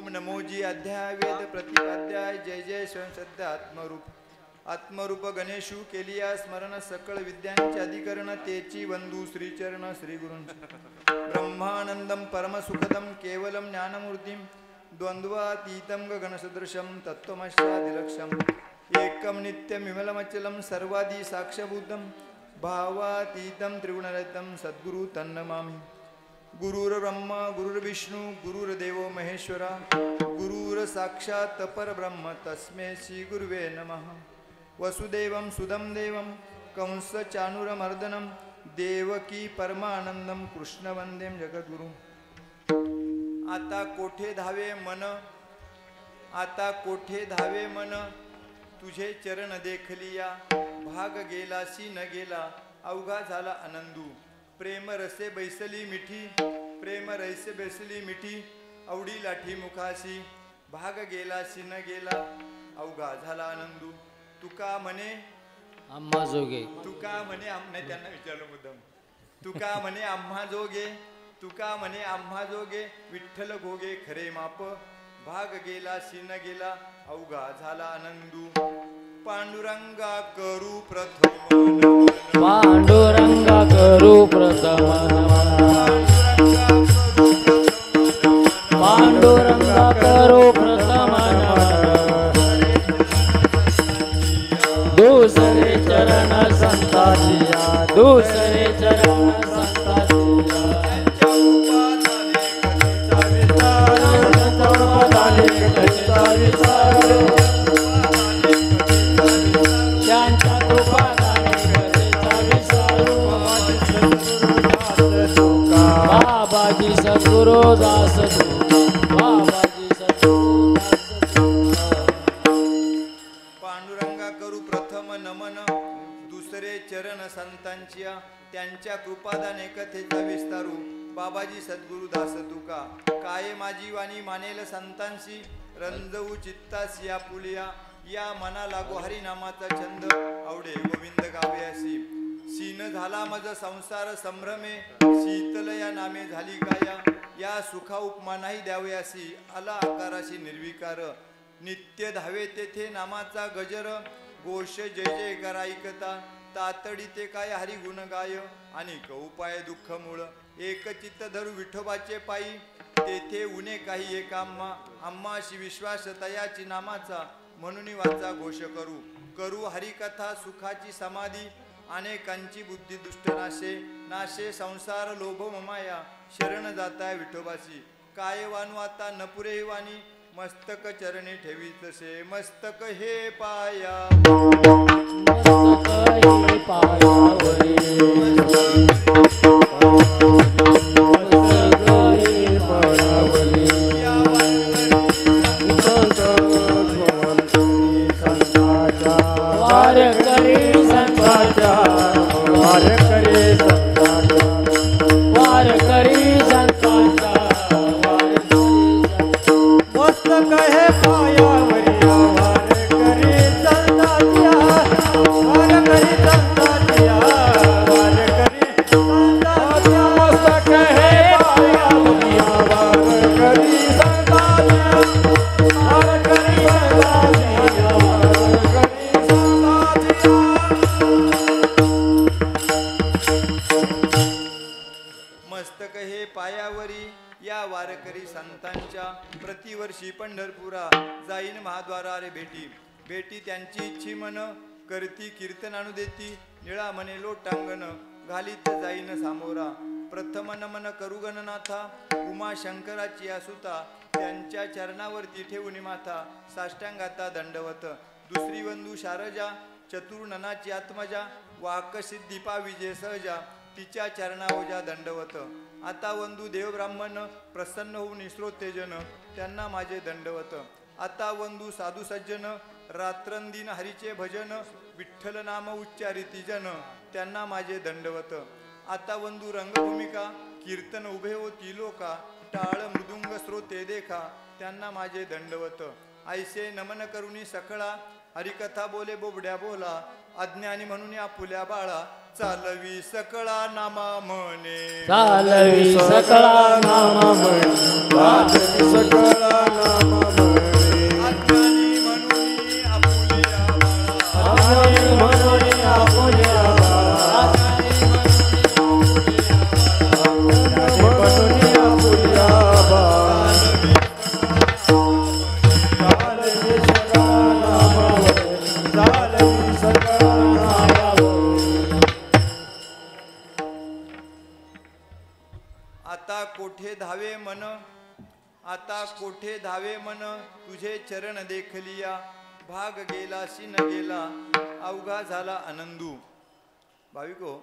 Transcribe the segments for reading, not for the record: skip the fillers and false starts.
ओम नमोजी अध्याय वेद प्रतिपाध्याय जय जय स्वयंसिद्ध आत्मरूप गणेशू केलिया स्मरण सकळ विद्यांचे अधिकरण तेची वंदू श्रीचरण श्री गुरूंचे ब्रह्मानंदम परमसुखदम केवलम ज्ञानमूर्तिम द्वंद्वातीतं गगनसदृशं तत्त्वमस्यादिलक्ष्यम् एकं नित्यं विमलमचलं सर्वादि साक्षभूतं भावातीतं त्रिगुणरहितं सद्गुरु तन्नमामि। गुरुर्ब्रह्मा गुरुर्विष्णु गुरुर्देवो महेश्वरा गुरुर साक्षात् परब्रह्म तस्मै श्री गुरुवे नमः। वसुदेवं सुदं देवं कंसचाणूरमर्दनं देवकी परमानंदं कृष्णवंदे जगद्गुरु। आता कोठे धावे मन, आता कोठे धावे मन, तुझे चरण देखलिया भाग गेलासी न गेला अवघा झाला आनंदू। प्रेम रसे बैसली मिठी, प्रेम रसे बैसली मिठी, आवडी लाठी मुखासी भाग गेलासी न गेला अवघा झाला आनंदू। तुका म्हणे आम्हा जोगे, तुका म्हणे नाही त्यांना विचारलं मुद्दाम, तुका म्हणे आम्हा जोगे, तुका म्हणे आम्हा जोगे, विठ्ठल घोगे खरे माप भाग गेला शिन गेला अवघा झाला आनंदू। पांडुरंगा करू प्रथम नमन, पांडुरंगा करू प्रथम नमन, पांडुरंगा करू प्रथम नमन, दुसरे चरण संताजिया, दुसरे चरण संताजिया, बाबाजी सद्गुरु दास बाबाजी सद्गुरु दास। पांडुरंगा करू प्रथम नमन, दुसरे चरण संतांच्या त्यांच्या कृपादाने कथेचा विस्तारू। बाबाजी सद्गुरु दास तुका काय माझी वाणी मानेल संतांशी, रंजवू चित्तास या पुलिया या मना लागो हरी नामाचा छंद आवडे गोविंद गावे अशी। सीन झाला मज संसार संभ्रमे, शीतल या नामे झाली काया या सुखा उपमा नाही द्यावयासी आला आकाराशी निर्विकार। नित्य धावे तेथे नामाचा गजर, घोष जय जयकार ऐकता तातडी ते काय हरी गुण गाय। आणि उपाय दुःख मूळ एक चित्त धरू विठोबाचे पायी, तेथे उणे काही एक आम्हा आम्हाशी विश्वास तयाची नामाचा म्हणून वाचा घोष करू। करू हरिकथा सुखाची समाधी, अनेकांची बुद्धी दुष्ट नाशे नाशे संसार लोभ ममाया शरण जाताय विठोबासी। काय वानू आता न पुरे वाणी, मस्तक चरणी ठेवी तसे मस्तक हे पाया, मस्तक हे पायावरी, मस्तक हे पायावरी, वारकरी संतांच्या, वारकरी संतांच्या, वारकरी संतांच्या, मस्तक हे पायावरी, वारकरी संतांच्या, वारकरी संतांच्या, वारकरी संतांच्या, मस्तक हे पायावरी, वारकरी संतांच्या, वारकरी संतांच्या, वारकरी संतांच्या। मस्तक हे पायावरी या वारकरी संतांच्या, प्रतिवर्षी पंढरपुरा जाईन महाद्वारा रे भेटी। भेटी त्यांची इच्छी मन, करती कीर्तन आणू देती, निळा म्हणे लोटांगण घालीत जाईन सामोरा। प्रथम नमन करू गणनाथा, उमा शंकराची असुता त्यांच्या चरणावरती ठेवून माथा साष्टांगाता दंडवत। दुसरी वंदू शारजा चतुर्ननाची आत्मजा, वाक सिद्धी पाविजे सहजा तिच्या चरणावजा दंडवत। आता वंदू देव ब्राह्मण प्रसन्न होऊन श्रोतेजन त्यांना माझे दंडवत। आता वंदू साधू सज्जन रात्रंदिन हरीचे भजन, विठ्ठल नाम उच्चारिती जन त्यांना माझे दंडवत। आता वंदू रंगभूमिका कीर्तन उभे होती लोका, टाळ मृदुंग श्रोते देखा त्यांना माझे दंडवत। ऐसे नमन करुणी सकळा हरिकथा बोले बोबड्या बोला, अज्ञानी म्हणून या फुल्या बाळा चालवी सकळा नामा म्हणे, चालवी सकळा नामा म्हणे, चालवी सकळा नामा आता कोठे धावे मन तुझे चरण देखलिया, भाग गेला शिन गेला अवघा झाला आनंदू. भाविको,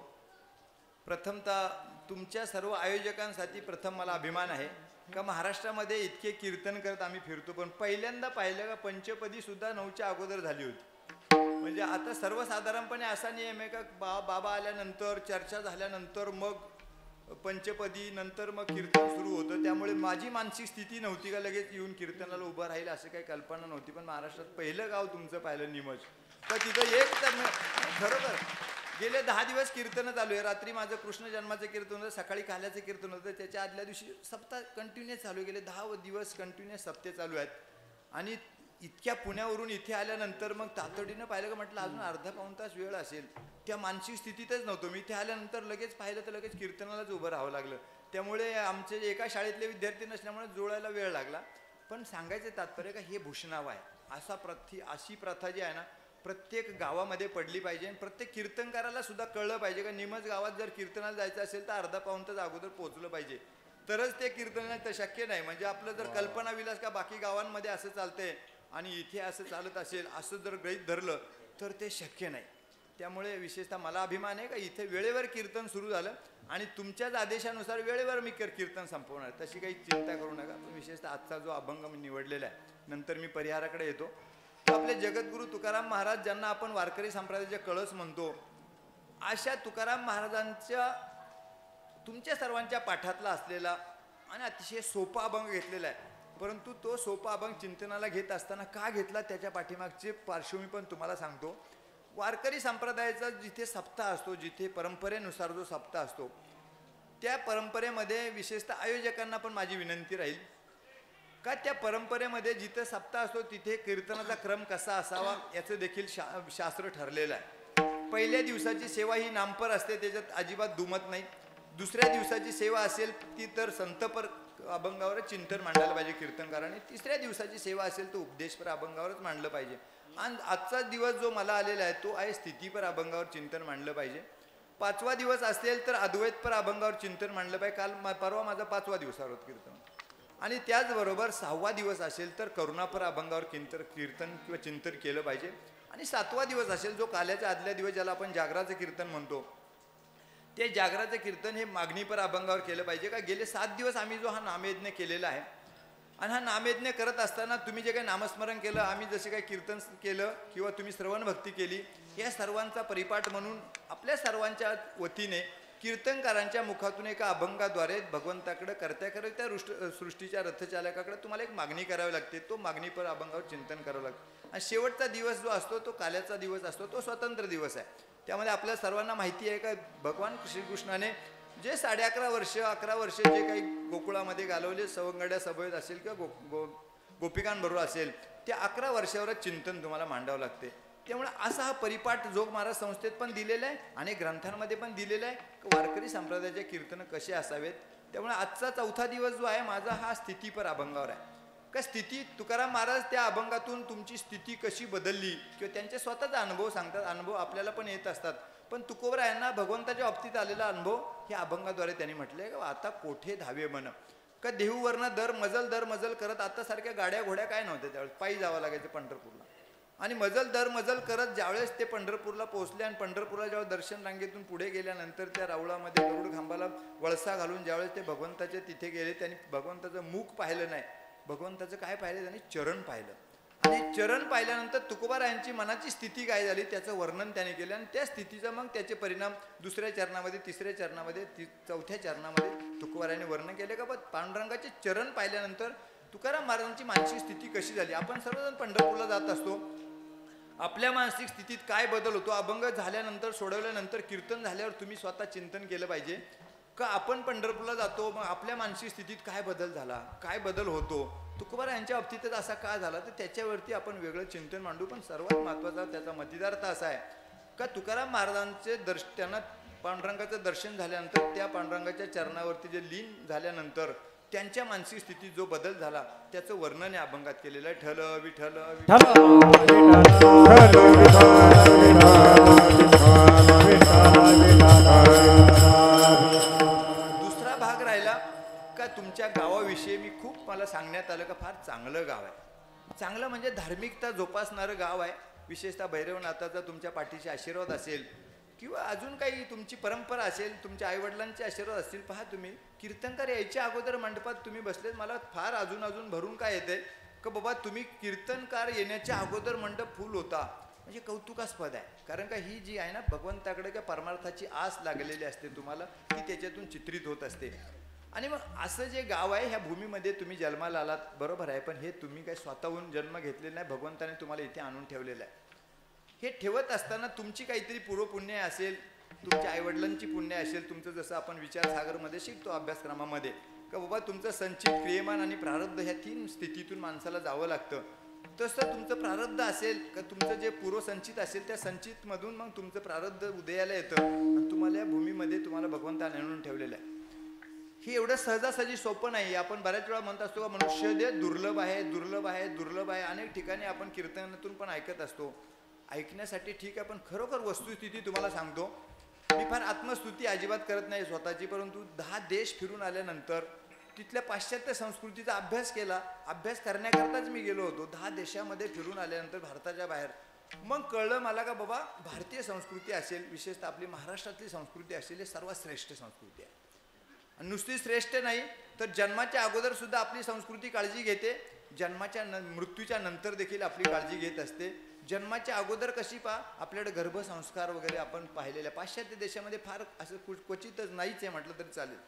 प्रथमतः तुमच्या सर्व आयोजकांसाठी प्रथम मला अभिमान आहे का महाराष्ट्रामध्ये इतके कीर्तन करत आम्ही फिरतो, पण पहिल्यांदा पाहिलं का पंचपदी सुद्धा 9च्या अगोदर झाली होती. म्हणजे आता सर्वसाधारणपणे असा नियम आहे का बाबा आल्यानंतर चर्चा झाल्यानंतर मग पंचपदी, नंतर मग कीर्तन सुरू होतं. त्यामुळे माझी मानसिक स्थिती नव्हती का लगेच येऊन कीर्तनाला उभं राहील असं काही कल्पना नव्हती. पण महाराष्ट्रात पहिलं गाव तुमचं पाहिलं निमज, तर तिथं एक तर खरोखर गेले 10 दिवस कीर्तन चालू आहे. रात्री माझं कृष्ण जन्माचं कीर्तन होतं, सकाळी काल्याचं कीर्तन होतं, त्याच्या आदल्या दिवशी सप्ताह कंटिन्युअस चालू आहे. गेले 10 दिवस कंटिन्युअस सप्ते चालू आहेत. आणि इतक्या पुण्यावरून इथे आल्यानंतर मग तातडीनं पाहिलं का म्हटलं अजून अर्धा पाऊण तास वेळ असेल. त्या मानसिक स्थितीतच नव्हतो मी. इथे आल्यानंतर लगेच पाहिलं तर लगेच कीर्तनालाच उभं राहावं लागलं. त्यामुळे आमचे एका शाळेतले विद्यार्थी नसल्यामुळे जुळायला वेळ लागला. पण सांगायचं तात्पर्य का हे भूषणावं आहे. अशी प्रथा जी आहे ना प्रत्येक गावामध्ये पडली पाहिजे. आणि प्रत्येक कीर्तनकाराला सुद्धा कळलं पाहिजे का निमज गावात जर कीर्तनाला जायचं असेल तर अर्धा पाऊण तास अगोदर पोहोचलं पाहिजे, तरच ते कीर्तन शक्य नाही. म्हणजे आपलं जर कल्पना विलास का बाकी गावांमध्ये असं चालतंय आणि इथे असं चालत असेल असं जर गृहीत धरलं तर ते शक्य नाही. त्यामुळे विशेषतः मला अभिमान आहे का इथे वेळेवर कीर्तन सुरू झालं आणि तुमच्याच आदेशानुसार वेळेवर मी कीर्तन संपवणार, तशी काही चिंता करू नका. पण विशेषतः आजचा जो अभंग मी निवडलेला आहे, नंतर मी परिहाराकडे येतो. आपले जगद्गुरू तुकाराम महाराज ज्यांना आपण वारकरी संप्रदायाचे कळस म्हणतो, अशा तुकाराम महाराजांच्या तुमच्या सर्वांच्या पाठातला असलेला आणि अतिशय सोपा अभंग घेतलेला आहे. परंतु तो सोपा अभंग चिंतनाला घेत असताना का घेतला त्याच्या पाठीमागचे पार्श्वभूमी पण तुम्हाला सांगतो. वारकरी संप्रदायाचा जिथे सप्ताह असतो, जिथे परंपरेनुसार जो सप्ताह असतो, त्या परंपरेमध्ये विशेषतः आयोजकांना पण माझी विनंती राहील का त्या परंपरेमध्ये जिथे सप्ताह असतो तिथे कीर्तनाचा क्रम कसा असावा याचं देखील शास्त्र ठरलेलं आहे. पहिल्या दिवसाची सेवा ही नामपर असते, त्याच्यात अजिबात दुमत नाही. दुसऱ्या दिवसाची सेवा असेल ती तर संतपर अभंगावर चिंतन मांडायला पाहिजे कीर्तनकाराने. तिसऱ्या दिवसाची सेवा असेल तर उपदेशपर अभंगावरच मांडलं पाहिजे. आणि आजचा दिवस जो मला आलेला आहे तो आहे स्थितीपर अभंगावर चिंतन मांडलं पाहिजे. 5वा दिवस असेल तर अद्वैतपर अभंगावर चिंतन मांडलं पाहिजे. परवा माझा 5वा दिवसावर होत कीर्तन. आणि त्याचबरोबर 6वा दिवस असेल तर करुणापर अभंगावर कीर्तन किंवा चिंतन केलं पाहिजे. आणि 7वा दिवस असेल जो काल्याच्या आदल्या दिवस ज्याला आपण जागराचं कीर्तन म्हणतो, ते जागराचं कीर्तन हे मागणीपर अभंगावर केलं पाहिजे. का गेले 7 दिवस आम्ही जो हा नामयज्ञ केलेला आहे आणि हा नामयज्ञ करत असताना तुम्ही जे काही नामस्मरण केलं, आम्ही जसे काही कीर्तन केलं किंवा तुम्ही श्रवण भक्ती केली, या सर्वांचा परिपाठ म्हणून आपल्या सर्वांच्या वतीने कीर्तनकारांच्या मुखातून एका अभंगाद्वारे भगवंताकडे करत्या सृष्टीच्या रथचालकाकडे तुम्हाला एक मागणी करावी लागते. तो मागणीपर अभंगावर चिंतन करावं लागतं. आणि शेवटचा दिवस जो असतो तो काल्याचा दिवस असतो, तो स्वतंत्र दिवस आहे. त्यामध्ये आपल्या सर्वांना माहिती आहे का भगवान श्रीकृष्णाने जे 11.5 वर्ष 11 वर्ष जे काही गोकुळामध्ये घालवले, सवंगड्या सभेत असेल किंवा गोपिकांबरोबर असेल, त्या 11 वर्षावरच चिंतन तुम्हाला मांडावं लागते. त्यामुळे असा हा परिपाठ जोग महाराज संस्थेत पण दिलेला आहे आणि ग्रंथांमध्ये पण दिलेला आहे, वारकरी संप्रदायाचे कीर्तन कसे असावेत. त्यामुळे आजचा 4था दिवस जो आहे माझा हा स्थितीपर अभंगावर आहे. का स्थिती तुकाराम महाराज त्या अभंगातून तुमची स्थिती कशी बदलली किंवा त्यांचे स्वतःचा अनुभव सांगतात. अनुभव आपल्याला पण येत असतात, पण तुकोबरायांना भगवंताच्या बाबतीत आलेला अनुभव ह्या अभंगाद्वारे त्यांनी म्हटलंय का आता कोठे धावे मन. का देहूवरनं दर मजल करत, आता सारख्या गाड्या घोड्या काय नव्हत्या त्यावेळेस, पायी जावं लागायचं पंढरपूरला. आणि मजल करत ज्यावेळेस ते पंढरपूरला पोहोचले आणि पंढरपूरला ज्यावेळेस दर्शन रांगेतून पुढे गेल्यानंतर त्या राऊळामध्ये गरुड खांबाला वळसा घालून ज्यावेळेस ते भगवंताच्या तिथे गेले, त्यांनी भगवंताचं मुख पाहिलं नाही, भगवंताचं काय पाहिलं, त्यांनी चरण पाहिलं. आणि चरण पाहिल्यानंतर तुकोबारायांची मनाची स्थिती काय झाली त्याचं वर्णन त्याने केलं. आणि त्या स्थितीचा मग त्याचे परिणाम 2ऱ्या चरणामध्ये, 3ऱ्या चरणामध्ये, 4थ्या चरणामध्ये तुकोबारायांनी वर्णन केले. का पांडुरंगाचे चरण पाहिल्यानंतर तुकाराम महाराजांची मानसिक स्थिती कशी झाली. आपण सर्वजण पंढरपूरला जात असतो, आपल्या मानसिक स्थितीत काय बदल होतो. अभंग झाल्यानंतर, सोडवल्यानंतर, कीर्तन झाल्यावर तुम्ही स्वतः चिंतन केलं पाहिजे का आपण पंढरपूरला जातो, मग आपल्या मानसिक स्थितीत काय बदल झाला, काय बदल होतो. तुकोबारा यांच्या बाबतीतच असा का झाला तर त्याच्यावरती आपण वेगळं चिंतन मांडू. पण सर्वात महत्त्वाचा त्याचा मतिदार्थ असा आहे का तुकाराम महाराजांचे त्यांना पांडुरंगाचं दर्शन झाल्यानंतर, त्या पांडुरंगाच्या चरणावरती जे लीन झाल्यानंतर त्यांच्या मानसिक स्थितीत जो बदल झाला त्याचं वर्णन या अभंगात केलेलं आहे. ठल विठल दुसरा भाग राहिला का तुमच्या गावाविषयी मी खूप मला तुम्हाला सांगण्यात आलं का फार चांगलं गाव आहे. चांगलं म्हणजे धार्मिकता जोपासणारं गाव आहे. विशेषतः भैरवनाथाचा तुमच्या पाठीशी आशीर्वाद असेल किंवा अजून काही तुमची परंपरा असेल, तुमच्या आईवडिलांचे आशीर्वाद असतील. पहा तुम्ही कीर्तनकार यायच्या अगोदर मंडपात तुम्ही बसलेत, मला फार अजून भरून काय येते का बाबा तुम्ही कीर्तनकार येण्याच्या अगोदर मंडप फुल होता, म्हणजे कौतुकास्पद आहे. कारण का ही जी आहे ना भगवंताकडे किंवा परमार्थाची आस लागलेली असते तुम्हाला, ती त्याच्यातून चित्रित होत असते. आणि मग असं जे गाव आहे, ह्या भूमीमध्ये तुम्ही जन्माला आलात बरोबर आहे, पण हे तुम्ही काही स्वतःहून जन्म घेतलेला नाही, भगवंताने तुम्हाला इथे आणून ठेवलेलं आहे. हे ठेवत असताना तुमची काहीतरी पूर्वपुण्य असेल, तुमच्या आईवडिलांची पुण्य असेल, तुमचं जसं आपण विचारसागरमध्ये शिकतो अभ्यासक्रमामध्ये का बाबा तुमचं संचित, क्रियमान आणि प्रारब्ध ह्या 3 स्थितीतून माणसाला जावं लागतं. तसं तुमचं प्रारब्ध असेल का तुमचं जे पूर्वसंचित असेल त्या संचितमधून मग तुमचं प्रारब्ध उदयाला येतं आणि तुम्हाला या भूमीमध्ये तुम्हाला भगवंताने आणून ठेवलेलं आहे. हे एवढं सहजासहजी सोपं नाही. आपण बऱ्याच वेळा म्हणत असतो का मनुष्य देह दुर्लभ आहे, दुर्लभ आहे, दुर्लभ आहे. अनेक ठिकाणी आपण कीर्तनातून पण ऐकत असतो. ऐकण्यासाठी ठीक आहे, पण खरोखर वस्तुस्थिती तुम्हाला सांगतो, मी फार आत्मस्तुती अजिबात करत नाही स्वतःची, परंतु 10 देश फिरून आल्यानंतर तिथल्या पाश्चात्य संस्कृतीचा अभ्यास केला. अभ्यास करण्याकरताच मी गेलो होतो. 10 देशामध्ये फिरून आल्यानंतर भारताच्या बाहेर मग कळलं मला का बाबा भारतीय संस्कृती असेल, विशेषतः आपली महाराष्ट्रातली संस्कृती असेल, हे सर्वात श्रेष्ठ संस्कृती आहे. आणि नुसती श्रेष्ठ नाही तर जन्माच्या अगोदर सुद्धा आपली संस्कृती काळजी घेते, जन्माच्या मृत्यूच्या नंतर देखील आपली काळजी घेत असते. जन्माच्या अगोदर कशी आपल्याकडे गर्भसंस्कार वगैरे आपण पाहिलेल्या पाश्चात्य देशामध्ये फार असं क्वचितच नाहीच आहे म्हटलं तरी चालेल.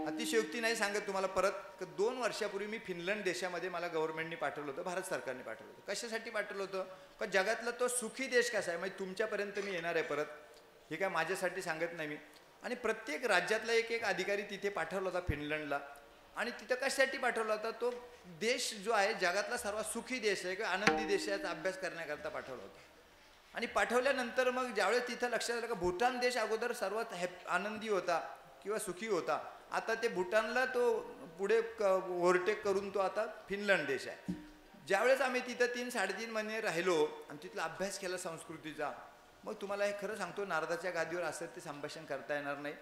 अतिशयोक्ती नाही सांगत तुम्हाला परत. 2 वर्षापूर्वी मी फिनलंड देशामध्ये मला गव्हर्नमेंटने पाठवलं होतं, भारत सरकारने पाठवलं होतं. कशासाठी पाठवलं होतं का जगातला तो सुखी देश कसा आहे म्हणजे तुमच्यापर्यंत मी येणार आहे परत, हे काय माझ्यासाठी सांगत नाही मी. आणि प्रत्येक राज्यातला एक अधिकारी तिथे पाठवला होता फिनलंडला. आणि तिथं कशासाठी पाठवला होता, तो देश जो आहे जगातला सर्वात सुखी देश आहे किंवा आनंदी देश याचा अभ्यास करण्याकरता पाठवला होता. आणि पाठवल्यानंतर मग ज्यावेळेस तिथं लक्षात आलं का भूटान देश अगोदर सर्वात आनंदी होता किंवा सुखी होता, आता ते भूटानला तो पुढे ओव्हरटेक करून तो आता फिनलंड देश आहे. ज्यावेळेस आम्ही तिथं 3-3.5 महिने राहिलो आणि तिथला अभ्यास केला संस्कृतीचा, मग तुम्हाला हे खरं सांगतो नारदाच्या गादीवर असं ते संभाषण करता येणार नाही,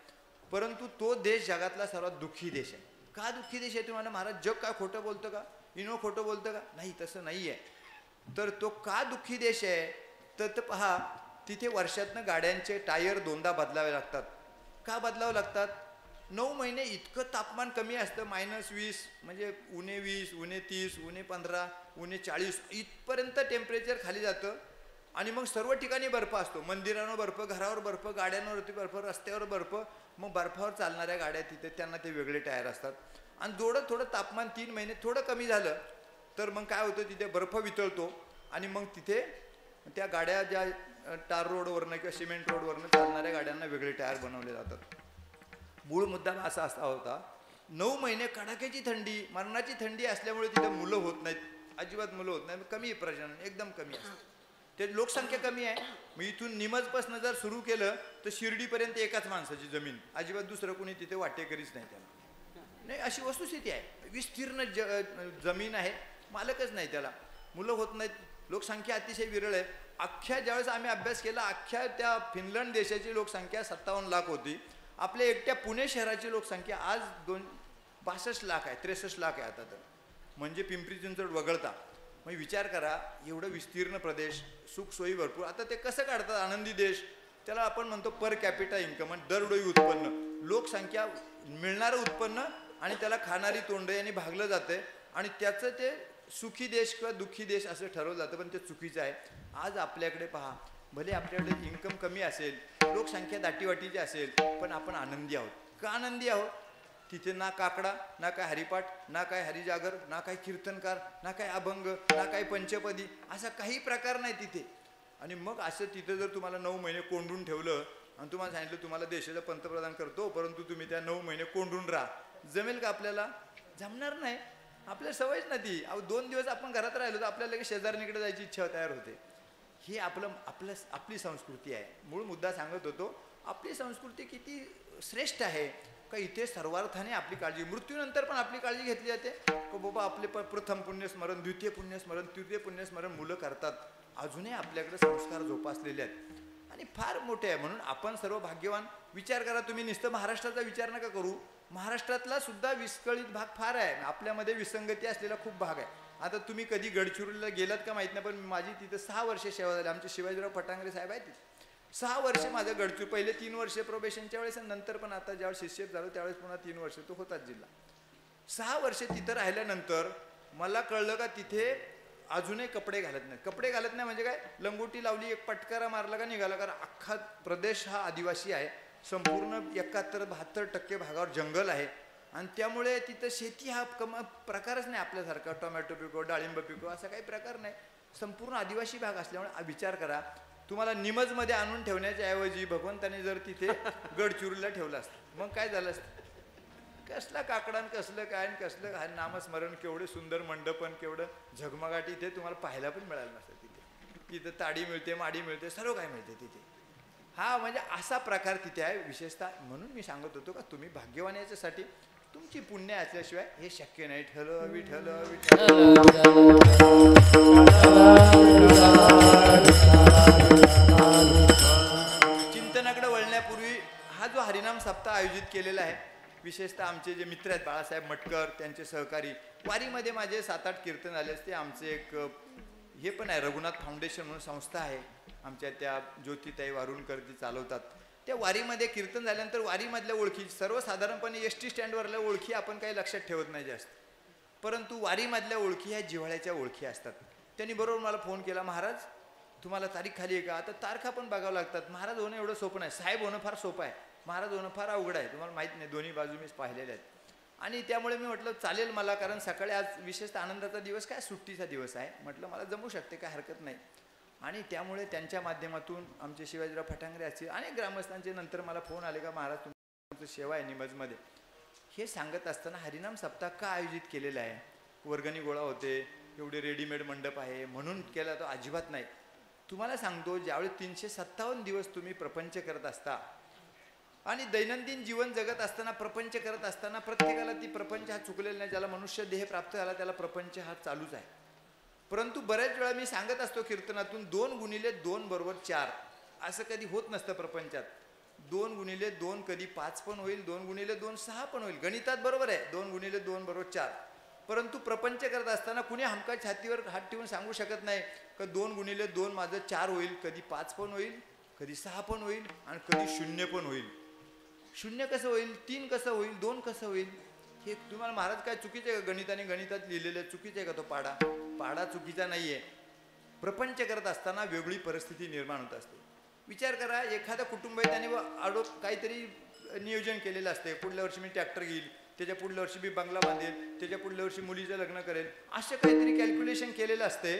परंतु तो देश जगातला सर्वात दुःखी देश आहे. का दुःखी देश आहे तुम्हाला, महाराज जग काय खोटं बोलतं का, इनो खोटं बोलतं का, नाही तसं नाही आहे. तर तो का दुःखी देश आहे तर पहा तिथे वर्षातनं गाड्यांचे टायर 2दा बदलावे लागतात. का बदलावं लागतात, 9 महिने इतकं तापमान कमी असतं, -20 म्हणजे -20, -30, -15, -40 इथपर्यंत टेम्परेचर खाली जातं. आणि मग सर्व ठिकाणी बर्फ असतो, मंदिरांवर बर्फ, घरावर बर्फ, गाड्यांवरती बर्फ, रस्त्यावर बर्फ. मग बर्फावर चालणाऱ्या गाड्या तिथे त्यांना ते वेगळे टायर असतात. आणि थोडं तापमान 3 महिने थोडं कमी झालं तर मग काय होतं तिथे बर्फ वितळतो आणि मग तिथे त्या गाड्या ज्या टार रोडवरनं किंवा सिमेंट रोडवरनं चालणाऱ्या गाड्यांना वेगळे टायर बनवले जातात. मूळ मुद्दा असा होता, 9 महिने कडाक्याची थंडी, मरणाची थंडी असल्यामुळे तिथे मुलं होत नाहीत, अजिबात मुलं होत नाहीत, कमी प्रजनन एकदम कमी असतं. ते लोकसंख्या कमी आहे. मग इथून निमजपासून जर सुरू केलं तर शिर्डीपर्यंत एकाच माणसाची जमीन, अजिबात दुसरं कोणी तिथे वाटेकरीच नाही त्याला. नाही अशी वस्तुस्थिती आहे. विस्तीर्ण जमीन आहे, मालकच नाही त्याला, मुलं होत नाहीत, लोकसंख्या अतिशय विरळ आहे. अख्ख्या ज्यावेळेस आम्ही अभ्यास केला अख्ख्या त्या फिनलंड देशाची लोकसंख्या 57 लाख होती. आपल्या एकट्या पुणे शहराची लोकसंख्या आज 62 लाख आहे, 63 लाख आहे आता तर, म्हणजे पिंपरी चिंचवड वगळता. मग विचार करा एवढं विस्तीर्ण प्रदेश, सुखसोयी भरपूर. आता ते कसं काढतात आनंदी देश, त्याला आपण म्हणतो पर कॅपिटा इन्कम, म्हणजे दरडोई उत्पन्न, लोकसंख्या मिळणारं उत्पन्न आणि त्याला खाणारी तोंड यांनी भागलं जातं आणि त्याचं ते सुखी देश किंवा दुःखी देश असं ठरवलं जातं, पण ते चुकीचं आहे. आज आपल्याकडे पहा, भले आपल्याकडे इन्कम कमी असेल, लोकसंख्या दाटीवाटीची असेल, पण आपण आनंदी आहोत. का आनंदी आहोत, तिथे ना काकडा, ना काय हरिपाठ, ना काय हरिजागर, ना काय कीर्तनकार, ना काय अभंग, ना काय पंचपदी, असा काही प्रकार नाही तिथे. आणि मग असं तिथे जर तुम्हाला 9 महिने कोंडून ठेवलं आणि तुम्हाला सांगितलं तुम्हाला देशाचा पंतप्रधान करतो, परंतु तुम्ही त्या 9 महिने कोंडून राहा, जमेल का आपल्याला, जमणार नाही. आपल्याला सवयच नाही ती. 2 दिवस आपण घरात राहिलो तर आपल्याला लगेच शेजारणीकडे जायची इच्छा तयार होते. ही आपली संस्कृती आहे. मूळ मुद्दा सांगत होतो, आपली संस्कृती किती श्रेष्ठ आहे का इथे सर्वार्थाने आपली काळजी, मृत्यूनंतर पण आपली काळजी घेतली जाते. का बाबा आपले प्रथम पुण्यस्मरण, द्वितीय पुण्यस्मरण, तृतीय पुण्यस्मरण मुलं करतात. अजूनही आपल्याकडे संस्कार जोपासलेले आहेत आणि फार मोठे आहे. म्हणून आपण सर्व भाग्यवान. विचार करा तुम्ही, नुसतं महाराष्ट्राचा विचार नका करू, महाराष्ट्रातला सुद्धा विस्कळीत भाग फार आहे, आपल्यामध्ये विसंगती असलेला खूप भाग आहे. आता तुम्ही कधी गडचिरोलीला गेलात का माहीत नाही, पण माझी तिथं 6 वर्ष सेवा झाली. आमचे शिवाजीराव फटांगरे साहेब आहेत तिथे. 6 वर्ष माझं गडचिरोली, पहिले 3 वर्ष प्रोबेशनच्या वेळेस आणि नंतर पण आता ज्यावेळेस शिष्यप झालो त्यावेळेस पुन्हा 3 वर्ष तो होताच जिल्हा. 6 वर्ष तिथं राहिल्यानंतर मला कळलं का तिथे अजूनही कपडे घालत नाही. कपडे घालत नाही म्हणजे काय, लंगोटी लावली, एक पटकारा मारला का निघाला. कारण अख्खा प्रदेश हा आदिवासी आहे, संपूर्ण 71-72% भागावर जंगल आहे आणि त्यामुळे तिथं शेती हा प्रकारच नाही आपल्यासारखा. टोमॅटो पिको, डाळिंब पिको असा काही प्रकार नाही. संपूर्ण आदिवासी भाग असल्यामुळे विचार करा, तुम्हाला निमजमध्ये आणून ठेवण्याच्या ऐवजी भगवंताने जर तिथे गडचिरोलीला ठेवलं असतं मग काय झालं असतं. कसला काकडान, कसलं काय कसलं काय नामस्मरण, केवढे सुंदर मंडपन, केवढं झगमगाट इथे तुम्हाला पाहायला पण मिळालं नसतं. तिथं ताडी मिळते, माडी मिळते, सर्व काय मिळते तिथे. हा म्हणजे असा प्रकार तिथे आहे विशेषतः. म्हणून मी सांगत होतो का तुम्ही भाग्यवान याच्यासाठी तुमची पुण्य असल्याशिवाय हे शक्य नाही. ठल विठल विठल. चिंतनाकडे वळण्यापूर्वी हा जो हरिनाम सप्ताह आयोजित केलेला आहे, विशेषतः आमचे जे मित्र आहेत बाळासाहेब मटकर, त्यांचे सहकारी, वारीमध्ये माझे 7-8 कीर्तन झाले असते. आमचे एक हे पण आहे, रघुनाथ फाउंडेशन म्हणून संस्था आहे आमच्या, त्या ज्योतिताई वारुणकर ती चालवतात. त्या वारीमध्ये कीर्तन झाल्यानंतर वारीमधल्या ओळखी, सर्वसाधारणपणे एस टी स्टँडवरल्या ओळखी आपण काही लक्षात ठेवत नाही जास्त, परंतु वारीमधल्या ओळखी ह्या जिव्हाळ्याच्या ओळखी असतात. त्यांनी बरोबर मला फोन केला, महाराज तुम्हाला तारीख खाली आहे का. आता तारखा पण बघावं लागतात. महाराज होणं एवढं सोपं नाही, साहेब होणं फार सोपं आहे, महाराज होणं फार अवघड आहे. तुम्हाला माहीत नाही, दोन्ही बाजू मीच पाहिलेल्या आहेत. आणि त्यामुळे मी म्हटलं चालेल मला, कारण सकाळी आज विशेषतः आनंदाचा दिवस, काय सुट्टीचा दिवस आहे, म्हटलं मला जमू शकते, काय हरकत नाही. आणि त्यामुळे त्यांच्या माध्यमातून आमचे शिवाजीराव फटांगरे असतील अनेक ग्रामस्थांचे नंतर मला फोन आले का महाराज तुमचं सेवा आहे निमजमध्ये. हे सांगत असताना हरिनाम सप्ताह का आयोजित केलेला आहे, वर्गणी गोळा होते, एवढे रेडीमेड मंडप आहे म्हणून केला, तो अजिबात नाही. तुम्हाला सांगतो, ज्यावेळी 357 दिवस तुम्ही प्रपंच करत असता आणि दैनंदिन जीवन जगत असताना, प्रपंच करत असताना, प्रत्येकाला ती प्रपंच हा चुकलेला नाही. ज्याला मनुष्य देह प्राप्त झाला त्याला प्रपंच हा चालूच आहे. परंतु बऱ्याच वेळा मी सांगत असतो कीर्तनातून 2 गुणिले 2 बरोबर 4 असं कधी होत नसतं प्रपंचात. 2 गुणिले 2 कधी 5 पण होईल, 2 गुणिले 2 6 पण होईल. गणितात बरोबर आहे 2 गुणिले 2 बरोबर 4. परंतु प्रपंच करत असताना कुणी हमका छातीवर हात ठेवून सांगू शकत नाही का 2 गुणिले 2 माझं 4 होईल, कधी 5 पण होईल, कधी 6 पण होईल आणि कधी 0 पण होईल. 0 कसं होईल, 3 कसं होईल, 2 कसं होईल, हे तुम्हाला महाराज काय चुकीचं आहे का. गणिताने गणितात लिहिलेलं चुकीचं आहे का. तो पाडा चुकीचा नाही आहे. प्रपंच करत असताना वेगळी परिस्थिती निर्माण होत असते. विचार करा, एखादा कुटुंब आहे त्याने काहीतरी नियोजन केलेलं असते, पुढल्या वर्षी मी ट्रॅक्टर घेईल, त्याच्या पुढल्या वर्षी मी बंगला बांधेल, त्याच्या पुढल्या वर्षी मुलीचं लग्न करेल, असं काहीतरी कॅल्क्युलेशन केलेलं असते.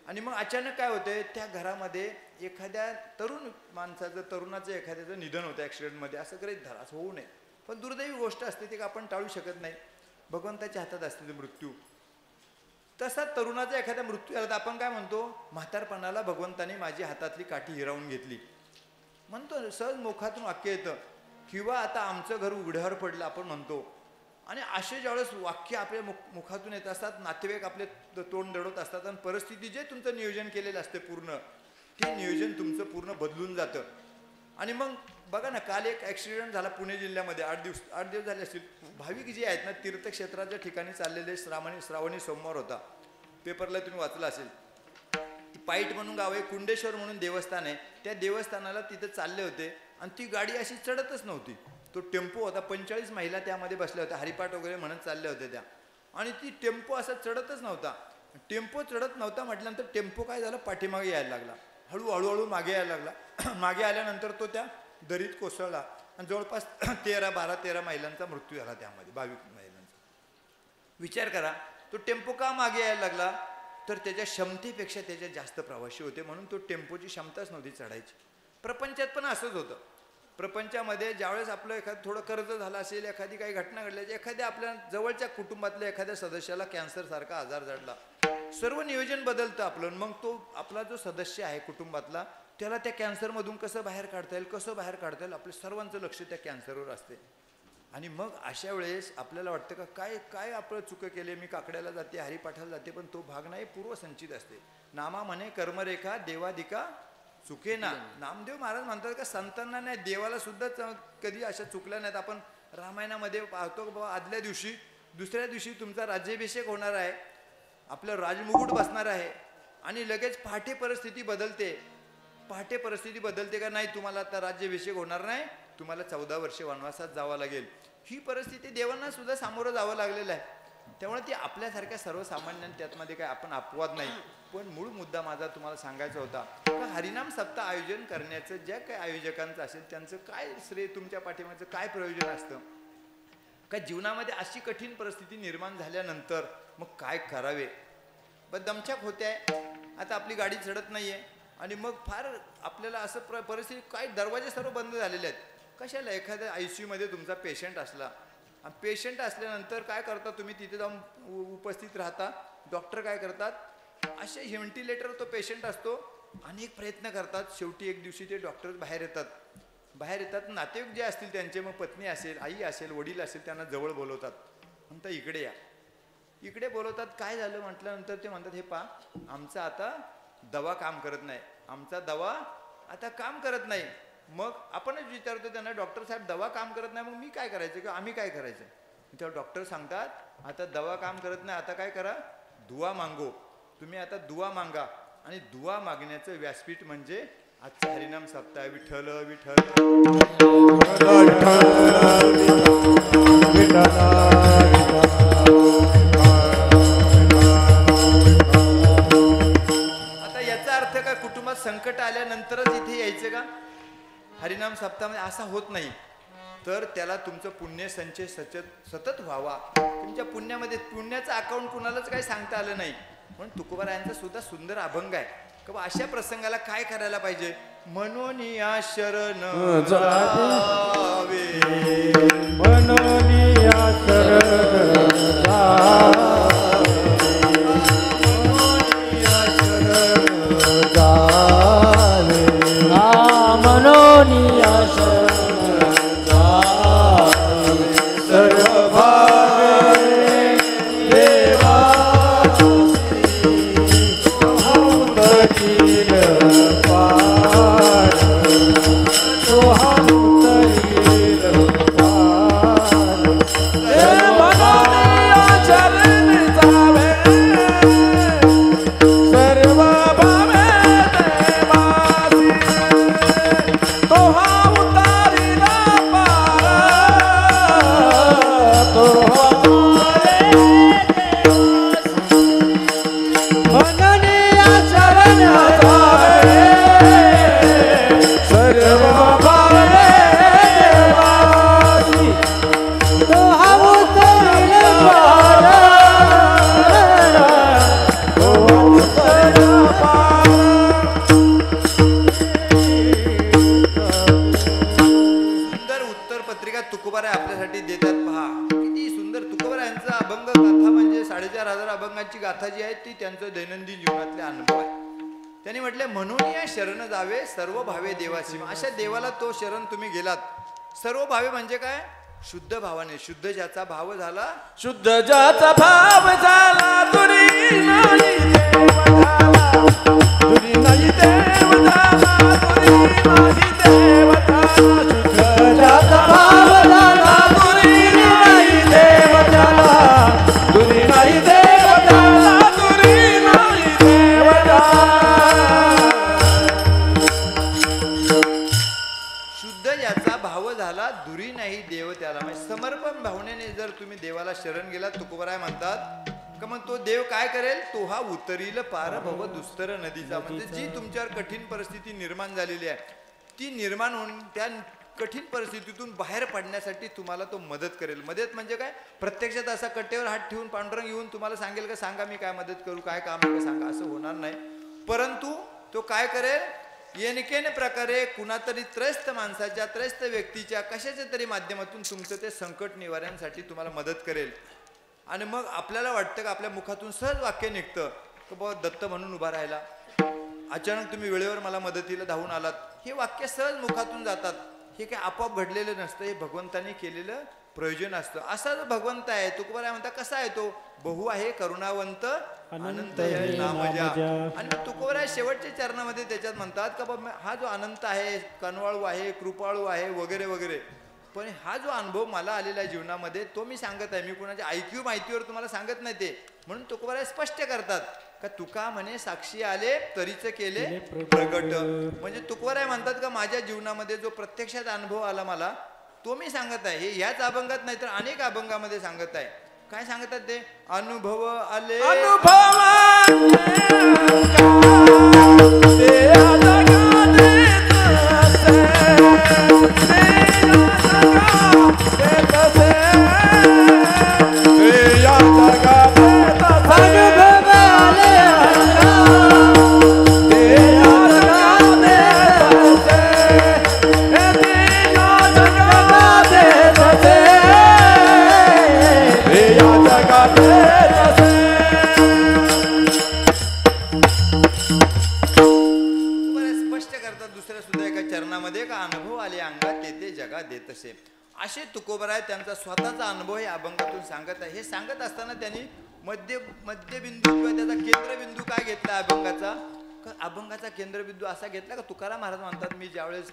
आणि मग अचानक काय होतंय, त्या घरामध्ये एखाद्या तरुणाचं एखाद्याचं निधन होतं ॲक्सिडेंटमध्ये, असं गृहीत धरा, असं होऊ नये. पण दुर्दैवी गोष्ट असते ती आपण टाळू शकत नाही, भगवंताच्या हातात असते ते मृत्यू. तसा तरुणाचा एखादा मृत्यू झाला तर आपण काय म्हणतो, म्हातारपणाला भगवंताने माझी हातातली काठी हिरावून घेतली म्हणतो, सहज मुखातून वाक्य येतं. किंवा आता आमचं घर उघड्यावर पडलं आपण म्हणतो. आणि असे ज्यावेळेस वाक्य आपल्या मुखातून येत असतात, नातेवाईक आपले तोंड दडवत असतात आणि परिस्थिती जे तुमचं नियोजन केलेलं असते पूर्ण, ते नियोजन तुमचं पूर्ण बदलून जातं. आणि मग बघा ना, काल एक ॲक्सिडेंट झाला पुणे जिल्ह्यामध्ये, 8 दिवस झाले असतील. भाविक जे आहेत ना, तीर्थक्षेत्राच्या ठिकाणी चाललेले श्रावणी सोमवार होता, पेपरला तुम्ही वाचलं असेल. पाईट म्हणून गाव आहे, कुंडेश्वर म्हणून देवस्थान आहे, त्या देवस्थानाला तिथं चालले होते आणि ती गाडी अशी चढतच नव्हती. तो टेम्पो होता, 45 महिला त्यामध्ये बसल्या होत्या, हरिपाठ वगैरे म्हणत चालल्या होत्या त्या. आणि ती टेम्पो असा चढतच नव्हता. टेम्पो चढत नव्हता म्हटल्यानंतर टेम्पो काय झालं, पाठीमागे यायला लागला, हळूहळू मागे यायला लागला. मागे आल्यानंतर तो त्या दरीत कोसळला आणि जवळपास 12-13 महिलांचा मृत्यू झाला त्यामध्ये, 22 महिलांचा. विचार करा, तो टेम्पो का मागे यायला लागला, तर त्याच्या क्षमतेपेक्षा त्याच्या जास्त प्रवासी होते, म्हणून तो टेम्पोची क्षमताच नव्हती चढायची. प्रपंचात पण असंच होतं. प्रपंचामध्ये ज्यावेळेस आपलं एखादं थोडं कर्ज झालं असेल, एखादी काही घटना घडली, एखाद्या आपल्या जवळच्या कुटुंबातल्या एखाद्या सदस्याला कॅन्सरसारखा आजार जडला, सर्व नियोजन बदलतं आपलं. मग तो आपला जो सदस्य आहे कुटुंबातला, त्याला त्या कॅन्सरमधून कसं बाहेर काढता येईल, आपलं सर्वांचं लक्ष त्या कॅन्सरवर असते. आणि मग अशा वेळेस आपल्याला वाटतं का काय आपलं चुकं केले, मी काकड्याला जाते, हरिपाठाला जाते, पण तो भाग नाही, पूर्वसंचित असते. नामा म्हणे कर्मरेखा देवादिका चुके ना. नामदेव महाराज म्हणतात का संतांना नाही, देवाला सुद्धा कधी अशा चुकल्या नाहीत. आपण रामायणामध्ये पाहतो की बाबा आदल्या दिवशी दुसऱ्या दिवशी तुमचा राज्याभिषेक होणार आहे, आपलं राजमुकुट बसणार आहे आणि लगेच पहाटे परिस्थिती बदलते. पहाटे परिस्थिती बदलते का नाही, तुम्हाला आता राज्याभिषेक होणार नाही, तुम्हाला 14 वर्षे वनवासात जावं लागेल. ही परिस्थिती देवांना सुद्धा सामोरं जावं लागलेलं आहे. त्यामुळे ती आपल्यासारख्या सर्वसामान्य त्यातमध्ये काय आपण अपवाद नाही. पण मूळ मुद्दा माझा तुम्हाला सांगायचा होता का हरिनाम सप्ताह आयोजन करण्याचं ज्या काही आयोजकांचं असेल त्यांचं काय श्रेय, तुमच्या पाठीमागचं काय प्रयोजन असतं का जीवनामध्ये अशी कठीण परिस्थिती निर्माण झाल्यानंतर मग काय करावे. पण दमछाक होते आहे, आता आपली गाडी चढत नाहीये आणि मग फार आपल्याला असं परिस्थिती काय, दरवाजे सर्व बंद झालेले आहेत. कशाला एखाद्या ICU मध्ये तुमचा पेशंट असला आणि पेशंट असल्यानंतर काय करता तुम्ही, तिथे जाऊन उपस्थित राहता. डॉक्टर काय करतात, असे व्हेंटिलेटर तो पेशंट असतो, अनेक प्रयत्न करतात. शेवटी एक दिवशी ते डॉक्टर बाहेर येतात. नातेवाईक जे असतील त्यांचे, मग पत्नी असेल, आई असेल, वडील असेल, त्यांना जवळ बोलवतात. म्हणतात इकडे या. इकडे बोलवतात. काय झालं म्हटल्यानंतर ते म्हणतात हे पा, आमचा आता दवा काम करत नाही, आमचा दवा आता काम करत नाही. मग आपणच विचारतो त्यांना, डॉक्टर साहेब दवा काम करत नाही, मग मी काय करायचं किंवा आम्ही काय करायचं. तेव्हा डॉक्टर सांगतात आता दवा काम करत नाही, आता काय करा, दुआ मागो. तुम्ही आता दुआ मागा. आणि दुआ मागण्याचं व्यासपीठ म्हणजे आजचा हरिनाम सप्ताह. विठ्ठल विठ्ठल आता याचा अर्थ काय, कुटुंबात संकट आल्यानंतरच इथे यायचं का? हरिनाम सप्ताहामध्ये असा होत नाही. तर त्याला तुमचं पुण्य संचय सतत व्हावा. तुमच्या पुण्यामध्ये पुण्याचं अकाउंट कुणालाच काही सांगता आलं नाही. म्हणून तुकोबारायांचा सुद्धा सुंदर अभंग आहे की अशा प्रसंगाला काय करायला पाहिजे. म्हणून या शरण जावे, म्हणून या शरण जावे, म्हणून या शरण जावे, म्हणून या शरण जावे. सर्व भावे देवा उतरील पार, तुहा उतरील पार. म्हणून या शरण जावे, सर्व भावे देवासी, तुहा उतरील पार, तुहा म्हणून या शरण जावे, सर्व भावे देवासी, तुहा उतरील पार, तुहा उतरील पार. सुंदर उत्तर पत्रिका तुकोबाराय आपल्यासाठी देतात. पहा किती सुंदर. तुकोबारायांचा अभंग गाथा म्हणजे 4,500 अभंगाची गाथा जी आहे ती त्यांचं दैनंदिन जीवनातले अनुभव आहे. त्यांनी म्हटले म्हणून या शरण जावे, सर्व भावे देवासी. अशा देवाला तो शरण तुम्ही गेलात. सर्व भावे म्हणजे काय, शुद्ध भावाने. शुद्ध ज्याचा भाव झाला, शुद्ध ज्याचा भाव झाला, तुरी नाही देव झाला, तुरी नाही देव झाला, तुरी नाही देव झाला. शुद्ध ज्याचा भाव झाला, तुरी नाही देव झाला, तुरी नाही देव झाला, तुरी नाही देव झाला. शुद्ध ज्याचा भाव झाला, दुरी नाही देव त्याला. म्हणजे समर्पण भावनेने जर तुम्ही देवाला शरण गेलात, तुकोबाराय म्हणतात का मग तो देव काय करेल, तो हा उतरील पार भव दुस्तर नदीचा. म्हणजे जी तुमच्यावर कठीण परिस्थिती निर्माण झालेली आहे, ती निर्माण होऊन त्या कठीण परिस्थितीतून बाहेर पडण्यासाठी तुम्हाला तो मदत करेल. मदत म्हणजे काय, प्रत्यक्षात असा कट्ट्यावर हात ठेवून पांडुरंग येऊन तुम्हाला सांगेल का सांगा मी काय मदत करू, काय काम आहे का सांगा, असं होणार नाही. परंतु तो काय करेल, येनकेन प्रकारे कुणातरी त्रस्त माणसाच्या, त्रस्त व्यक्तीच्या कशाच्या तरी माध्यमातून तुमचं ते संकट निवारण्यासाठी तुम्हाला मदत करेल. आणि मग आपल्याला वाटतं का आपल्या मुखातून सहज वाक्य निघतं की बाबा दत्त म्हणून उभा राहिला, अचानक तुम्ही वेळेवर मला मदतीला धावून आलात. हे वाक्य सहज मुखातून जातात. हे काय आपोआप घडलेलं नसतं, हे भगवंताने केलेलं प्रयोजन असतं. असा जो भगवंत आहे, तुकोबाराय म्हणता कसा आहे तो, बहु आहे करुणावंत अनंत आहे नामजा. आणि तुकोबाराय शेवटच्या चरणामध्ये त्याच्यात म्हणतात का बाबा हा जो अनंत आहे, कनवाळू आहे, कृपाळू आहे, वगैरे वगैरे, पण हा जो अनुभव मला आलेला आहे जीवनामध्ये तो मी सांगत आहे. मी कोणाच्या ऐकीव माहितीवर तुम्हाला सांगत नाही ते. म्हणून तुकोबाराय स्पष्ट करतात का तुका म्हणे साक्षी आले तरीच केले प्रगट. म्हणजे तुकोबाराय म्हणतात का माझ्या जीवनामध्ये जो प्रत्यक्षात अनुभव आला मला तो मी सांगत आहे. हे ह्याच अभंगात नाही तर अनेक अभंगामध्ये सांगत आहे. काय सांगतात ते? अनुभव आले तसे. असे तुकोबाराय त्यांचा स्वतःचा अनुभव हे अभंगातून सांगत आहे. हे सांगत असताना त्यांनी मध्यबिंदू किंवा त्याचा केंद्रबिंदू काय घेतला अभंगाचा? अभंगाचा केंद्रबिंदू असा घेतला का तुकाराम महाराज म्हणतात मी ज्यावेळेस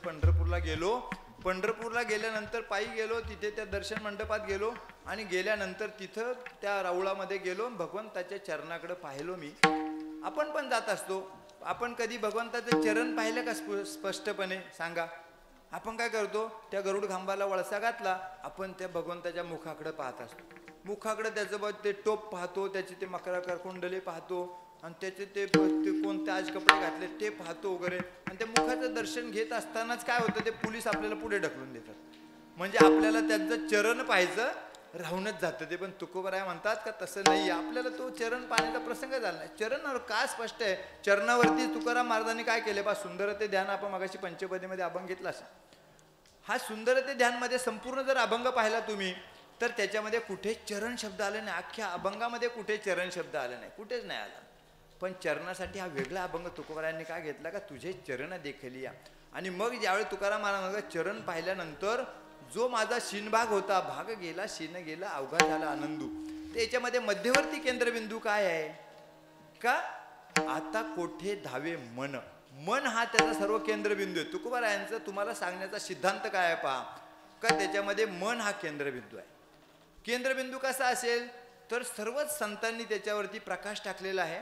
पंढरपूरला गेल्यानंतर पायी गेलो, तिथे त्या दर्शन मंडपात गेलो आणि गेल्यानंतर तिथं त्या राऊळामध्ये गेलो, भगवंताच्या चरणाकडे पाहिलो मी. आपण पण जात असतो, आपण कधी भगवंताचं चरण पाहिलं का स्पष्टपणे? सांगा. आपण काय करतो? त्या गरुड खांबाला वळसा घातला, आपण त्या भगवंताच्या मुखाकडे पाहत असतो. मुखाकडे त्याचं ते टोप पाहतो, त्याचे ते मकराकार कुंडले पाहतो आणि त्याचे ते कोणते आज कपडे घातले ते पाहतो वगैरे. आणि त्या मुखाचं दर्शन घेत असतानाच काय होतं, ते पोलीस आपल्याला पुढे ढकलून देतात. म्हणजे आपल्याला त्यांचं चरण पाहायचं राहूनच जातं ते. पण तुकोबाराय म्हणतात का तसं नाही, आपल्याला तो चरण पाहण्याचा प्रसंग झाला नाही. चरणावर काय स्पष्ट आहे? चरणावरती तुकाराम महाराजांनी काय केले बा? सुंदरते ध्यान आपण मगाशी पंचपदीमध्ये अभंग घेतला असा. हा सुंदरते ध्यानमध्ये संपूर्ण जर अभंग पाहिला तुम्ही तर त्याच्यामध्ये कुठेच चरण शब्द आले नाही. अख्ख्या अभंगामध्ये कुठे चरण शब्द आले नाही, कुठेच नाही आला. पण चरणासाठी हा वेगळा अभंग तुकोबारायांनी काय घेतला का? तुझे चरण देखली या. आणि मग ज्यावेळी तुकाराम महाराज चरण पाहिल्यानंतर जो माझा शिनभाग होता, भाग गेला शिन गेला अवघा झाला आनंदू. त्याच्यामध्ये मध्यवर्ती केंद्रबिंदू काय आहे का? आता कोठे धावे मन. मन हा त्याचा सर्व केंद्रबिंदू आहे. तुकोबारायांचं तुम्हाला सांगण्याचा सिद्धांत काय आहे पहा का? त्याच्यामध्ये मन हा केंद्रबिंदू आहे. केंद्रबिंदू कसा असेल तर सर्वच संतांनी त्याच्यावरती प्रकाश टाकलेला आहे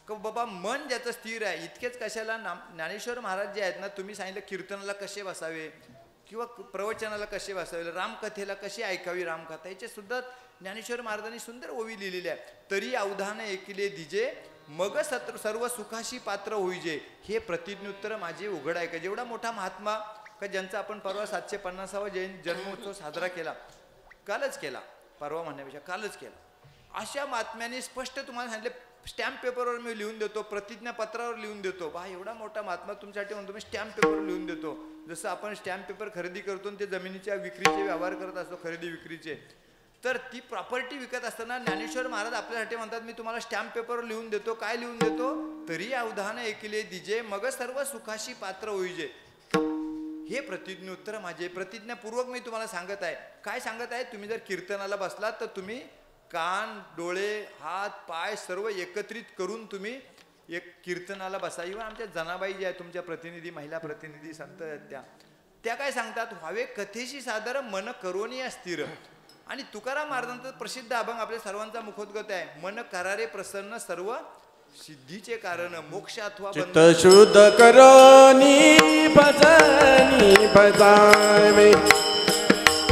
का बाबा मन ज्याचं स्थिर आहे. इतकेच कशाला ज्ञानेश्वर महाराज जे आहेत ना, तुम्ही सांगितलं कीर्तनाला कसे बसावे किंवा प्रवचनाला कसे बसावे, रामकथेला कशी ऐकावी रामकथा, याचे सुद्धा ज्ञानेश्वर महाराजांनी सुंदर ओवी लिहिलेली आहे. तरी अवधान ऐकले दिजे मग सर्व सुखाशी पात्र होईजे, हे प्रतिज्ञोत्तर माझे उघड आहे. का जेवढा मोठा महात्मा का ज्यांचा आपण परवा 750वा जन्मोत्सव साजरा केला, कालच केला, परवा म्हणण्यापेक्षा कालच केला, अशा महात्म्याने स्पष्ट तुम्हाला सांगितले. स्टॅम्प पेपरवर मी लिहून देतो, प्रतिज्ञा पत्रावर लिहून देतो. बा एवढा मोठा महात्मा तुमच्यासाठी म्हणतो मी स्टॅम्प पेपरवर लिहून देतो. जसं आपण स्टॅम्प पेपर खरेदी करतो ते जमिनीच्या विक्रीचे व्यवहार करत असतो, खरेदी विक्रीचे, तर ती प्रॉपर्टी विकत असताना ज्ञानेश्वर महाराज आपल्यासाठी म्हणतात मी तुम्हाला स्टॅम्प पेपरवर लिहून देतो. काय लिहून देतो? तरी अवधान ऐकले दिजे मग सर्व सुखाशी पात्र होईजे, हे प्रतिज्ञोत्तर माझे. प्रतिज्ञापूर्वक मी तुम्हाला सांगत आहे. काय सांगत आहे? तुम्ही जर कीर्तनाला बसलात तर तुम्ही कान डोळे हात पाय सर्व एकत्रित करून तुम्ही एक कीर्तनाला बसा. इव्हन आमच्या जनाबाई ज्या आहेत तुमच्या प्रतिनिधी, महिला प्रतिनिधी संत त्या काय सांगतात? व्हावे कथेशी सादर मन करोनी स्थिर. आणि तुकाराम महाराजांचा प्रसिद्ध अभंग आपल्या सर्वांचा मुखोद्गत आहे, मन करारे प्रसन्न सर्व सिद्धीचे कारण मोक्ष अथवा चित्त शुद्ध करोनी भजनी बजावे,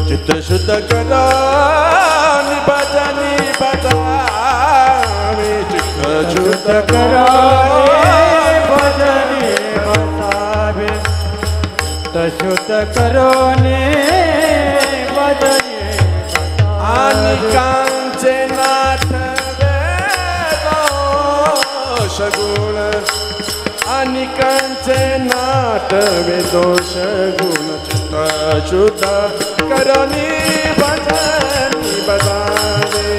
चित्त शुद्ध करोनी भजनी बजावे, चित्त शुद्ध करोनी भजनी बजावे, चित्त शुद्ध करोनी भजनी अनिकांचे नाटवे दोष गुण, अनिकांचे नाटवे दोष गुण, चित्त शुद्ध करोनी भजनी बजावे,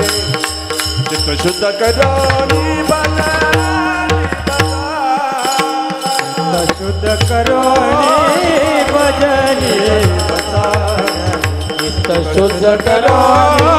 चित्त शुद्ध करोनी भजनी बजावे, चित्त शुद्ध करोनी भजनी बजावे, चित्त शुद्ध करोनी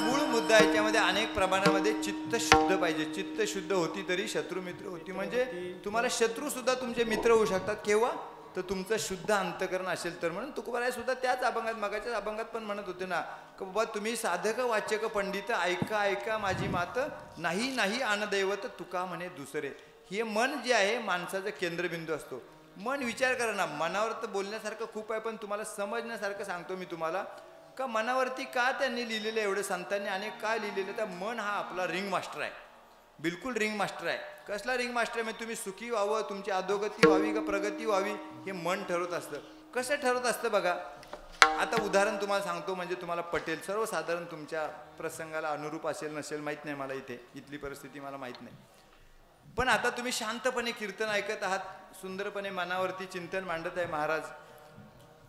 मूळ मुद्दा याच्यामध्ये अनेक प्रमाणामध्ये चित्त शुद्ध पाहिजे. चित्त शुद्ध होती तरी शत्रू मित्र होती. म्हणजे तुम्हाला शत्रू सुद्धा तुमचे मित्र होऊ शकतात. केव्हा? तर तुमचं शुद्ध अंतकरण असेल तर. म्हणून तुकोबाराय सुद्धा त्याच अभंगात, मगाच्याच अभंगात पण म्हणत होते ना, की बाबा तुम्ही साधक वाचक पंडित ऐका ऐका माझी मात, नाही नाही आनदैवत तुका म्हणे दुसरे. हे मन जे आहे माणसाचा केंद्रबिंदू असतो. मन विचार करा ना, मनावर तर बोलण्यासारखं खूप आहे, पण तुम्हाला समजण्यासारखं सांगतो मी तुम्हाला, का मनावरती का त्यांनी लिहिलेलं एवढं संतांनी आणि काय लिहिलेलं. तर मन हा आपला रिंग मास्टर आहे, बिलकुल रिंग मास्टर आहे. कसला रिंग मास्टर आहे? म्हणजे तुम्ही सुखी व्हावं, तुमची अधोगती व्हावी का प्रगती व्हावी, हे मन ठरवत असतं. कसं ठरवत असतं बघा. आता उदाहरण तुम्हाला सांगतो, म्हणजे तुम्हाला पटेल. सर्वसाधारण तुमच्या प्रसंगाला अनुरूप असेल नसेल माहीत नाही मला, इथली परिस्थिती मला माहीत नाही. पण आता तुम्ही शांतपणे कीर्तन ऐकत आहात, सुंदरपणे मनावरती चिंतन मांडत आहे महाराज,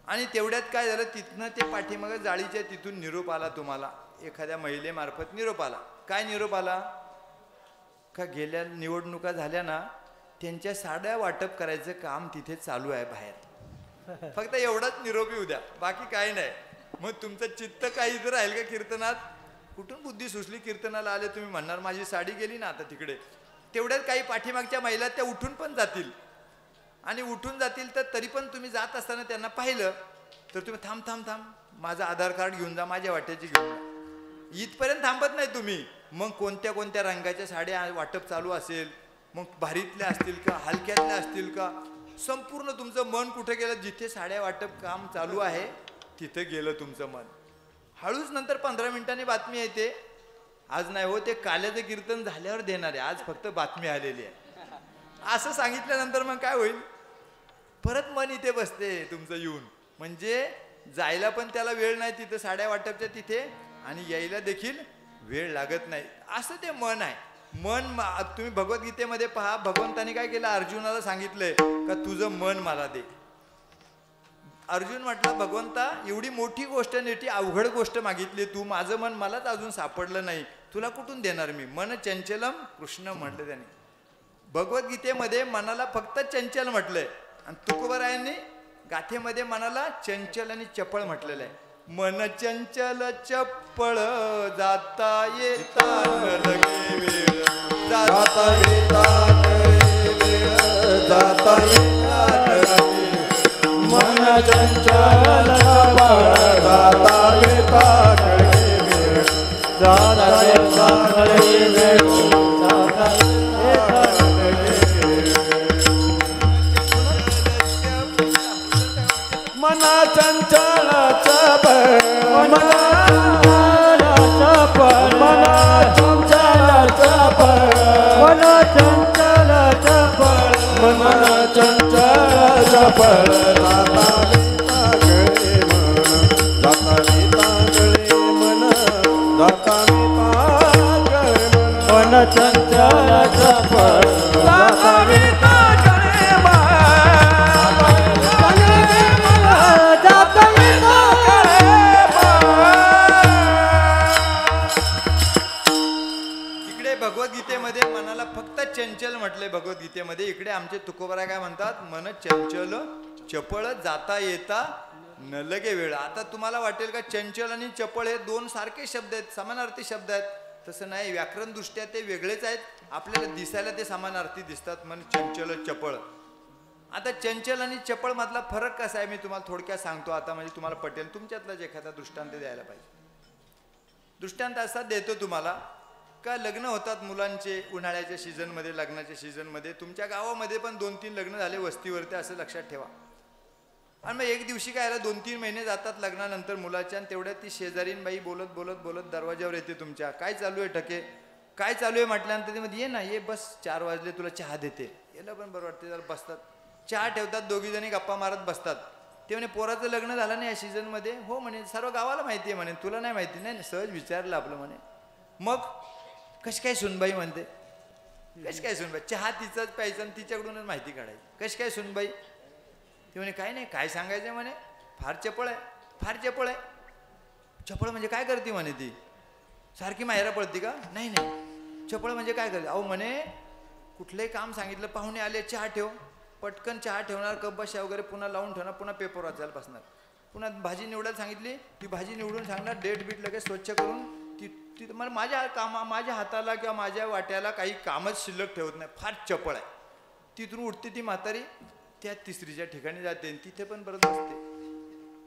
आणि तेवढ्यात काय झालं, तिथनं ते पाठीमागं जाळीच्या तिथून निरोप आला तुम्हाला. एखाद्या महिलेमार्फत निरोप आला. काय निरोप आला? का गेल्या निवडणुका झाल्या ना, त्यांच्या साड्या वाटप करायचं काम तिथे चालू आहे बाहेर. फक्त एवढाच निरोप येऊ द्या, बाकी काही नाही. मग तुमचं चित्त काही जर राहील का कीर्तनात? कुठून बुद्धी सुचली कीर्तनाला आले तुम्ही म्हणणार माझी साडी गेली ना आता तिकडे. तेवढ्यात काही पाठीमागच्या महिला त्या उठून पण जातील, आणि उठून जातील तर तरी पण तुम्ही जात असताना त्यांना पाहिलं तर तुम्ही थांब थांब थांब, माझं आधार कार्ड घेऊन जा, माझ्या वाट्याची घेऊन जा, इथपर्यंत थांबत नाही तुम्ही. मग कोणत्या कोणत्या रंगाच्या साड्या वाटप चालू असेल, मग भारीतल्या असतील का हलक्यातल्या असतील का, संपूर्ण तुमचं मन कुठे गेलं? जिथे साड्या वाटप काम चालू आहे तिथं गेलं तुमचं मन. हळूच नंतर 15 मिनिटांनी बातमी येते, आज नाही हो, ते काल्याचं कीर्तन झाल्यावर देणार आहे, आज फक्त बातमी आलेली आहे. असं सांगितल्यानंतर मग काय होईल? परत मन इथे बसते तुमचं येऊन. म्हणजे जायला पण त्याला वेळ नाही तिथं साड्या वाटपच्या तिथे, आणि यायला देखील वेळ लागत नाही. असं ते मन आहे. मन तुम्ही भगवद्गीतेमध्ये पहा, भगवंताने काय केलं? अर्जुनाला सांगितलंय का तुझं मन मला दे. अर्जुन म्हटला, भगवंता एवढी मोठी गोष्ट नेटी अवघड गोष्ट मागितली तू, माझं मन मलाच अजून सापडलं नाही, तुला कुठून देणार मी? मन चंचलम कृष्ण म्हटलं त्याने. भगवद्गीतेमध्ये मनाला फक्त चंचल म्हटलंय, आणि तुकोबारायांनी गाथेमध्ये मनाला चंचल आणि चपळ म्हटलेलं आहे. मन चंचल चपळ जाता येता लगे वेळ, जाता येता वेळ, जाता येता मन चंचल चपळ जाता येता वेळ, जाता येता वेळ, जाता येता मना चंचल चपळ, मना चपळ, मना चंचल चपळ, मना चंचल चपळ, मना चंचल चपळ, जाता येता गळे मन, जाता येता गळे मन, मन चंचल चपळ, जाता येता गळे मन, जाता येता इकडे भगवद्गीतेमध्ये मनाला फक्त चंचल म्हटलंय भगवद्गीतेमध्ये. इकडे आमचे तुकोबाराय काय म्हणतात? मन चंचल चपळ जाता येता न लगे वेळ. आता तुम्हाला वाटेल का चंचल आणि चपळ हे दोन सारखे शब्द आहेत, समानार्थी शब्द आहेत? तसं नाही, व्याकरण दृष्ट्या ते वेगळेच आहेत. आपल्याला दिसायला ते समानार्थी दिसतात. मन चंचल चपळ. आता चंचल आणि चपळ मधला फरक कसा आहे मी तुम्हाला थोडक्यात सांगतो आता, म्हणजे तुम्हाला पटेल. तुमच्यातलाच एखादा दृष्टांत द्यायला पाहिजे. दृष्टांत असा देतो तुम्हाला का, लग्न होतात मुलांचे उन्हाळ्याच्या सीझनमध्ये, लग्नाच्या सीझनमध्ये. तुमच्या गावामध्ये पण 2-3 लग्न झाले वस्तीवरती, असं लक्षात ठेवा. आणि मग एक दिवशी काय आलं, 2-3 महिने जातात लग्नानंतर मुलाच्या, आणि तेवढ्यात ती शेजारीन बाई बोलत बोलत बोलत दरवाज्यावर येते तुमच्या. काय चालू आहे ठके, काय चालू आहे म्हटल्यानंतर ते मध्ये, ये ना ये बस, 4 वाजले, तुला चहा देते. याला पण बरं वाटते, जरा बसतात, चहा ठेवतात, दोघी जणी गप्पा मारत बसतात. ते म्हणे पोराचं लग्न झालं नाही या सीझनमध्ये? हो म्हणे, सर्व गावाला माहिती आहे म्हणे, तुला नाही माहिती? नाही, सहज विचारलं आपलं म्हणे. मग कशी काय सुनबाई म्हणते, कशी काय सुनबाई? चहा तिचाच प्यायचा आणि तिच्याकडूनच माहिती काढायची. कशी काय सुनबाई? ते म्हणे काय नाही, काय सांगायचं म्हणे, फार चपळ आहे, फार चपळ आहे. चपळ म्हणजे काय करते म्हणे ती? सारखी माहेरा पडती का? नाही नाही, चपळ म्हणजे काय करते? अहो म्हणे, कुठलंही काम सांगितलं, पाहुणे आले, चहा ठेव, पटकन चहा ठेवणार, कप बशा वगैरे पुन्हा लावून ठेवणार, पुन्हा पेपर वाचायला बसणार. पुन्हा भाजी निवडायला सांगितली, ती भाजी निवडून सांगणार, डेट बीट लगेच स्वच्छ करून ती मला माझ्या हाताला किंवा माझ्या वाट्याला काही कामच शिल्लक ठेवत नाही, फार चपळ आहे. तिथून उठते ती म्हातारी, त्या तिसरीच्या ठिकाणी जाते आणि तिथे पण परत बसते.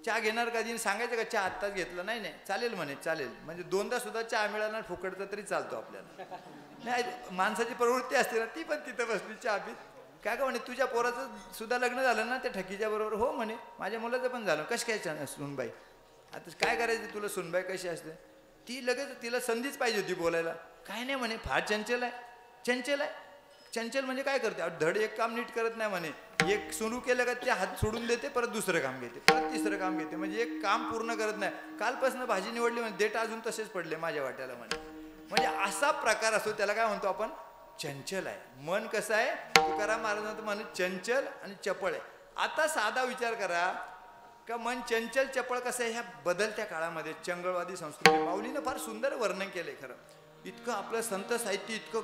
चहा घेणार कधी सांगायचं का चहा आत्ताच घेतला? नाही नाही चालेल म्हणे, चालेल. म्हणजे दोनदा सुद्धा चहा मिळाला फुकटचा तरी चालतो आपल्याला. नाही, माणसाची प्रवृत्ती असते ना, ती पण तिथं बसली चहा पीत. काय का म्हणे, तुझ्या पोराचं सुद्धा लग्न झालं ना त्या ठकीच्या बरोबर? हो म्हणे, माझ्या मुलाचं पण झालं. कशी काय सुनबाई? आता काय करायचं तुला, सुनबाई कशी असते? ती लगेच, तिला संधीच पाहिजे होती बोलायला. काय नाही म्हणे, फार चंचल आहे. चंचल आहे? चंचल म्हणजे काय करते? धड एक काम नीट करत नाही म्हणे. एक सुरू केलं का ते हात सोडून देते, परत दुसरं काम घेते, परत तिसरं काम घेते. म्हणजे एक काम पूर्ण करत नाही. कालपासून भाजी निवडली म्हणजे देठ अजून तसेच पडले माझ्या वाट्याला म्हणे. म्हणजे असा प्रकार असतो, त्याला काय म्हणतो आपण? चंचल आहे. मन कसं आहे? तुकाराम महाराजांचं मन चंचल आणि चपळ आहे. आता साधा विचार करा का मन चंचल चपळ कसं आहे ह्या बदलत्या काळामध्ये चंगळवादी संस्कृती. माऊलीनं फार सुंदर वर्णन केलंय खरं. इतकं आपलं संत साहित्य इतकं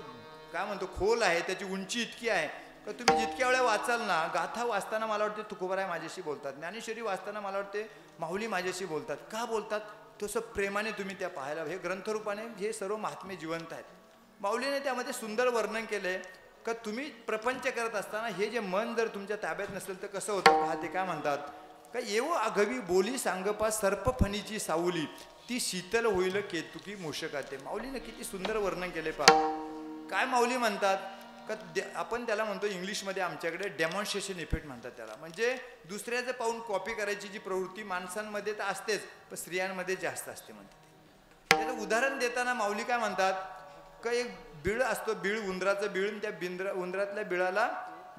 काय म्हणतो खोल आहे, त्याची उंची इतकी आहे का तुम्ही जितक्या वेळा वाचाल ना, गाथा वाचताना मला वाटते तुकोबाराय माझ्याशी बोलतात, ज्ञानेश्वरी वाचताना मला वाटते माऊली माझ्याशी बोलतात. का बोलतात? तसं प्रेमाने तुम्ही त्या पाहायला, हे ग्रंथरूपाने हे सर्व महात्मे जिवंत आहेत. माऊलीने त्यामध्ये सुंदर वर्णन केलंय का तुम्ही प्रपंच करत असताना हे जे मन जर तुमच्या ताब्यात नसेल तर कसं होतं पहा. ते काय म्हणतात का, येवो आघवी बोली सांगपा सर्पफणीची सावली, ती शीतल होईल केतुकी मूषकाते. माऊलीने किती सुंदर वर्णन केले पहा. काय माऊली म्हणतात का, आपण त्याला म्हणतो इंग्लिशमध्ये आमच्याकडे डेमॉन्स्ट्रेशन इफेक्ट म्हणतात त्याला. म्हणजे दुसऱ्याचं पाहून कॉपी करायची जी प्रवृत्ती माणसांमध्ये तर असतेच, पण स्त्रियांमध्ये जास्त असते म्हणतात. त्याचं उदाहरण देताना माऊली काय म्हणतात का, एक बिळ असतो, बिळ, उंदराचं बिळ, त्या उंदरातल्या बिळाला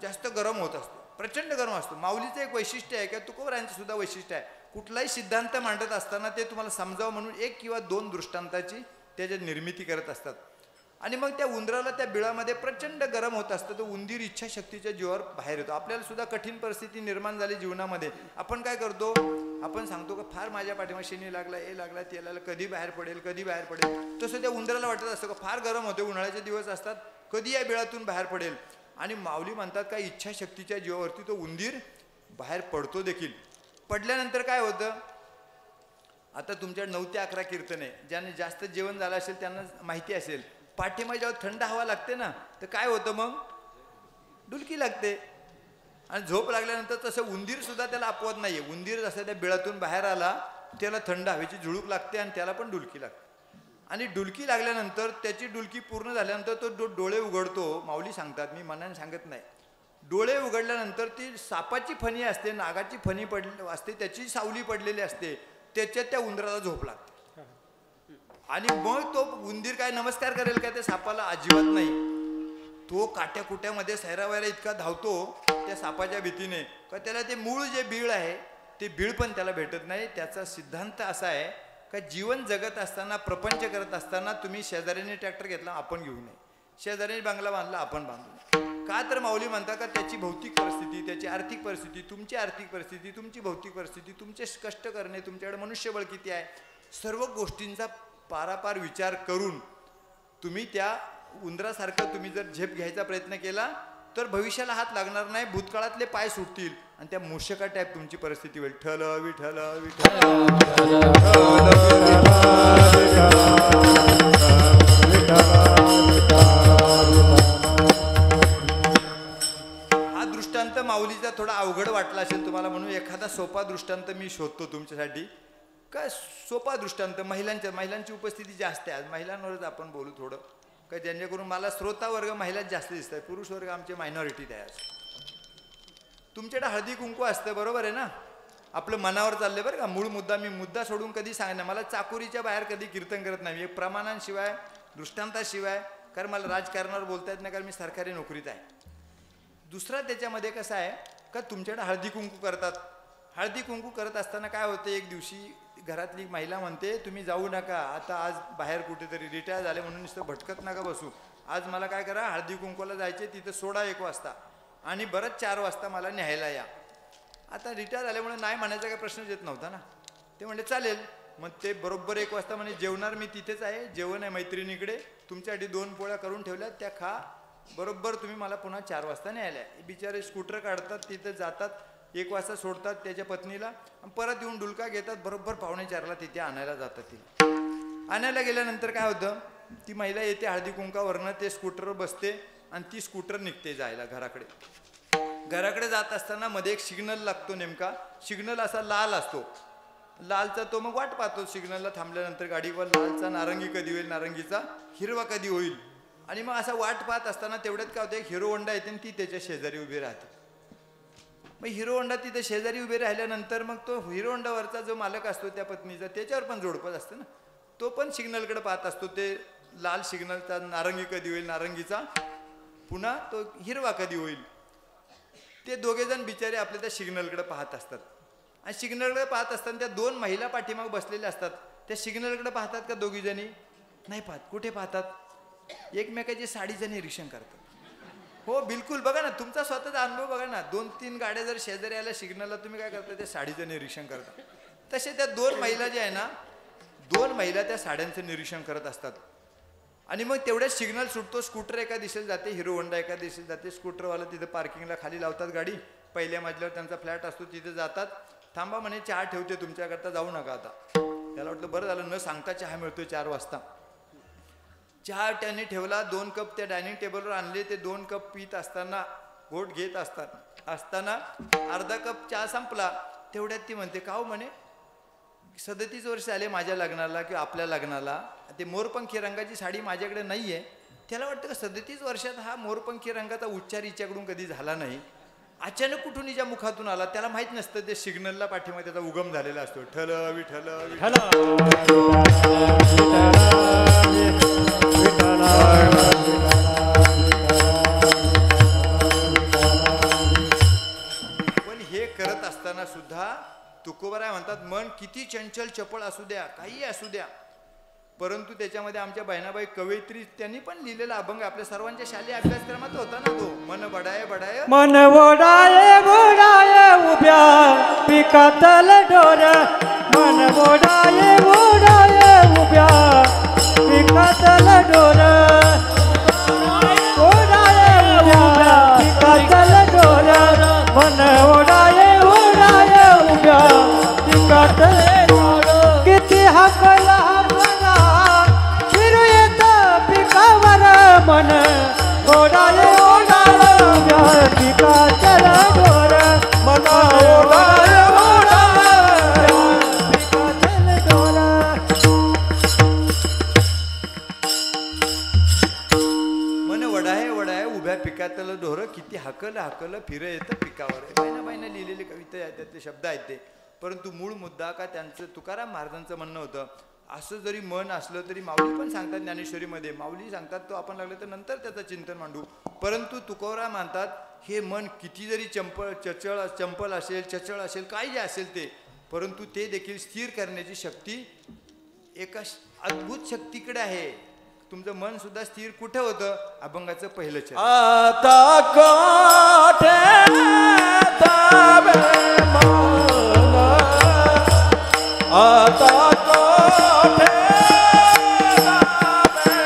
जास्त गरम होत असतो, प्रचंड गरम असतो. माऊलीचं एक वैशिष्ट्य आहे का, तुकोबारायांचं सुद्धा वैशिष्ट्य आहे. कुठलाही सिद्धांत मांडत असताना ते तुम्हाला समजावं म्हणून एक किंवा दोन दृष्टांताची त्याच्यात निर्मिती करत असतात. आणि मग त्या उंदराला त्या बिळामध्ये प्रचंड गरम होत असतं, तर उंदीर इच्छाशक्तीच्या जीवावर बाहेर येतो. आपल्याला सुद्धा कठीण परिस्थिती निर्माण झाली जीवनामध्ये, आपण काय करतो, आपण सांगतो का फार माझ्या पाठीमागे शनी लागला, हे लागला, ते लागला, कधी बाहेर पडेल, कधी बाहेर पडेल. तसं त्या उंदराला वाटत असतं का फार गरम होते, उन्हाळ्याचे दिवस असतात, कधी या बिळातून बाहेर पडेल. आणि माऊली म्हणतात का इच्छाशक्तीच्या जीवावरती तो उंदीर बाहेर पडतो देखील. पडल्यानंतर काय होतं, आता तुमच्या 9 ते 11 कीर्तन आहे, ज्याने जास्त जेवण झालं असेल त्यांना माहिती असेल, पाठीमागे जेव्हा थंड हवा लागते ना, तर काय होतं मग, डुलकी लागते. आणि झोप लागल्यानंतर तसं उंदीर सुद्धा त्याला अपवाद नाहीये. उंदीर जसं त्या बिळातून बाहेर आला, त्याला थंड हवेची झुळूक लागते आणि त्याला पण डुलकी लागते. आणि डुलकी लागल्यानंतर त्याची डुलकी पूर्ण झाल्यानंतर तो डोळे उघडतो. माऊली सांगतात, मी मनाने सांगत नाही. डोळे उघडल्यानंतर ती सापाची फणी असते, नागाची फणी पडली असते, त्याची सावली पडलेली असते, त्याच्यात त्या उंदराला झोप लागते. आणि मग तो उंदीर काय नमस्कार करेल का त्या सापाला? अजिबात नाही. तो काट्या कुट्यामध्ये सैरावैरा इतका धावतो त्या सापाच्या भीतीने का त्याला ते मूळ जे बीळ आहे ते बीळ पण त्याला भेटत नाही. त्याचा सिद्धांत असा आहे का जीवन जगत असताना, प्रपंच करत असताना तुम्ही शेजाऱ्याने ट्रॅक्टर घेतला, आपण घेऊ नये. शेजाऱ्याने बंगला बांधला, आपण बांधू नये. का तर माऊली म्हणतात का त्याची भौतिक परिस्थिती, त्याची आर्थिक परिस्थिती, तुमची आर्थिक परिस्थिती, तुमची भौतिक परिस्थिती, तुमचे कष्ट करणे, तुमच्याकडे मनुष्यबळ किती आहे, सर्व गोष्टींचा पारापार विचार करून तुम्ही त्या उंदरासारखं तुम्ही जर झेप घ्यायचा प्रयत्न केला तर भविष्याला हात लागणार नाही, भूतकाळातले पाय सुटतील आणि त्या मूषका टाईप तुमची परिस्थिती होईल. ठल विठल विठल. हा दृष्टांत माऊलीचा थोडा अवघड वाटला असेल तुम्हाला, म्हणून एखादा सोपा दृष्टांत मी शोधतो तुमच्यासाठी. काय सोपा दृष्टांत, महिलांची उपस्थिती जास्त आहे आज, महिलांवरच आपण बोलू थोडं, का जेणेकरून मला श्रोता वर्ग महिलाच जास्त दिसत आहे, पुरुष वर्ग आमचे मायनॉरिटीत आहे आज. तुमच्याकडे हळदी कुंकू असतं, बरोबर आहे ना, आपलं मनावर चाललंय बरं का. मूळ मुद्दा मी मुद्दा सोडून कधी सांगणार, मला चाकोरीच्या बाहेर कधी कीर्तन करत नाही, एक प्रमाणांशिवाय, दृष्टांताशिवाय, कारण मला राजकारणावर बोलता येत नाही, कारण मी सरकारी नोकरीत आहे. दुसरा त्याच्यामध्ये कसं आहे का तुमच्याकडे हळदी कुंकू करतात. हळदी कुंकू करत असताना काय होतं, एक दिवशी घरातली महिला म्हणते तुम्ही जाऊ नका, आता आज बाहेर कुठेतरी रिटायर झाले म्हणून नुसतं भटकत नका बसू, आज मला काय करा, हळदी कुंकूला जायचे, तिथं सोडा 1 वाजता आणि बरंच 4 वाजता मला न्यायला या. आता रिटायर झाल्यामुळे नाही म्हणायचा काही प्रश्नच येत नव्हता ना. ते म्हणले चालेल. मग ते बरोबर 1 वाजता म्हणे जेवणार मी तिथेच आहे, जेवण आहे मैत्रिणीकडे, तुमच्यासाठी 2 पोळ्या करून ठेवल्या, त्या खा, बरोबर तुम्ही मला पुन्हा 4 वाजता न्यायला. बिचारे स्कूटर काढतात, तिथे जातात, 1 वाजता सोडतात त्याच्या पत्नीला, परत येऊन डुलका घेतात, बरोबर 3:45ला तिथे आणायला जातात तिला. आणायला गेल्यानंतर काय होतं, ती महिला येते हळदी कुंकावरनं, ते स्कूटरवर बसते आणि ती स्कूटर निघते जायला घराकडे. घराकडे जात असताना मध्ये एक सिग्नल लागतो, नेमका सिग्नल असा लाल असतो. लालचा तो मग वाट पाहतो, सिग्नलला थांबल्यानंतर गाडीवर लालचा नारंगी कधी होईल, नारंगीचा हिरवा कधी होईल. आणि मग असा वाट पाहत असताना तेवढ्यात काय होतं, एक हिरो होंडा येते आणि ती त्याच्या शेजारी उभी राहते. मग हिरो होंडा तिथे शेजारी उभी राहिल्यानंतर मग तो हिरो होंडावरचा जो मालक असतो त्या पत्नीचा, त्याच्यावर पण जोडपं असतं ना, तो पण सिग्नलकडे पाहत असतो. ते लाल सिग्नलचा नारंगी कधी होईल, नारंगीचा पुन्हा तो हिरवा कधी होईल. ते दोघेजण बिचारे आपल्या त्या सिग्नलकडे पाहत असतात. आणि सिग्नलकडे पाहत असताना त्या दोन महिला पाठीमाग बसलेल्या असतात. त्या सिग्नलकडे पाहतात का दोघी जणी? नाही पाहत. कुठे पाहतात? एकमेकाची साडीचं निरीक्षण करतात. हो बिलकुल. बघा ना, तुमचा स्वतःचा अनुभव बघा ना. 2-3 गाड्या जर शेजारी आल्या सिग्नलला, तुम्ही काय करता? त्या साडीचं निरीक्षण करता. तसे त्या दोन महिला ज्या आहे ना, दोन महिला त्या साड्यांचं निरीक्षण करत असतात. आणि मग तेवढ्यात सिग्नल सुटतो. स्कूटर एका दिशेला जाते, हिरो होंडा एका दिशेला जाते. स्कूटरवाला तिथं पार्किंगला खाली लावतात गाडी. पहिल्या मजल्यावर त्यांचा फ्लॅट असतो, तिथे जातात. थांबा म्हणे, चहा ठेवते तुमच्याकरता, जाऊ नका आता. त्याला वाटलं बरं झालं, न सांगता चहा मिळतोय 4 वाजता. चहा त्याने ठेवला. 2 कप त्या डायनिंग टेबलवर आणले. ते 2 कप पित असताना, घोट घेत असताना अर्धा कप चहा संपला. तेवढ्यात ती म्हणते, का हो म्हणे, 37 वर्ष आले माझ्या लग्नाला किंवा आपल्या लग्नाला, ते मोरपंखी रंगाची साडी माझ्याकडे नाही आहे. त्याला वाटतं का 37 वर्षात हा मोरपंखी रंगाचा उच्चार हिच्याकडून कधी झाला नाही. अचानक कुठून हिच्या मुखातून आला, त्याला माहीत नसतं. ते सिग्नलला पाठीमध्ये त्याचा उगम झालेला असतो. ठल विठल विठल. पण हे करत असताना सुद्धा तुकोबाराय म्हणतात, मन किती चंचल चपळ असू द्या, काही असू द्या, परंतु त्याच्यामध्ये आमच्या बहिणाबाई कवयित्री त्यांनी पण लिहिलेला अभंग आपल्या सर्वांच्या शालेय अभ्यासक्रमात होता ना तो. मन बडाय बडाय, मन ओढाये ओढाये उभ्या पिकातल ढोर, मन ओढाये ओढाये उभ्या पिकातल ढोर, ओढाये उभ्या पिकातल ढोर, मन ओढाये ओढाये उभ्या पिकातल ढोर. किती हाकला मन ओढाये ओढाये उभ्या पिकातल ढोर, मन ओढाये ओढाये पिकातल ढोर. मन वडाय वडाय उभ्या पिकातल ढोर, किती हाकल हाकल फिर येतं पिकावर. महिना लिहिलेली कविता आहेत, त्यातले शब्द आहेत ते. परंतु मूळ मुद्दा का त्यांचं तुकाराम महाराजांचं म्हणणं होतं, असं जरी मन असलं तरी, माऊली पण सांगतात ज्ञानेश्वरीमध्ये, माऊली सांगतात तो आपण लागलं तर नंतर त्याचं चिंतन मांडू, परंतु तुकोबाराय मानतात हे मन किती जरी चंपल असेल, चचळ असेल, काय जे असेल ते, परंतु ते देखील स्थिर करण्याची शक्ती एका अद्भुत शक्तीकडे आहे. तुमचं मन सुद्धा स्थिर कुठे होतं? अभंगाचं पहिलं चरण. आता कोठे ताबे मन, आता कोठे ताबे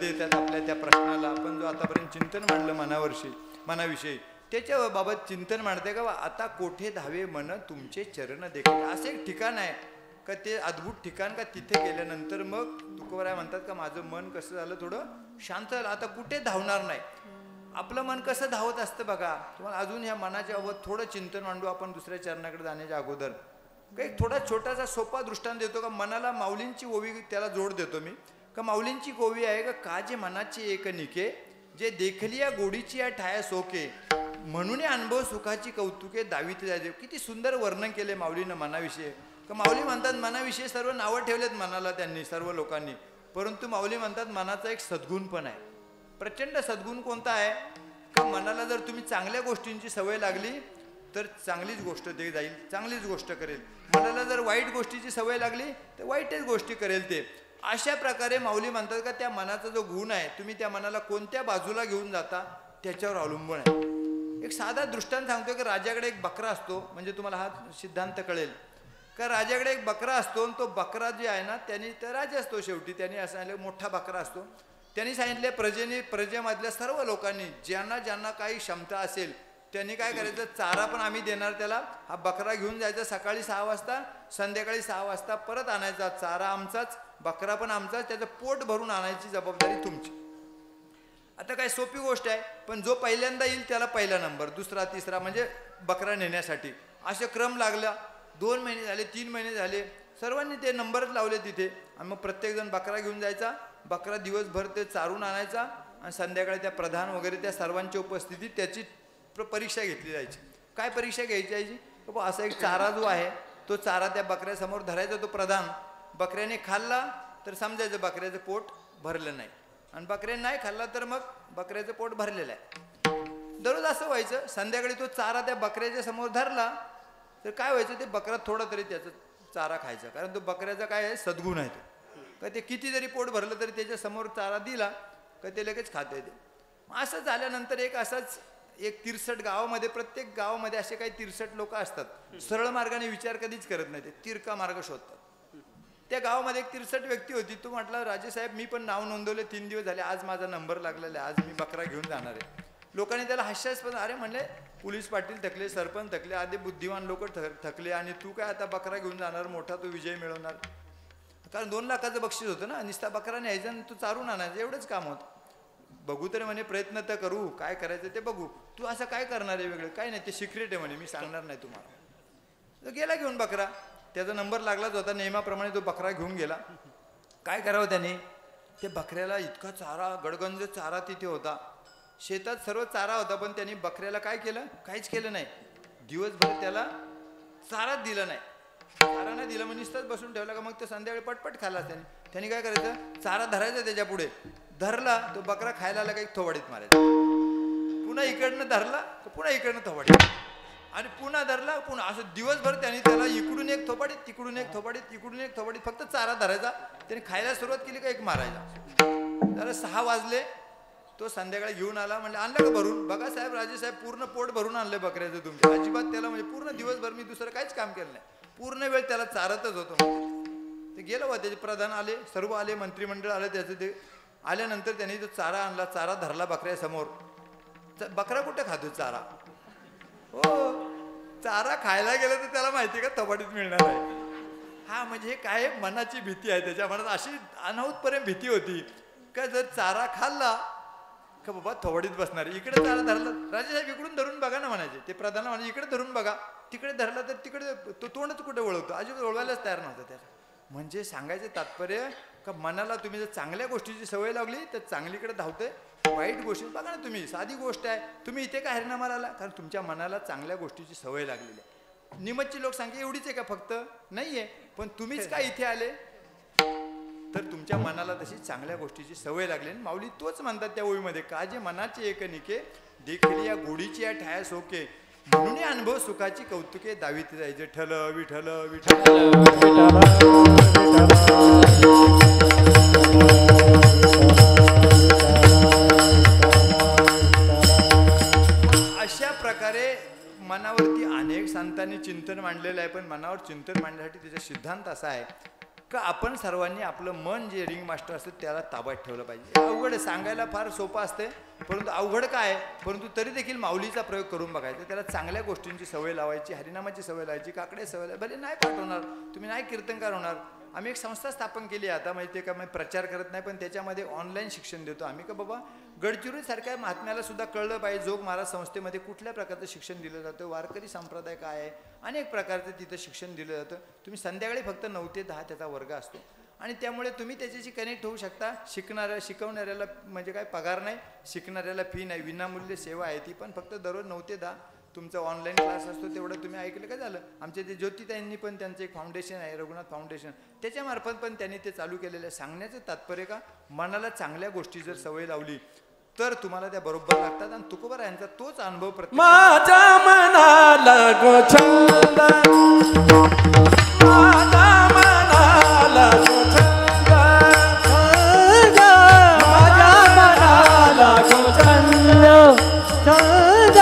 देतात आपल्या त्या प्रश्नाला. आपण जो आतापर्यंत चिंतन मांडलं मनाविषयी त्याच्या बाबत चिंतन मांडते का आता कोठे धावे मन तुमचे चरण देखील. असं एक ठिकाण आहे का ते अद्भुत ठिकाण का तिथे गेल्यानंतर मग तुकोबराय म्हणतात का माझं मन कसं झालं थोडं शांत झालं. आता कुठे धावणार नाही. आपलं मन कसं धावत असतं बघा. तुम्हाला अजून ह्या मनाच्या बाबत थोडं चिंतन मांडू आपण दुसऱ्या चरणाकडे जाण्याच्या अगोदर. काही थोडा छोटासा सोपा दृष्टांत देतो का मनाला माऊलींची ओवी त्याला जोड देतो मी का माऊलींची ओवी आहे का जे मनाची एक निके जे देखली या गोडीची या ठाया सोके म्हणून अनुभव सुखाची कौतुके दावीत जायचे. किती सुंदर वर्णन केले माऊलीनं मनाविषयी. का माऊली म्हणतात मनाविषयी सर्व नावं ठेवलेत मनाला त्यांनी सर्व लोकांनी. परंतु माऊली म्हणतात मनाचा एक सद्गुण पण आहे. प्रचंड सद्गुण कोणता आहे का मनाला जर तुम्ही चांगल्या गोष्टींची सवय लागली तर चांगलीच गोष्ट ते जाईल चांगलीच गोष्ट करेल. मनाला जर वाईट गोष्टीची सवय लागली तर वाईटच गोष्टी करेल ते. अशा प्रकारे माऊली म्हणतात का त्या मनाचा जो गुण आहे तुम्ही त्या मनाला कोणत्या बाजूला घेऊन जाता त्याच्यावर अवलंबून आहे. एक साधा दृष्टांत सांगतो की राजाकडे एक बकरा असतो. म्हणजे तुम्हाला हा सिद्धांत कळेल का राजाकडे एक बकरा असतो आणि तो बकरा जे आहे ना त्यांनी तर राजा असतो शेवटी. त्यांनी असं सांगितलं मोठा बकरा असतो. त्यांनी सांगितले प्रजेमधल्या सर्व लोकांनी ज्यांना ज्यांना काही क्षमता असेल त्यांनी काय करायचं चारा पण आम्ही देणार त्याला. हा बकरा घेऊन जायचा सकाळी 6 वाजता संध्याकाळी 6 वाजता परत आणायचा. चारा आमचाच बकरा पण आमचाच. त्याचं पोट भरून आणायची जबाबदारी तुमची. आता काय सोपी गोष्ट आहे. पण जो पहिल्यांदा येईल त्याला पहिला नंबर दुसरा तिसरा म्हणजे बकरा नेण्यासाठी असे क्रम लागला. 2 महिने झाले 3 महिने झाले सर्वांनी ते नंबरच लावले तिथे. आणि मग प्रत्येकजण बकरा घेऊन जायचा. बकरा दिवसभर ते चारून आणायचा आणि संध्याकाळी त्या प्रधान वगैरे त्या सर्वांच्या उपस्थितीत त्याची परीक्षा घेतली जायची. काय परीक्षा घ्यायची जायची असा एक चारा जो आहे तो चारा त्या बकऱ्यासमोर धरायचा. तो प्रधान बकऱ्याने खाल्ला तर समजायचं बकऱ्याचं पोट भरलं नाही आणि बकऱ्याने नाही खाल्ला तर मग बकऱ्याचं पोट भरलेलं आहे. दररोज असं व्हायचं. संध्याकाळी तो चारा त्या बकऱ्याच्या समोर धरला तर काय व्हायचं ते बकरा थोडा तरी त्याचा चारा खायचा. कारण तो बकऱ्याचा काय आहे सद्गुण आहे तो का ते किती जरी पोट भरलं तरी त्याच्या समोर चारा दिला का ते लगेच खाते ते. असं झाल्यानंतर एक असाच एक 63 गावामध्ये प्रत्येक गावामध्ये असे काही 63 लोक असतात. सरळ मार्गाने विचार कधीच करत नाही ते तिरका मार्ग शोधतात. त्या गावामध्ये एक 63 व्यक्ती होती. तो म्हटला राजेसाहेब मी पण नाव नोंदवले 3 दिवस झाले आज माझा नंबर लागलेला आहे आज मी बकरा घेऊन जाणार आहे. लोकांनी त्याला हास्यास्पद अरे म्हणले पोलीस पाटील थकले सरपंच थकले आधी बुद्धिमान लोक थकले आणि तू काय आता बकरा घेऊन जाणार मोठा तो विजय मिळवणार. कारण 2 लाखाचं बक्षीस होतं ना. नुसता बकरा न्यायचा आणि तू चारून आणायचं एवढंच काम होतं. बघू तरी म्हणे प्रयत्न तर करू काय करायचं ते बघू. तू असं काय करणार आहे वेगळं काय नाही ते सिक्रेट आहे म्हणे मी सांगणार नाही तुम्हाला. गेला घेऊन बकरा. त्याचा नंबर लागलाच होता. नियमाप्रमाणे तो बकरा घेऊन गेला. काय करावं त्याने ते बकऱ्याला इतका चारा गडगंज चारा तिथे होता. शेतात सर्व चारा होता पण त्यांनी बकऱ्याला काय केलं काहीच केलं नाही. दिवसभर त्याला चाराच दिला नाही. चारा नाही दिला मग नुसताच बसून ठेवला का मग तो संध्याकाळी पटपट खाल्ला. त्यांनी काय करायचं चारा धरायचा त्याच्या पुढे धरला तो बकरा खायला आला काही थोबाडीत मारायचा. पुन्हा इकडनं धरला तर पुन्हा इकडनं थोबाडीत आणि पुन्हा धरला पुन्हा असं दिवसभर त्यांनी त्याला इकडून एक थोबाडीत तिकडून एक थोबाडीत इकडून एक थोबाडीत फक्त चारा धरायचा. त्याने खायला सुरुवात केली का एक मारायचा. त्याला 6 वाजले तो संध्याकाळी घेऊन आला. म्हणलं आणलं का भरून बघा साहेब राजेसाहेब पूर्ण पोट भरून आणलं बकऱ्याचं तुमच्या. अजिबात त्याला म्हणजे पूर्ण दिवसभर मी दुसरं काहीच काम केलं नाही. पूर्ण वेळ त्याला चारतच होतो. ते गेलं बा त्याचे प्रधान आले सर्व आले मंत्रिमंडळ आलं त्याचं ते आल्यानंतर त्यांनी तो चारा आणला. चारा धरला बकऱ्यासमोर. बकरा कुठे खातो चारा हो चारा खायला गेलं तर त्याला माहिती का थोबाडीत मिळणार आहे. हा म्हणजे हे काय मनाची भीती आहे त्याच्या मनात अशी अनाहूतपर्यंत भीती होती का जर चारा खाल्ला का बाबा थोबाडीत बसणार. इकडे चारा धरला राजेसाहेब इकडून धरून बघा ना म्हणायचे. ते प्रधान म्हणायचे इकडे धरून बघा. तिकडे धरला तर तिकडे तो तोंडच कुठे वळवतो अजिबात वळवायलाच तयार नव्हतं त्याला. म्हणजे सांगायचं तात्पर्य का मनाला तुम्ही जर चांगल्या गोष्टीची सवय लागली तर चांगलीकडे धावते. वाईट गोष्टी बघा ना तुम्ही साधी गोष्ट आहे तुम्ही इथे का हरिनामाला आला कारण तुमच्या मनाला चांगल्या गोष्टीची सवय लागलेली आहे. निमतची लोकसंख्या एवढीच आहे का फक्त नाहीये पण तुम्हीच काय इथे आले तर तुमच्या मनाला तशी चांगल्या गोष्टीची सवय लागली. माऊली तोच म्हणतात त्या ओळीमध्ये का जे मनाचे एक निके देखील या गोडीची या ठाया सोके म्हणून अनुभव सुखाची कौतुके दावीत जायचे. ठल विठल विठल अशा प्रकारे मनावरती अनेक संतांनी चिंतन मांडलेलं आहे. पण मनावर चिंतन मांडण्यासाठी त्याचा सिद्धांत असा आहे का आपण सर्वांनी आपलं मन जे रिंग मास्टर असतं त्याला ताब्यात ठेवलं पाहिजे. अवघड आहे, सांगायला फार सोपं असते, परंतु अवघड काय आहे, परंतु तरी देखील माऊलीचा प्रयोग करून बघायचा. त्याला चांगल्या गोष्टींची सवय लावायची, हरिनामाची सवय लावायची, काकडे सवय लावायची. भले नाही पाठ होणार, तुम्ही नाही कीर्तनकार होणार. आम्ही एक संस्था स्थापन केली आहे आता, माहिती आहे का, मी प्रचार करत नाही पण त्याच्यामध्ये ऑनलाईन शिक्षण देतो आम्ही. का बाबा गडचिरोलीसारख्या महात्म्याला सुद्धा कळलं पाहिजे जोग महाराज संस्थेमध्ये कुठल्या प्रकारचं शिक्षण दिलं जातं, वारकरी संप्रदाय काय आहे, अनेक प्रकारचं तिथं शिक्षण दिलं जातं. तुम्ही संध्याकाळी फक्त 9 ते 10 त्याचा वर्ग असतो आणि त्यामुळे तुम्ही त्याच्याशी कनेक्ट होऊ शकता. शिकवणाऱ्याला म्हणजे काय पगार नाही, शिकणाऱ्याला फी नाही, विनामूल्य सेवा आहे ती. पण फक्त दररोज 9 ते 10 तुमचा ऑनलाईन क्लास असतो, तेवढं तुम्ही ऐकलं का झालं. आमच्या ते ज्योतिताईंनी पण त्यांचं एक फाउंडेशन आहे, रघुनाथ फाउंडेशन, त्याच्यामार्फत पण त्यांनी ते चालू केलेलं आहे. सांगण्याचं तात्पर्य का, मनाला चांगल्या गोष्टी जर सवय लावली तर तुम्हाला त्या बरोबर लागतात. आणि तुकोबारायांचा तोच अनुभव माझ्या मनाला गो छंद, माझ्या मनाला गो छंद, माझ्या मनाला गो छंद, छंद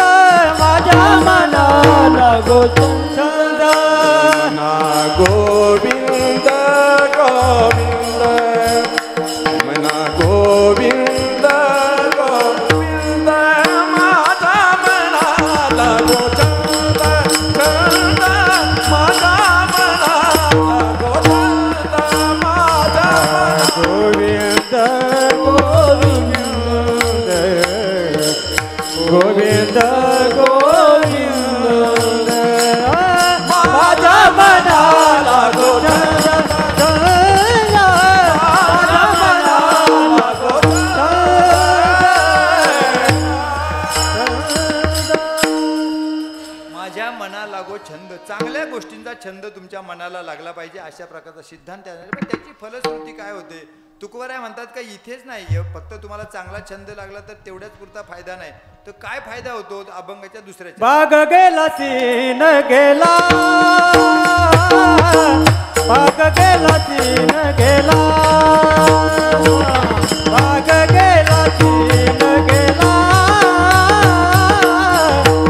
माझ्या मनाला गो छंद. ना गोविंद गोविंद, मना गोविंद गोविंद, माझ्या मनाला गो छंद, छंद माझ्या मनाला गो छंद, माझ्या गोविंद गोविंद गोविंद गोविंद, माझ्या मनाला गो छंद, छंद माझ्या मनाला गो माझ्या मनाला गो छंद. चांगल्या गोष्टींचा छंद तुमच्या मनाला लागला पाहिजे, अशा प्रकारचा सिद्धांत आहे. पण त्याची फलश्रुती काय होते, तुकोबाराय म्हणतात का इथेच नाही, फक्त तुम्हाला चांगला छंद लागला तर तेवढ्याच पुरता फायदा नाही, तर काय फायदा होतो अभंगाच्या दुसऱ्याच्या. बाग गेला सीन गेला, बाग गेला सीन गेला, बाग गेला सीन गेला,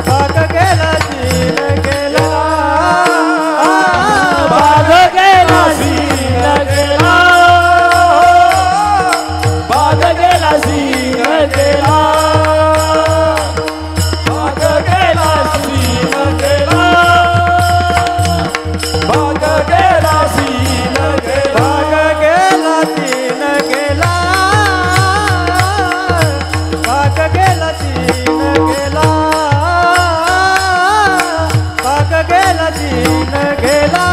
बाग गेला सीन गेला, बाग गेला सीन गेला, बाग गेला सीन गेला, बाग गेला सीन गेला, बाग गेला सीन गेला, बाग गेला सीन गेला, बाग गेला सीन गेला, बाग गेला सीन गेला,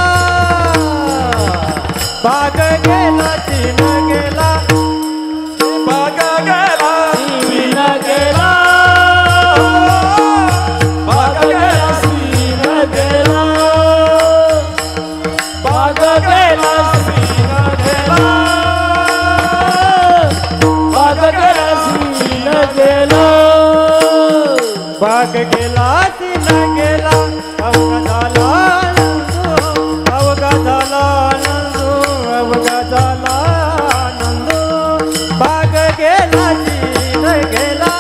बाग गेला सीन गेला, बाग गेला सीन गेला, बाग गेला सीन गेला, बाग गेला सीन गेला, बाग गेला सीन गेला, बाग गेला सीन गेला, अवघा झाला नंदू, अवघा झाला नंदू, अवघा झाला नंदू, बाग गेला सीन गेला,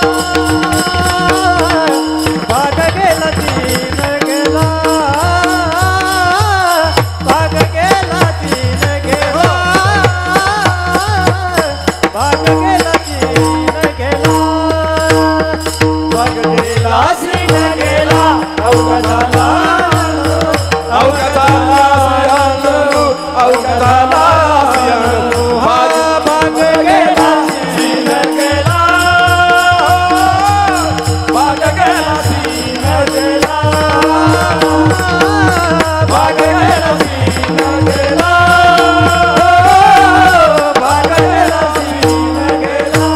बाग गेला सीन गेला, बाग गेला सीन गेला, बाग गेला सीन गेला, बाग गेला सीन गेला, अवघा झाला अवघा झाला सियांदू, अवघा झाला सियांदू, बाग गेला सीन गेला, बाग गेला सीन गेला, बाग गेला सीन गेला, बाग गेला सीन गेला,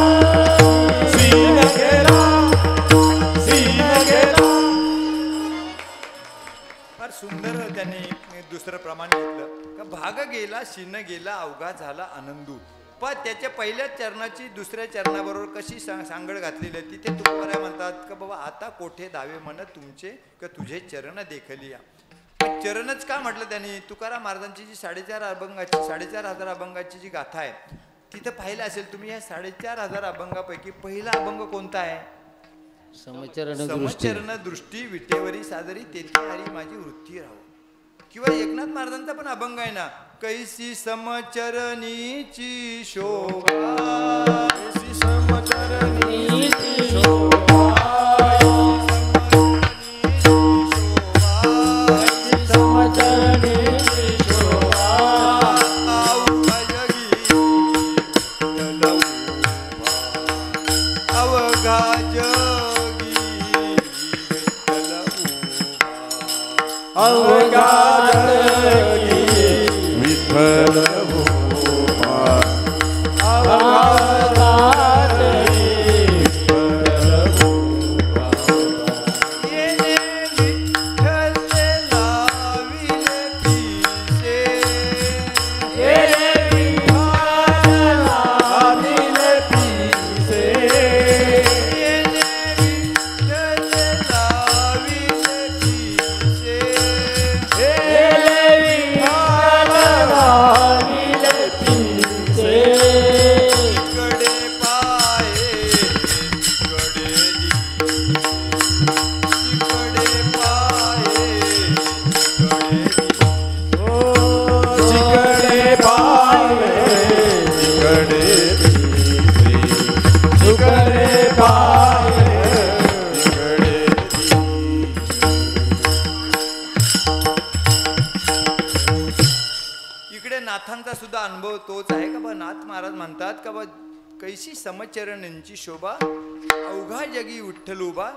सीन गेला, सीन गेला. फार सुंदर त्यांनी दुसरं प्रमाण घेतलं का, भाग गेला शिन गेला अवघा झाला आनंदू. पण त्याच्या पहिल्या चरणाची दुसऱ्या चरणाबरोबर कशी सांगड घातलेली आहे, तिथे तुकोबाराय म्हणतात का बाबा आता कोठे दावे मन तुमचे का तुझे चरण देखली या. चरणच का म्हटलं त्यांनी, तुकाराम महाराजांची जी 4,500 अभंगाची जी गाथा आहे तिथं पाहिलं असेल तुम्ही. या 4,500 अभंगापैकी पहिला अभंग कोणता आहे, समचरण दृष्टी विटेवरी सादरी तेथे हरी माझी वृत्ती राहो. किंवा एकनाथ महाराजांचा पण अभंग आहे ना, कैसी समचरणीची शोभा कैसी समचरणीची समचरणीची शोभा अवघा जगी विठ्ठल उभा. अवघा जगी विठ्ठल उभा. अवघा जगी विठ्ठल उभा. येणे विठ्ठल लाविले पिसे. येणे विठ्ठल लाविले पिसे. येणे विठ्ठल लाविले पिसे. येणे विठ्ठल लाविले पिसे. इकडे पाये तिकडे दिसे. इकडे पाये तिकडे दिसे. ओ जिकडे पावे तिकडे दिसे. जिकडे पावे तिकडे दिसे. इकडे नाथांचा सुद्धा अनुभव तोच आहे का बा. नाथ महाराज म्हणतात का बा कैसी समचरणींची शोभा अवघा जगी विठ्ठल उभा.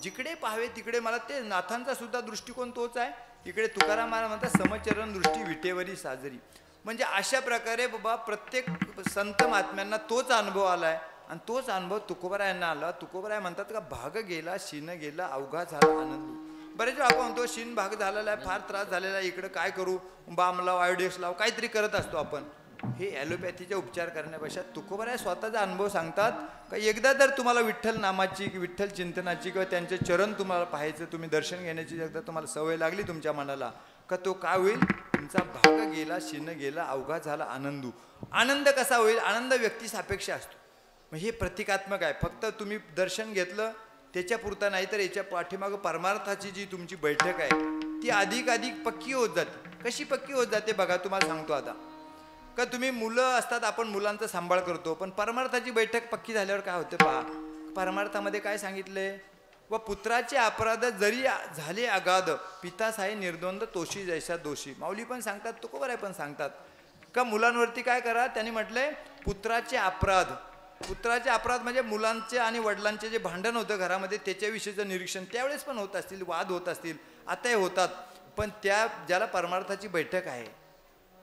जिकडे पाहावे तिकडे मला ते नाथांचा सुद्धा दृष्टिकोन तोच आहे. इकडे तुकाराम महाराज म्हणतात समचरण दृष्टी विटेवरी साजरी. म्हणजे अशा प्रकारे बाबा प्रत्येक संत महात्म्यांना तोच अनुभव आलाय आणि तोच अनुभव तुकोबरायांना आला. तुकोबराय म्हणतात का भाग गेला शीन गेला अवघा झाला आनंद. बरेच वेळा आपण म्हणतो शीन भाग झालेला आहे, फार त्रास झालेला आहे, इकडं काय करू, बाम लाव आयोडेक्स लाव, काहीतरी करत असतो आपण. हे ॲलोपॅथीचे उपचार करण्यापेक्षा तुकोबराय स्वतःचा अनुभव सांगतात का एकदा जर तुम्हाला विठ्ठल नामाची की विठ्ठल चिंतनाची किंवा त्यांचे चरण तुम्हाला पाहायचं, तुम्ही दर्शन घेण्याची एकदा तुम्हाला सवय लागली तुमच्या मनाला का तो काय होईल, तुमचा भाग गेला शीन गेला अवघा झाला आनंदू. आनंद कसा होईल, आनंद व्यक्ती सापेक्ष असतो. मग हे प्रतिकात्मक आहे. फक्त तुम्ही दर्शन घेतलं त्याच्या पुरता नाही तर याच्या पाठीमागं परमार्थाची जी तुमची बैठक आहे ती अधिक अधिक पक्की होत जाते. कशी पक्की होत जाते बघा, तुम्हाला सांगतो आता. का तुम्ही मुलं असतात, आपण मुलांचा सांभाळ करतो, पण परमार्थाची बैठक पक्की झाल्यावर काय होतं पहा. परमार्थामध्ये काय सांगितलंय, व पुत्राचे अपराध जरी झाले अगाध पितास आहे निर्द्वंद तोशी जैसा दोषी. माऊली पण सांगतात, तुकोबराय पण सांगतात का मुलांवरती काय करा. त्यांनी म्हटलंय पुत्राचे अपराध. पुत्राचे अपराध म्हणजे मुलांचे आणि वडिलांचे जे भांडण होतं घरामध्ये त्याच्याविषयीचं निरीक्षण त्यावेळेस पण होत असतील, वाद होत असतील, आताही होतात. पण त्या ज्याला परमार्थाची बैठक आहे,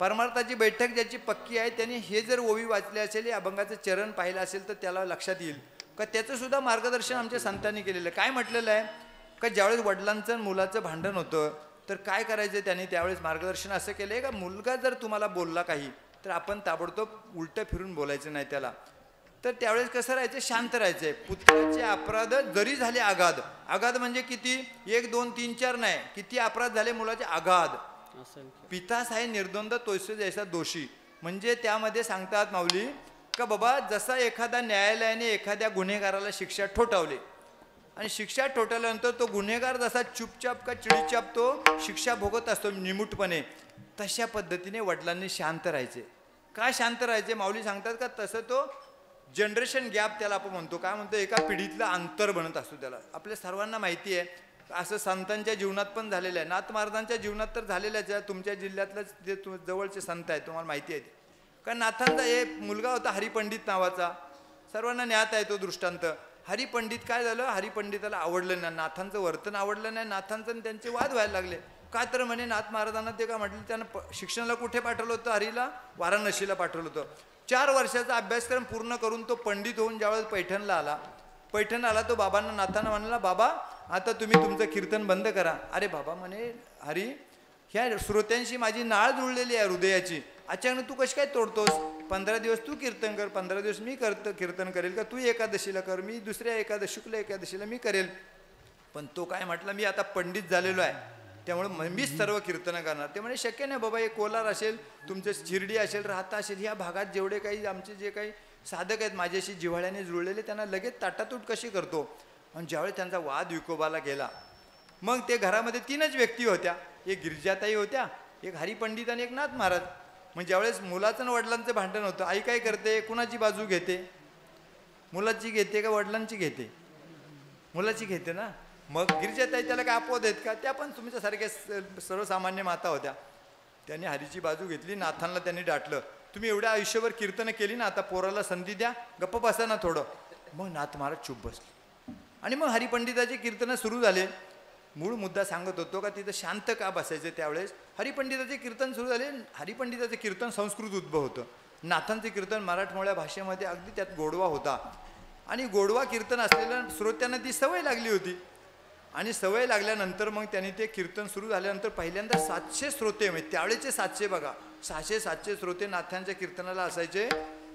परमार्थाची बैठक ज्याची पक्की आहे, त्याने हे जर ओवी वाचले असेल, या अभंगाचं चरण पाहिलं असेल तर त्याला लक्षात येईल का त्याचं सुद्धा मार्गदर्शन आमच्या संतांनी केलेलं आहे. काय म्हटलेलं आहे का ज्यावेळेस वडिलांचं आणि मुलाचं भांडण होतं तर काय करायचं, त्यांनी त्यावेळेस मार्गदर्शन असं केलं आहे का मुलगा जर तुम्हाला बोलला काही तर आपण ताबडतोब उलटं फिरून बोलायचं नाही त्याला. तर त्यावेळेस कसं राहायचं, शांत राहायचंय. पुत्राचे अपराध जरी झाले अगाध. अगाध म्हणजे किती, 1 2 3 4 नाही, किती अपराध झाले मुलाचे अगाध. पितास आहे निर्द्वंद तोष जैसा दोषी. म्हणजे त्यामध्ये सांगतात माऊली का बाबा जसा एखादा न्यायालयाने एखाद्या गुन्हेगाराला शिक्षा ठोठावली आणि शिक्षा ठोठावल्यानंतर तो गुन्हेगार जसा चुपचाप का चिडीचाप तो शिक्षा भोगत असतो निमूटपणे, तशा पद्धतीने वडिलांनी शांत राहायचे. का शांत राहायचे, माऊली सांगतात का तसं तो जनरेशन गॅप त्याला आपण म्हणतो, काय म्हणतो, एका पिढीतलं अंतर बनत असतो त्याला. आपल्या सर्वांना माहिती आहे असं संतांच्या जीवनात पण झालेलं आहे. नाथ महाराजांच्या जीवनात तर झालेल्याच आहे. तुमच्या जिल्ह्यातलंच जे जवळचे संत आहेत तुम्हाला माहिती आहे. कारण नाथांचा एक मुलगा होता हरिपंडित नावाचा, सर्वांना ज्ञात आहे तो दृष्टांत. हरिपंडित काय झालं, हरिपंडिताला आवडलं नाही, नाथांचं वर्तन आवडलं नाही, नाथांचं आणि त्यांचे वाद व्हायला लागले. का तर म्हणे नाथ महाराजांना ते का म्हटलं, त्यांना शिक्षणाला कुठे पाठवलं होतं, हरीला वाराणसीला पाठवलं होतं. 4 वर्षाचा अभ्यासक्रम पूर्ण करून तो पंडित होऊन ज्यावेळेस पैठणला आला तो बाबांना नाथांना म्हणाला, बाबा आता तुम्ही तुमचं कीर्तन बंद करा. अरे बाबा म्हणे हरी, ह्या श्रोत्यांशी माझी नाळ जुळलेली आहे हृदयाची, अचानक तू कशी काय तोडतोस. 15 दिवस तू कीर्तन कर, 15 दिवस मी कीर्तन करेल का, तू एकादशीला कर, मी दुसऱ्या शुक्ल एकादशीला मी करेल. पण तो काय म्हटला, मी आता पंडित झालेलो आहे त्यामुळे मीच सर्व कीर्तन करणार. ते म्हणे शक्य नाही बाबा, एक कोलार असेल, तुमचं शिर्डी असेल, राहता असेल, ह्या भागात जेवढे काही आमचे जे काही साधक आहेत माझ्याशी जिव्हाळ्याने जुळलेले, त्यांना लगेच ताटातूट कशी करतो. आणि ज्यावेळी त्यांचा वाद विकोबाला गेला, मग ते घरामध्ये 3च व्यक्ती होत्या, एक गिरिजाताई होत्या, एक हरिपंडित आणि एक नाथ महाराज. मग ज्यावेळेस मुलाचं आणि वडिलांचं भांडण होतं, आई काय करते, कुणाची बाजू घेते? मुलाची घेते का वडिलांची घेते? मुलाची घेते ना. मग गिरिजाताई त्याला काय अपवाद आहेत का? त्या पण तुमच्यासारख्या सर्वसामान्य माता होत्या. त्यांनी हरीची बाजू घेतली. नाथांना त्यांनी डाटलं, तुम्ही एवढ्या आयुष्यभर कीर्तनं केली ना, आता पोराला संधी द्या, गप्प बसा ना थोडं. मग नाथ महाराज चुप बसले आणि मग हरिपंडिताचे कीर्तनं सुरू झाले. मूळ मुद्दा सांगत होतो का तिथं शांत का बसायचं. त्यावेळेस हरिपंडिताचे कीर्तन सुरू झाले. हरिपंडिताचे कीर्तन संस्कृत उद्भव होतं. नाथांचे कीर्तन मराठमोळ्या भाषेमध्ये अगदी त्यात गोडवा होता आणि गोडवा कीर्तन असलेल्या श्रोत्यांना ती सवय लागली होती. आणि सवय लागल्यानंतर मग त्यांनी ते कीर्तन सुरू झाल्यानंतर पहिल्यांदा 700 श्रोते, म्हणजे त्यावेळेचे 700 बघा, 600-700 श्रोते नाथांच्या कीर्तनाला असायचे.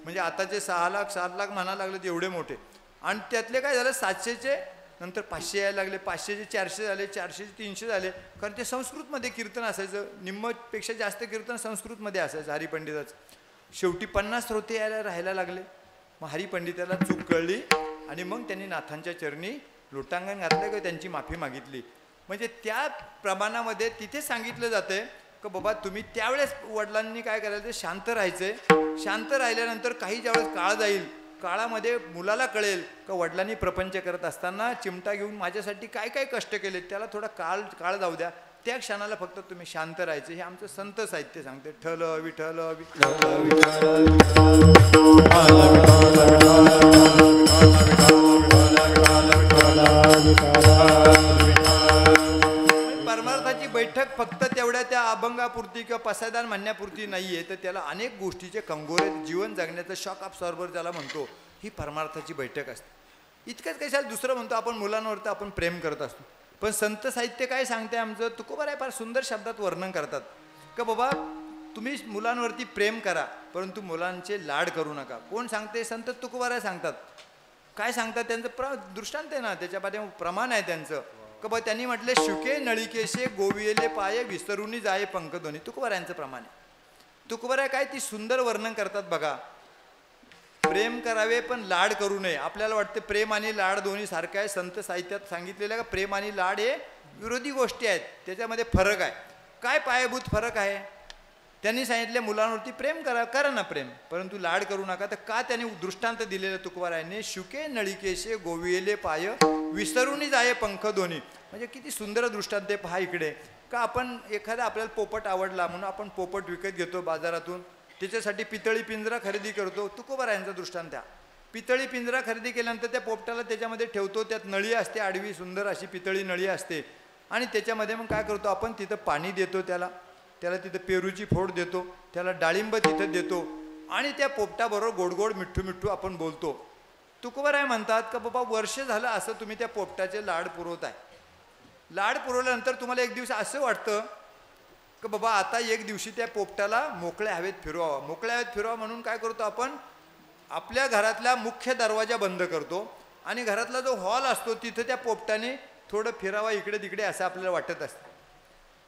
म्हणजे आताचे 6 लाख 7 लाख म्हणा लागले ते एवढे मोठे. आणि त्यातले काय झालं, 700चे नंतर 500 यायला लागले, 500चे 400 झाले, 400चे 300 झाले. कारण ते संस्कृतमध्ये कीर्तन असायचं. निम्मपेक्षा जास्त कीर्तन संस्कृतमध्ये असायचं हरिपंडिताचं. शेवटी 50 श्रोते यायला राहायला लागले. मग हरिपंडिताला चूक कळली आणि मग त्यांनी नाथांच्या चरणी लोटांगण घातलं किंवा त्यांची माफी मागितली. म्हणजे त्या प्रमाणामध्ये तिथे सांगितलं जातंय का बाबा तुम्ही त्यावेळेस वडिलांनी काय करायचं, शांत राहायचंय. शांत राहिल्यानंतर काही ज्यावेळेस काळ जाईल, काळामध्ये मुलाला कळेल का वडिलांनी प्रपंच करत असताना चिमटा घेऊन माझ्यासाठी काय काय कष्ट केले, त्याला थोडा काळ जाऊ द्या. त्या क्षणाला फक्त तुम्ही शांत राहायचं. हे आमचं संत साहित्य सांगते. ठल विठल विठल परमार्थाची बैठक फक्त तेवढ्या त्या अभंगापुरती किंवा पसायदान म्हणण्यापुरती नाही आहे, तर त्याला अनेक गोष्टीचे कंगोरे, जीवन जगण्याचं शॉक अब्सॉर्बर ज्याला म्हणतो, ही परमार्थाची बैठक असते. इतकंच कशाला दुसरं म्हणतो आपण मुलांवर तर आपण प्रेम करत असतो. पण संत साहित्य काय सांगते आमचं, तुकोबाराय फार सुंदर शब्दात वर्णन करतात का बाबा तुम्ही मुलांवरती प्रेम करा परंतु मुलांचे लाड करू नका. कोण सांगते? संत तुकोबाराय सांगतात. काय सांगतात? त्यांचं दृष्टांत आहे ना, त्याच्या पाठीमागे प्रमाण आहे त्यांचं. का बा त्यांनी म्हटले, शुके नळिकेशे गोविले पाये विसरूनी जाये पंख दोन्ही. तुकोबारायांचं प्रमाण आहे. तुकोबाराय काय ती सुंदर वर्णन करतात बघा. प्रेम करावे पण लाड करू नये. आपल्याला वाटते प्रेम आणि लाड दोन्ही सारखं आहे. संत साहित्यात सांगितलेलं का प्रेम आणि लाड हे विरोधी गोष्टी आहेत, त्याच्यामध्ये फरक आहे. काय पायाभूत फरक आहे? त्यांनी सांगितले मुलांवरती प्रेम करा ना प्रेम, परंतु लाड करू नका. तर का त्यांनी दृष्टांत दिलेलं तुकोबारायांनी, शुके नळिकेशे गोविले पाय विसरूनी जाये पंख दोन्ही. म्हणजे किती सुंदर दृष्टांत आहे पहा इकडे. का आपण एखादा आपल्याला पोपट आवडला म्हणून आपण पोपट विकत घेतो बाजारातून, त्याच्यासाठी पितळी पिंजरा खरेदी करतो. तुकोबारायांचा दृष्टांत त्या पितळी पिंजरा खरेदी केल्यानंतर त्या पोपटाला त्याच्यामध्ये ठेवतो. त्यात नळी असते, आडवी सुंदर अशी पितळी नळी असते. आणि त्याच्यामध्ये मग काय करतो आपण, तिथं पाणी देतो, त्याला तिथं पेरूची फोड देतो, त्याला डाळिंब तिथं देतो आणि त्या पोपटाबरोबर गोडगोड मिठ्ठू आपण बोलतो. तुकोबाराय म्हणतात का बाबा वर्ष झालं असं तुम्ही त्या पोपटाचे लाड पुरवताय. लाड पुरवल्यानंतर तुम्हाला एक दिवस असं वाटतं का बाबा आता एक दिवशी त्या पोपटाला मोकळ्या हवेत फिरवावं. मोकळ्या हवेत फिरवा म्हणून काय करतो आपण, आपल्या घरातला मुख्य दरवाजा बंद करतो आणि घरातला जो हॉल असतो तिथं त्या पोपटाने थोडं फिरावा इकडे तिकडे असं आपल्याला वाटत असतं.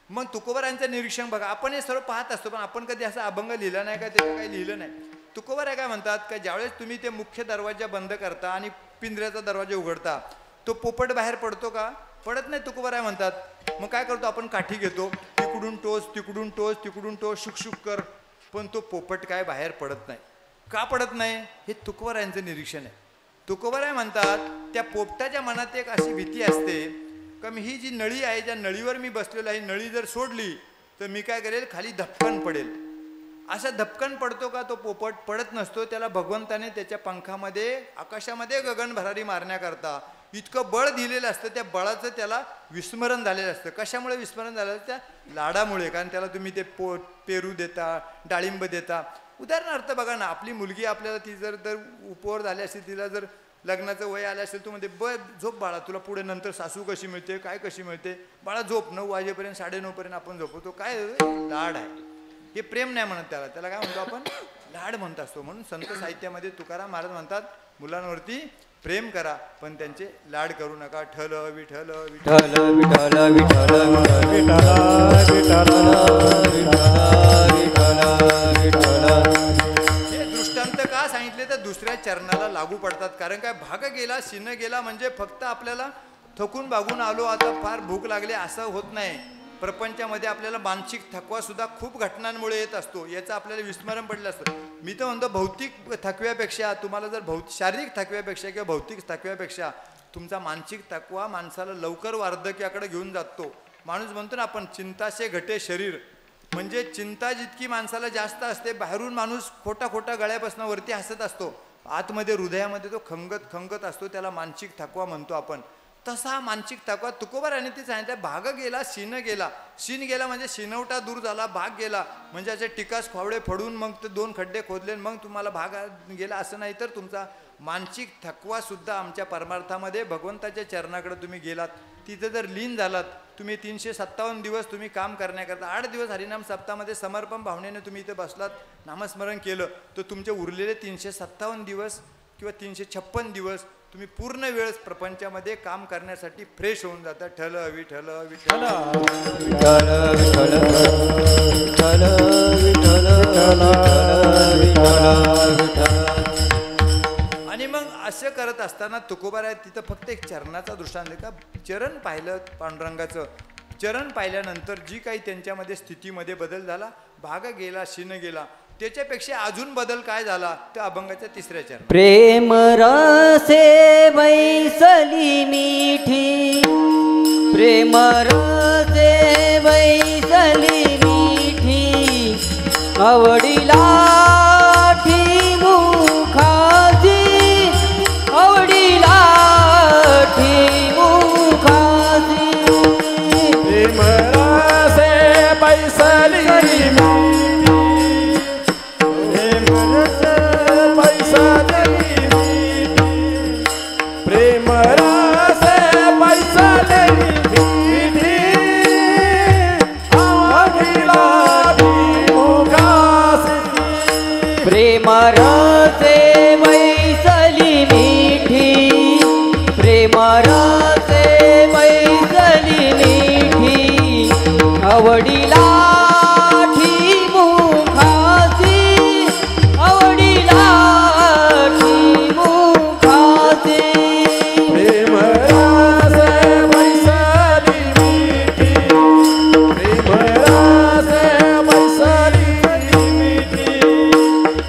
मग तुकोबारायांचं निरीक्षण बघा. आपण हे सर्व पाहत असतो पण आपण कधी असा अभंग लिहिला नाही का, त्याचं काही लिहिलं नाही. तुकोबाराय काय म्हणतात का ज्यावेळेस तुम्ही ते मुख्य दरवाजा बंद करता आणि पिंजऱ्याचा दरवाजा उघडता, तो पोपट बाहेर पडतो का? पडत नाही. तुकोबाराय म्हणतात मग काय करतो आपण, काठी घेतो, तिकडून टोच शुक कर, पण तो पोपट काय बाहेर पडत नाही. का पडत नाही? हे तुकोबारायांचं निरीक्षण आहे. तुकोबाराय म्हणतात त्या पोपटाच्या मनात एक अशी भीती असते का मी ही जी नळी आहे, ज्या नळीवर मी बसलेलो आहे, नळी जर सोडली तर मी काय करेल, खाली धपकन पडेल. असा धपकन पडतो का तो पोपट? पडत नसतो. त्याला भगवंताने त्याच्या पंखामध्ये आकाशामध्ये गगन भरारी मारण्याकरता इतकं बळ दिलेलं असतं. त्या बळाचं त्याला विस्मरण झालेलं असतं. कशामुळे विस्मरण झालं? त्या लाडामुळे. कारण त्याला तुम्ही ते पेरू देता, डाळिंब देता. उदाहरणार्थ बघा ना, आपली मुलगी आपल्याला ती जर उपवर झाली असेल, तिला जर लग्नाचं वय आलं असेल, तू म्हणते झोप बाळा, तुला पुढे नंतर सासू कशी मिळते, काय कशी मिळते, बाळा झोप, 9 वाजेपर्यंत 9:30 पर्यंत आपण झोपवतो. काय लाड आहे, हे प्रेम नाही म्हणत त्याला. त्याला काय म्हणतो आपण, लाड म्हणत असतो. म्हणून संत साहित्यामध्ये तुकाराम महाराज म्हणतात मुलांवरती प्रेम करा पण त्यांचे लाड करू नका. ठल विठल विठल विठल विठल हे दृष्टांत का सांगितले तर दुसऱ्या चरणाला लागू पडतात. कारण काय, भाग गेला शिन गेला म्हणजे फक्त आपल्याला थकून भागून आलो, आता फार भूक लागली असं होत नाही. प्रपंचामध्ये आपल्याला मानसिक थकवासुद्धा खूप घटनांमुळे येत असतो, याचं आपल्याला विस्मरण पडलं असतं. मी तर म्हणतो भौतिक थकव्यापेक्षा तुम्हाला जर शारीरिक थकव्यापेक्षा किंवा भौतिक थकव्यापेक्षा तुमचा मानसिक थकवा माणसाला लवकर वार्धक्याकडे घेऊन जातो. माणूस म्हणतो ना आपण चिंताशे घटे शरीर, म्हणजे चिंता जितकी माणसाला जास्त असते, बाहेरून माणूस खोटा खोटा गळ्यापासून वरती हसत असतो, आतमध्ये हृदयामध्ये तो खंगत खंगत असतो, त्याला मानसिक थकवा म्हणतो आपण. तसा मानसिक थकवा तुकोबाराने ते सांगितलं, भाग गेला शीन गेला. शीन गेला म्हणजे शिनवटा दूर झाला, भाग गेला म्हणजे असे टिकास फावडे फोडून मग ते 2 खड्डे खोदले मग तुम्हाला भाग गेला असं नाही. तर तुमचा मानसिक थकवासुद्धा आमच्या परमार्थामध्ये भगवंताच्या चरणाकडे तुम्ही गेलात, तिथे जर लीन झालात, तुम्ही 357 दिवस तुम्ही काम करण्याकरता 8 दिवस हरिनाम सप्ताहामध्ये समर्पण भावनेने तुम्ही इथे बसलात, नामस्मरण केलं, तर तुमचे उरलेले 357 दिवस किंवा 356 दिवस तुम्ही पूर्ण वेळ प्रपंचामध्ये काम करण्यासाठी फ्रेश होऊन जाता. ठल विठल विठल विठ्ठल विठ्ठल विठ्ठल विठ्ठल विठ्ठल विठ्ठल. आणि मग असं करत असताना तुकोबाराय तिथं फक्त एक चरणाचा दृष्टांत का, चरण पाहिलं पांडुरंगाचं, चरण पाहिल्यानंतर जी काही त्यांच्यामध्ये स्थितीमध्ये बदल झाला, भाग गेला शीन गेला, त्याच्यापेक्षा अजून बदल काय झाला तर अभंगाच्या 3ऱ्या चरण. प्रेम रसे वैसली मिठी, प्रेम रसे वैसली मिठी, आवडीला ठी मुखाजी, आवडीला ठी मुखाजी. प्रेम रसे बैसली प्रेम रसे वैसली मिठी, प्रेम रसे वैसली मिठी, आवडीला ठी मुखासी, आवडीला ठी मुखासी. प्रेम रसे बैसली मिठी, प्रेम रसे बैसली मिठी,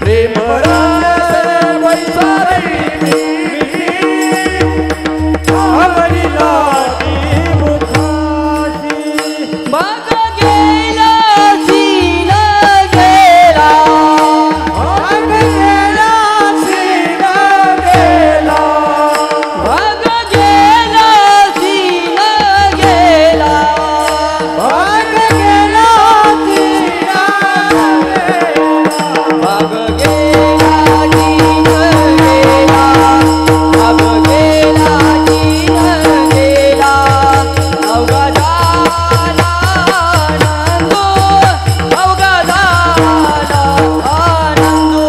प्रेम रसे बैसली मिठी, आवडीला ठी मुखासी. मग गेला सीन गेला, भाग गेला शीन गेला, मग गेला सीन गेला, भाग गेला शीन गेला, मग गेला सीन गेला, मग गेला सीन गेला, अवघा झाला आनंदो, अवघा झाला आनंदो.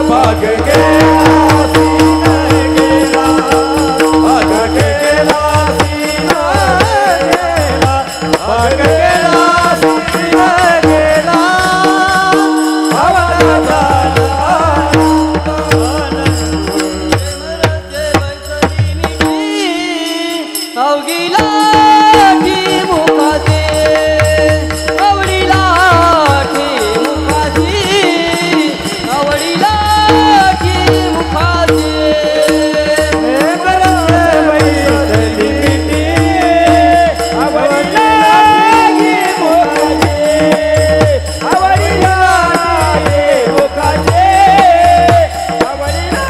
भाग गेला शीन गेला, भाग गेला शीन गेला, भाग गेला शीन गेला, अवघा झाला अवघीला ठी मुखासी, आवडीला ठी मुखासी, आवडीला ठी मुखासी. प्रेम रसे बैसली मिठी, आवडीला ठी मुखासी, आवडीला ठी मुखासी, आवडीला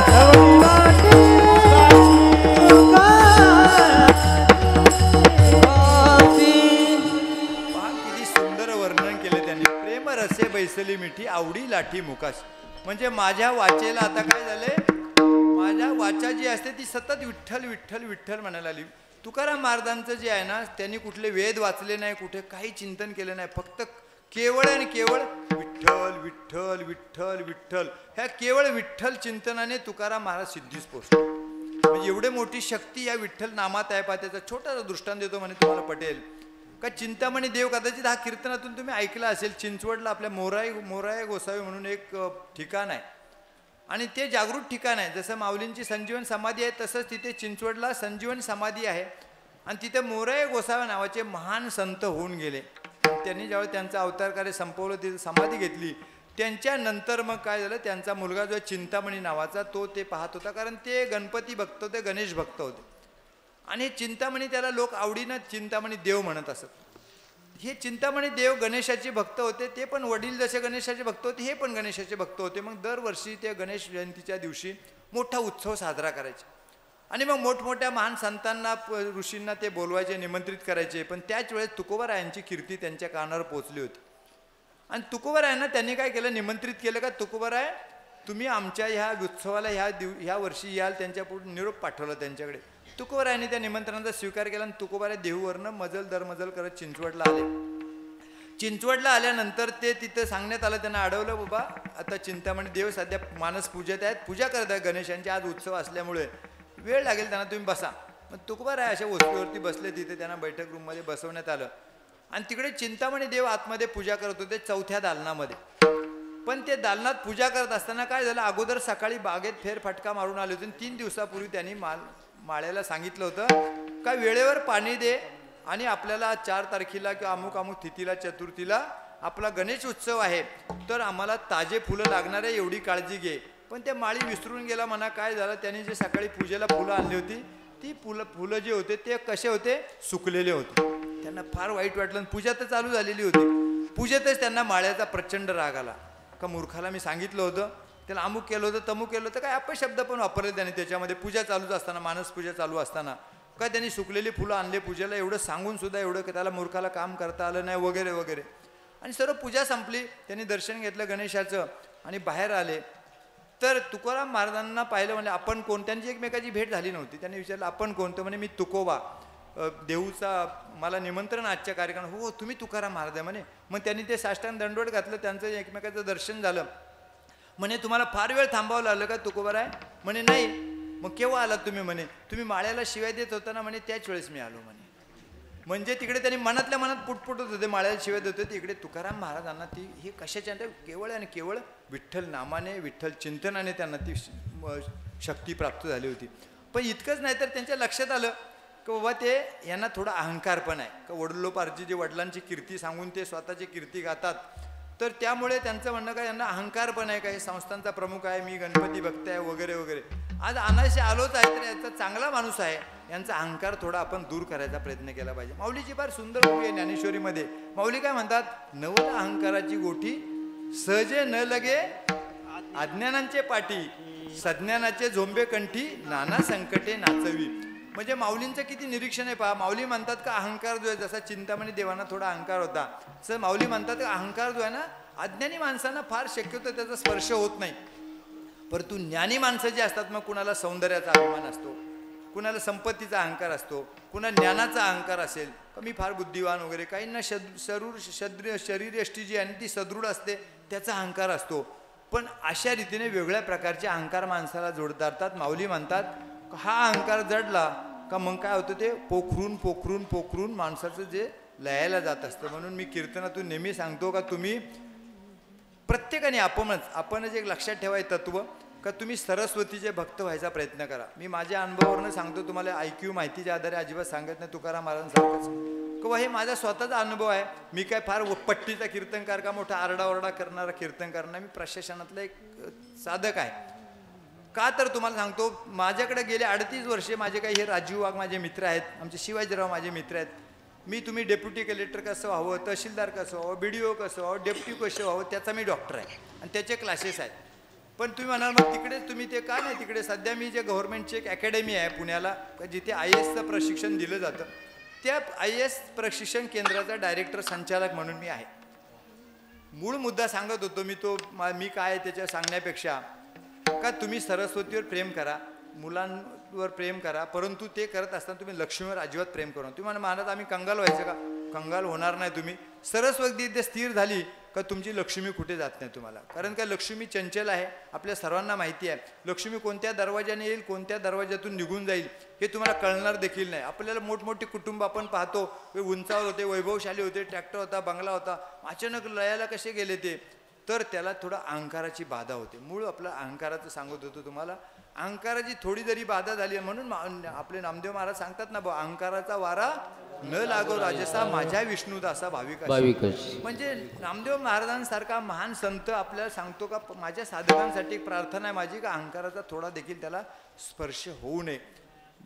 ठी पहा किती सुंदर वर्णन केले त्यांनी. प्रेम रसे बैसली मिठी, आवडी लाठी मुकास. म्हणजे माझ्या वाचेला आता काय झालंय, माझ्या वाचा जी असते ती सतत विठ्ठल विठ्ठल विठ्ठल म्हणायला आली. तुकाराम महाराजांचं जे आहे ना, त्यांनी कुठले वेद वाचले नाही, कुठे काही चिंतन केलं नाही, फक्त केवळ आणि केवळ विठ्ठल विठ्ठल विठ्ठल विठ्ठल, ह्या केवळ विठ्ठल चिंतनाने तुकाराम महाराज सिद्धीस पोचले. म्हणजे एवढे मोठी शक्ती या विठ्ठल नामात आहे. पहा त्याचा छोटासा दृष्टांत देतो, म्हणजे तुम्हाला पटेल का. चिंतामणी देव कदाचित हा कीर्तनातून तुम्ही ऐकला असेल. चिंचवडला आपल्या मोराई गोसावी म्हणून एक ठिकाण आहे, आणि ते जागृत ठिकाण आहे. जसं माऊलींची संजीवन समाधी आहे तसंच तिथे चिंचवडला संजीवन समाधी आहे. आणि तिथे मोरया गोसावा नावाचे महान संत होऊन गेले. त्यांनी ज्यावेळी त्यांचा अवतार कार्य संपवलं, तिथे समाधी घेतली. त्यांच्यानंतर मग काय झालं, त्यांचा मुलगा जो चिंतामणी नावाचा तो ते पाहत होता, कारण ते गणपती भक्त होते, गणेश भक्त होते. आणि चिंतामणी त्याला लोक आवडीनं चिंतामणी देव म्हणत असत. हे चिंतामणी देव गणेशाचे भक्त होते. ते पण वडील जसे गणेशाचे भक्त होते, हे पण गणेशाचे भक्त होते. मग दरवर्षी ते गणेश जयंतीच्या दिवशी मोठा उत्सव साजरा करायचे. आणि मग मोठमोठ्या महान संतांना ऋषींना ते बोलवायचे, निमंत्रित करायचे. पण त्याच वेळेस तुकोबारायांची कीर्ती त्यांच्या कानावर पोचली होती. आणि तुकोबारायांना त्यांनी काय केलं, निमंत्रित केलं का तुकोबाराय तुम्ही आमच्या ह्या उत्सवाला ह्या वर्षी याल. त्यांच्या पुढे निरोप पाठवला त्यांच्याकडे. तुकोबारायांनी त्या निमंत्रणाचा स्वीकार केला आणि तुकोबाराय देहूवरनं मजल दरमजल करत चिंचवडला आले. चिंचवडला आल्यानंतर ते तिथं सांगण्यात आलं, त्यांना अडवलं, बाबा आता चिंतामणी देव सध्या मानस पूजत आहेत, पूजा करत आहेत गणेशांची, आज उत्सव असल्यामुळे वेळ लागेल त्यांना, तुम्ही बसा. मग तुकोबाराय अशा वस्तूवरती बसले. तिथे त्यांना बैठक रूममध्ये बसवण्यात आलं. आणि तिकडे चिंतामणी देव आतमध्ये पूजा करत होते 4थ्या दालनामध्ये. पण ते दालनात पूजा करत असताना काय झालं, अगोदर सकाळी बागेत फेरफटका मारून आले होते. 3 दिवसापूर्वी त्यांनी माळ्याला सांगितलं होतं का वेळेवर पाणी दे आणि आपल्याला 4 तारखेला किंवा अमुक अमुक तिथीला चतुर्थीला आपला गणेश उत्सव आहे, तर आम्हाला ताजे फुलं लागणार आहे एवढी काळजी घे. पण त्या माळी विसरून गेला म्हणा. काय झालं, त्यांनी जे सकाळी पूजेला फुलं आणली होती ती फुलं जे होते ते कसे होते, सुकलेले होते. त्यांना फार वाईट वाटलं. पूजा तर चालू झालेली होती. पूजेतच त्यांना माळ्याचा प्रचंड राग आला का मूर्खाला मी सांगितलं होतं, त्याला अमुक केलं होतं, तमुक केलं होतं, काय अपशब्द पण वापरले त्याने त्याच्यामध्ये. पूजा चालूच असताना, मानस पूजा चालू असताना काय त्यांनी सुकलेली फुलं आणले पूजेला, एवढं सांगून सुद्धा एवढं की त्याला मूर्खाला काम करता आलं नाही वगैरे वगैरे. आणि सर्व पूजा संपली. त्यांनी दर्शन घेतलं गणेशाचं आणि बाहेर आले. तर तुकाराम महाराजांना पाहिलं, म्हणजे आपण कोण, त्यांची एकमेकाची भेट झाली नव्हती. त्यांनी विचारलं आपण कोणतं, म्हणे मी तुकोबा देऊचा, मला निमंत्रण आजच्या कार्यक्रम. हो तुम्ही तुकाराम महाराज आहे म्हणे. मग त्यांनी ते साष्टांग दंडवत घातलं, त्यांचं एकमेकाचं दर्शन झालं. म्हणे तुम्हाला फार वेळ थांबावं लागलं का तुकोबाराय? म्हणे नाही. मग केव्हा आलात तुम्ही? म्हणे तुम्ही माळ्याला शिवाय देत होता ना, म्हणे त्याच वेळेस मी आलो म्हणे. म्हणजे तिकडे त्यांनी मनातल्या मनात पुटपुटत होते, माळ्याला शिवाय देत होते. इकडे तुकाराम महाराजांना ती हे कशाच्या, केवळ आणि केवळ विठ्ठल नामाने, विठ्ठल चिंतनाने त्यांना ती शक्ती प्राप्त झाली होती. पण इतकंच नाही तर त्यांच्या लक्षात आलं की बाबा ते यांना थोडा अहंकार पण आहे का, वडिलोपार्जित जे वडिलांची कीर्ती सांगून ते स्वतःची कीर्ती गातात, तर त्यामुळे त्यांचं म्हणणं काय, यांना अहंकार पण आहे का, हे संस्थांचा प्रमुख आहे, मी गणपती भक्त आहे वगैरे वगैरे. आज अनाशी आलोच आहे तर याचा चांगला माणूस आहे, यांचा अहंकार थोडा आपण दूर करायचा प्रयत्न केला पाहिजे. माऊलीची फार सुंदर गोष्ट आहे ज्ञानेश्वरीमध्ये. माऊली काय म्हणतात, नवल अहंकाराची गोठी सहजे न लगे अज्ञानांचे पाठी, सज्ञानाचे झोंबे कंठी, नाना संकटे नाचवी. म्हणजे माऊलींचं किती निरीक्षण आहे पहा. माऊली म्हणतात का अहंकार जो आहे, जसा चिंतामणी देवांना थोडा अहंकार होता, सर माऊली म्हणतात का अहंकार जो आहे ना, अज्ञानी माणसांना फार शक्यतो त्याचा स्पर्श होत नाही. परंतु ज्ञानी माणसं जे असतात, मग कुणाला सौंदर्याचा अभिमान असतो, कुणाला संपत्तीचा अहंकार असतो, कुणा ज्ञानाचा अहंकार असेल, मी फार बुद्धिवान वगैरे, काहींना शरीरयष्टी जी आहे ती सदृढ असते त्याचा अहंकार असतो. पण अशा रीतीने वेगळ्या प्रकारचे अहंकार माणसाला जोडतात. माऊली म्हणतात हा अहंकार जडला का मग काय होतं, ते पोखरून पोखरून पोखरून माणसाचं जे लयाला जात असतं. म्हणून मी कीर्तनातून नेहमी सांगतो का तुम्ही प्रत्येकाने आपणच एक लक्षात ठेवायचं तत्व का तुम्ही सरस्वतीचे भक्त व्हायचा प्रयत्न करा. मी माझ्या अनुभवावरनं सांगतो तुम्हाला, IQ माहितीच्या आधारे अजिबात सांगत नाही. तुकाराम महाराजांसारखंच किंवा हे माझा स्वतःचा अनुभव आहे. मी काय फार पट्टीचा कीर्तनकार का मोठा आरडाओरडा करणारा कीर्तनकार नाही. मी प्रशासनातला एक साधक आहे. का तर तुम्हाला सांगतो, माझ्याकडे गेले 38 वर्षे माझे काही हे राजीव वाघ माझे मित्र आहेत, आमचे शिवाजीराव माझे मित्र आहेत. तुम्ही डेप्युटी कलेक्टर कसं व्हावं, तहसीलदार कसं व्हावं, BDO कसं व्हावं, डेप्युटी कसं व्हावं, त्याचा मी डॉक्टर आहे आणि त्याचे क्लासेस आहेत. पण तुम्ही म्हणाल मग तिकडेच तुम्ही ते का नाही, तिकडे सध्या मी जे गव्हर्नमेंटची एक अकॅडमी आहे पुण्याला, जिथे IASचं प्रशिक्षण दिलं जातं, त्या IAS प्रशिक्षण केंद्राचा डायरेक्टर संचालक म्हणून मी आहे. मूळ मुद्दा सांगत होतो मी काय त्याच्या सांगण्यापेक्षा का तुम्ही सरस्वतीवर प्रेम करा, मुलांवर प्रेम करा, परंतु ते करत असताना तुम्ही लक्ष्मीवर अजिबात प्रेम करू. तुम्ही महाराज आम्ही कंगाल व्हायचं का? कंगाल होणार नाही तुम्ही. सरस्वती इथे स्थिर झाली का तुमची लक्ष्मी कुठे जात नाही तुम्हाला. कारण का लक्ष्मी चंचल आहे, आपल्या सर्वांना माहिती आहे. लक्ष्मी कोणत्या दरवाजाने येईल, कोणत्या दरवाजातून निघून जाईल हे तुम्हाला कळणार देखील नाही. आपल्याला मोठमोठी कुटुंब आपण पाहतो, उंचावर होते, वैभवशाली होते, ट्रॅक्टर होता, बंगला होता, अचानक लयाला कसे गेले ते. तर त्याला थोडं अहंकाराची बाधा होते. मूळ आपलं अहंकाराचं सांगत होतो तुम्हाला. अहंकाराची थोडी जरी बाधा झाली, म्हणून आपले नामदेव महाराज सांगतात ना, अहंकाराचा वारा न लागो राजसा माझ्या विष्णुदासा भाविक. म्हणजे नामदेव महाराजांसारखा महान संत आपल्याला सांगतो का माझ्या साधकांसाठी एक प्रार्थना आहे माझी, का अहंकाराचा थोडा देखील त्याला स्पर्श होऊ नये.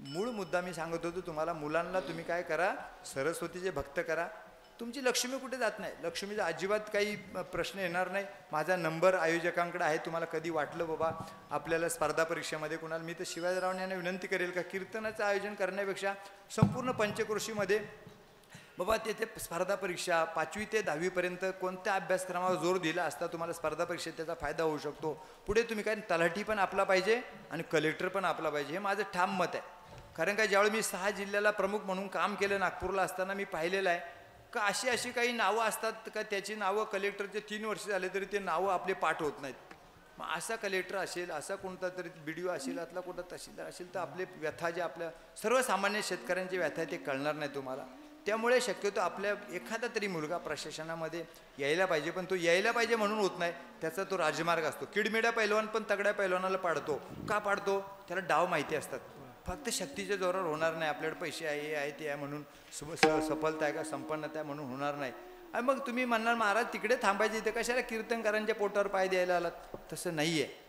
मूळ मुद्दा मी सांगत होतो तुम्हाला, मुलांना तुम्ही काय करा, सरस्वतीचे भक्त करा. तुमची लक्ष्मी कुठे जात नाही, लक्ष्मीचा अजिबात काही प्रश्न येणार नाही. माझा नंबर आयोजकांकडे आहे. तुम्हाला कधी वाटलं बाबा आपल्याला स्पर्धा परीक्षेमध्ये कुणाला, मी तर शिवाजीराव यांना विनंती करेल का कीर्तनाचं आयोजन करण्यापेक्षा संपूर्ण पंचक्रोशीमध्ये बाबा तेथे स्पर्धा परीक्षा 5वी ते 10वीपर्यंत कोणत्या अभ्यासक्रमावर जोर दिला असता तुम्हाला स्पर्धा परीक्षेत त्याचा फायदा होऊ शकतो. पुढे तुम्ही काय तलाठी पण आपला पाहिजे आणि कलेक्टर पण आपला पाहिजे, हे माझं ठाम मत आहे. कारण का ज्यावेळी मी 6 जिल्ह्याला प्रमुख म्हणून काम केलं नागपूरला असताना मी पाहिलेलं आहे का अशी काही नावं असतात का त्याची नावं कलेक्टरचे 3 वर्ष झाले तरी ते नावं आपले पाठ होत नाहीत. मग असा कलेक्टर असेल, असा कोणता तरी BDO असेल, आतला कोणता तहसीलदार असेल, तर आपले व्यथा जे आपल्या सर्वसामान्य शेतकऱ्यांची व्यथा आहे ते कळणार नाही तुम्हाला. त्यामुळे शक्यतो आपल्या एखादा तरी मुलगा प्रशासनामध्ये यायला पाहिजे, पण तो यायला पाहिजे म्हणून होत नाही, त्याचा तो राजमार्ग असतो. किडमिड्या पैलवान पण तगड्या पैलवानाला पाडतो. का पाडतो? त्याला डाव माहिती असतात. फक्त शक्तीच्या जोरावर होणार नाही, आपल्याकडे पैसे आहे, हे आहे, ते आहे म्हणून सफलता आहे का संपन्नता आहे म्हणून होणार नाही. आणि मग तुम्ही म्हणणार महाराज तिकडे थांबायचे, इथे कशाला कीर्तनकारांच्या पोटावर पाय द्यायला आलात? तसं नाही आहे.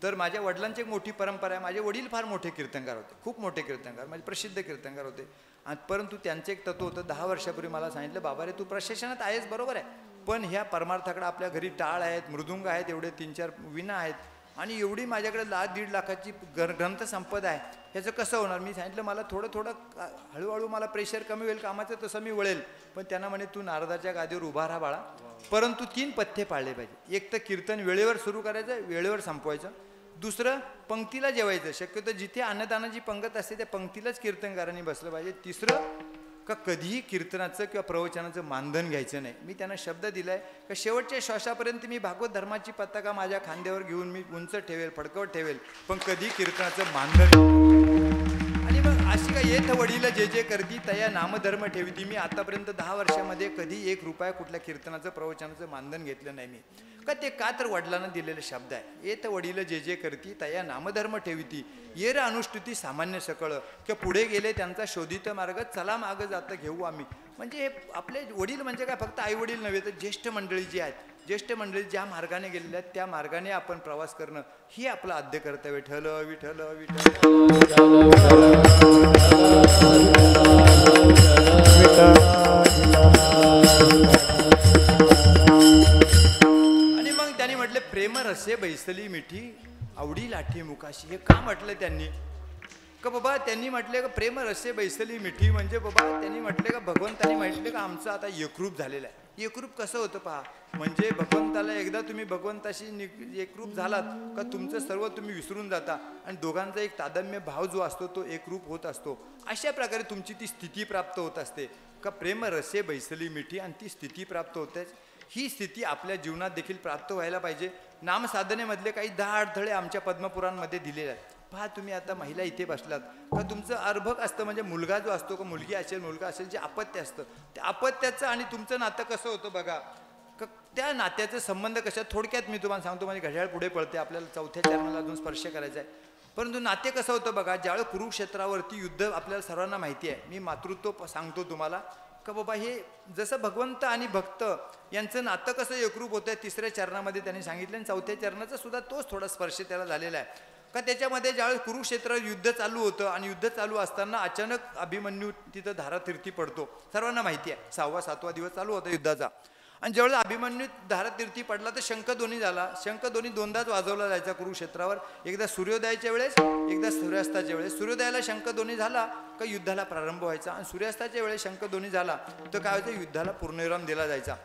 तर माझ्या वडिलांची एक मोठी परंपरा आहे. माझे वडील फार मोठे कीर्तनकार होते, खूप मोठे कीर्तनकार, म्हणजे प्रसिद्ध कीर्तनकार होते. आणि परंतु त्यांचं एक तत्व होतं. 10 वर्षापूर्वी मला सांगितलं, बाबा रे तू प्रशासनात आहेस बरोबर आहे, पण ह्या परमार्थाकडे आपल्या घरी टाळ आहेत, मृदुंग आहेत, एवढे 3-4 विणा आहेत आणि एवढी माझ्याकडे 1.5 लाखाची ग्रंथ संपदा आहे, ह्याचं कसं होणार? मी सांगितलं मला थोडं हळूहळू मला प्रेशर कमी होईल कामाचं, तसं मी वळेल. पण त्यांना म्हणे तू नारदाच्या गादीवर उभा राहा बाळा, परंतु 3 पथ्ये पाळले पाहिजे. एक तर कीर्तन वेळेवर सुरू करायचं, वेळेवर संपवायचं. दुसरं पंक्तीला जेवायचं, शक्यतो जिथे अन्नदानाची पंगत असते त्या पंक्तीलाच कीर्तनकारांनी बसलं पाहिजे. तिसरं का कधीही कीर्तनाचं किंवा प्रवचनाचं मानधन घ्यायचं नाही. मी त्यांना शब्द दिलाय का शेवटच्या श्वासापर्यंत मी भागवत धर्माची पताका माझ्या खांद्यावर घेऊन मी उंच ठेवेल, फडकवत ठेवेल, पण कधी कीर्तनाचं मानधन. आणि मग अशी का येथ वडील जे जे करती तया नामधर्म ठेवती. मी आतापर्यंत 10 वर्षामध्ये कधी 1 रुपया कुठल्या कीर्तनाचं प्रवचनाचं मानधन घेतलं नाही मी. का तर वडिलांना दिलेले शब्द आहे. येत वडील जे जे करती तया नामधर्म ठेवती. येर अनुष्ठुती सामान्य सकळ, किंवा पुढे गेले त्यांचा शोधित मार्ग, चला मागं जातं घेऊ आम्ही. म्हणजे हे आपले वडील म्हणजे काय फक्त आई वडील नव्हे, तर ज्येष्ठ मंडळी जी आहेत, ज्येष्ठ मंडळी ज्या मार्गाने गेलेले आहेत त्या मार्गाने आपण प्रवास करणं ही आपलं आद्य कर्तव्य. विठ्ठल विठ्ठल विठ्ठल. प्रेम रसे बैसली मिठी आवडी लाठी मुखाशी. हे का म्हटलं त्यांनी? का बाबा त्यांनी म्हटले का प्रेम रसे बैसली मिठी, म्हणजे बाबा त्यांनी म्हटले का भगवंतानी म्हटले का आमचं आता एकरूप झालेलं आहे. एकरूप कसं होतं पहा, म्हणजे भगवंताला एकदा तुम्ही भगवंताशी एकरूप झालात का तुमचं सर्व तुम्ही विसरून जाता आणि दोघांचा एक तादम्य भाव जो असतो तो एकरूप होत असतो. अशा प्रकारे तुमची ती स्थिती प्राप्त होत असते का प्रेम रसे बैसली मिठी, आणि ती स्थिती प्राप्त होते. ही स्थिती आपल्या जीवनात देखील प्राप्त व्हायला पाहिजे. नामसाधनेमधले काही 10 अडथळे आमच्या पद्मपुराणमध्ये दिलेले आहेत. पहा तुम्ही आता महिला इथे बसलात का तुमचं अर्भक असतं, म्हणजे मुलगा जो असतो का मुलगी असेल मुलगा असेल, जे अपत्य असतं त्या अपत्याचं आणि तुमचं नातं कसं होतं बघा. का त्या नात्याचा संबंध कशा, थोडक्यात मी तुम्हाला सांगतो. म्हणजे घड्याळ पुढे पळते, आपल्याला 4थ्या चरणाला अजून स्पर्श करायचा आहे. परंतु नाते कसं होतं बघा, ज्यावेळेस कुरुक्षेत्रावरती युद्ध आपल्याला सर्वांना माहिती आहे. मी मातृत्व सांगतो तुम्हाला का बाबा हे जसं भगवंत आणि भक्त यांचं नातं कसं एकरूप होतं 3ऱ्या चरणामध्ये त्यांनी सांगितलं, आणि 4थ्या चरणाचा सुद्धा तोच थोडा स्पर्श त्याला झालेला आहे. का त्याच्यामध्ये ज्यावेळेस कुरुक्षेत्र युद्ध चालू होतं आणि युद्ध चालू असताना अचानक अभिमन्यू तिथं धारातीर्थी पडतो. सर्वांना माहिती आहे, 6वा-7वा दिवस चालू होता युद्धाचा. आणि ज्यावेळेस अभिमन्यू धारातीर्थी पडला तर शंखध्वनी झाला. शंखध्वनी 2दाच वाजवला जायचा कुरुक्षेत्रावर, एकदा सूर्योदयाच्या वेळेस, एकदा सूर्यास्ताच्या वेळेस. सूर्योदयाला शंखध्वनी झाला का युद्धाला प्रारंभ व्हायचा, आणि सूर्यास्ताच्या वेळेस शंखध्वनी झाला तर काय व्हायचं, युद्धाला पूर्णविराम दिला जायचा.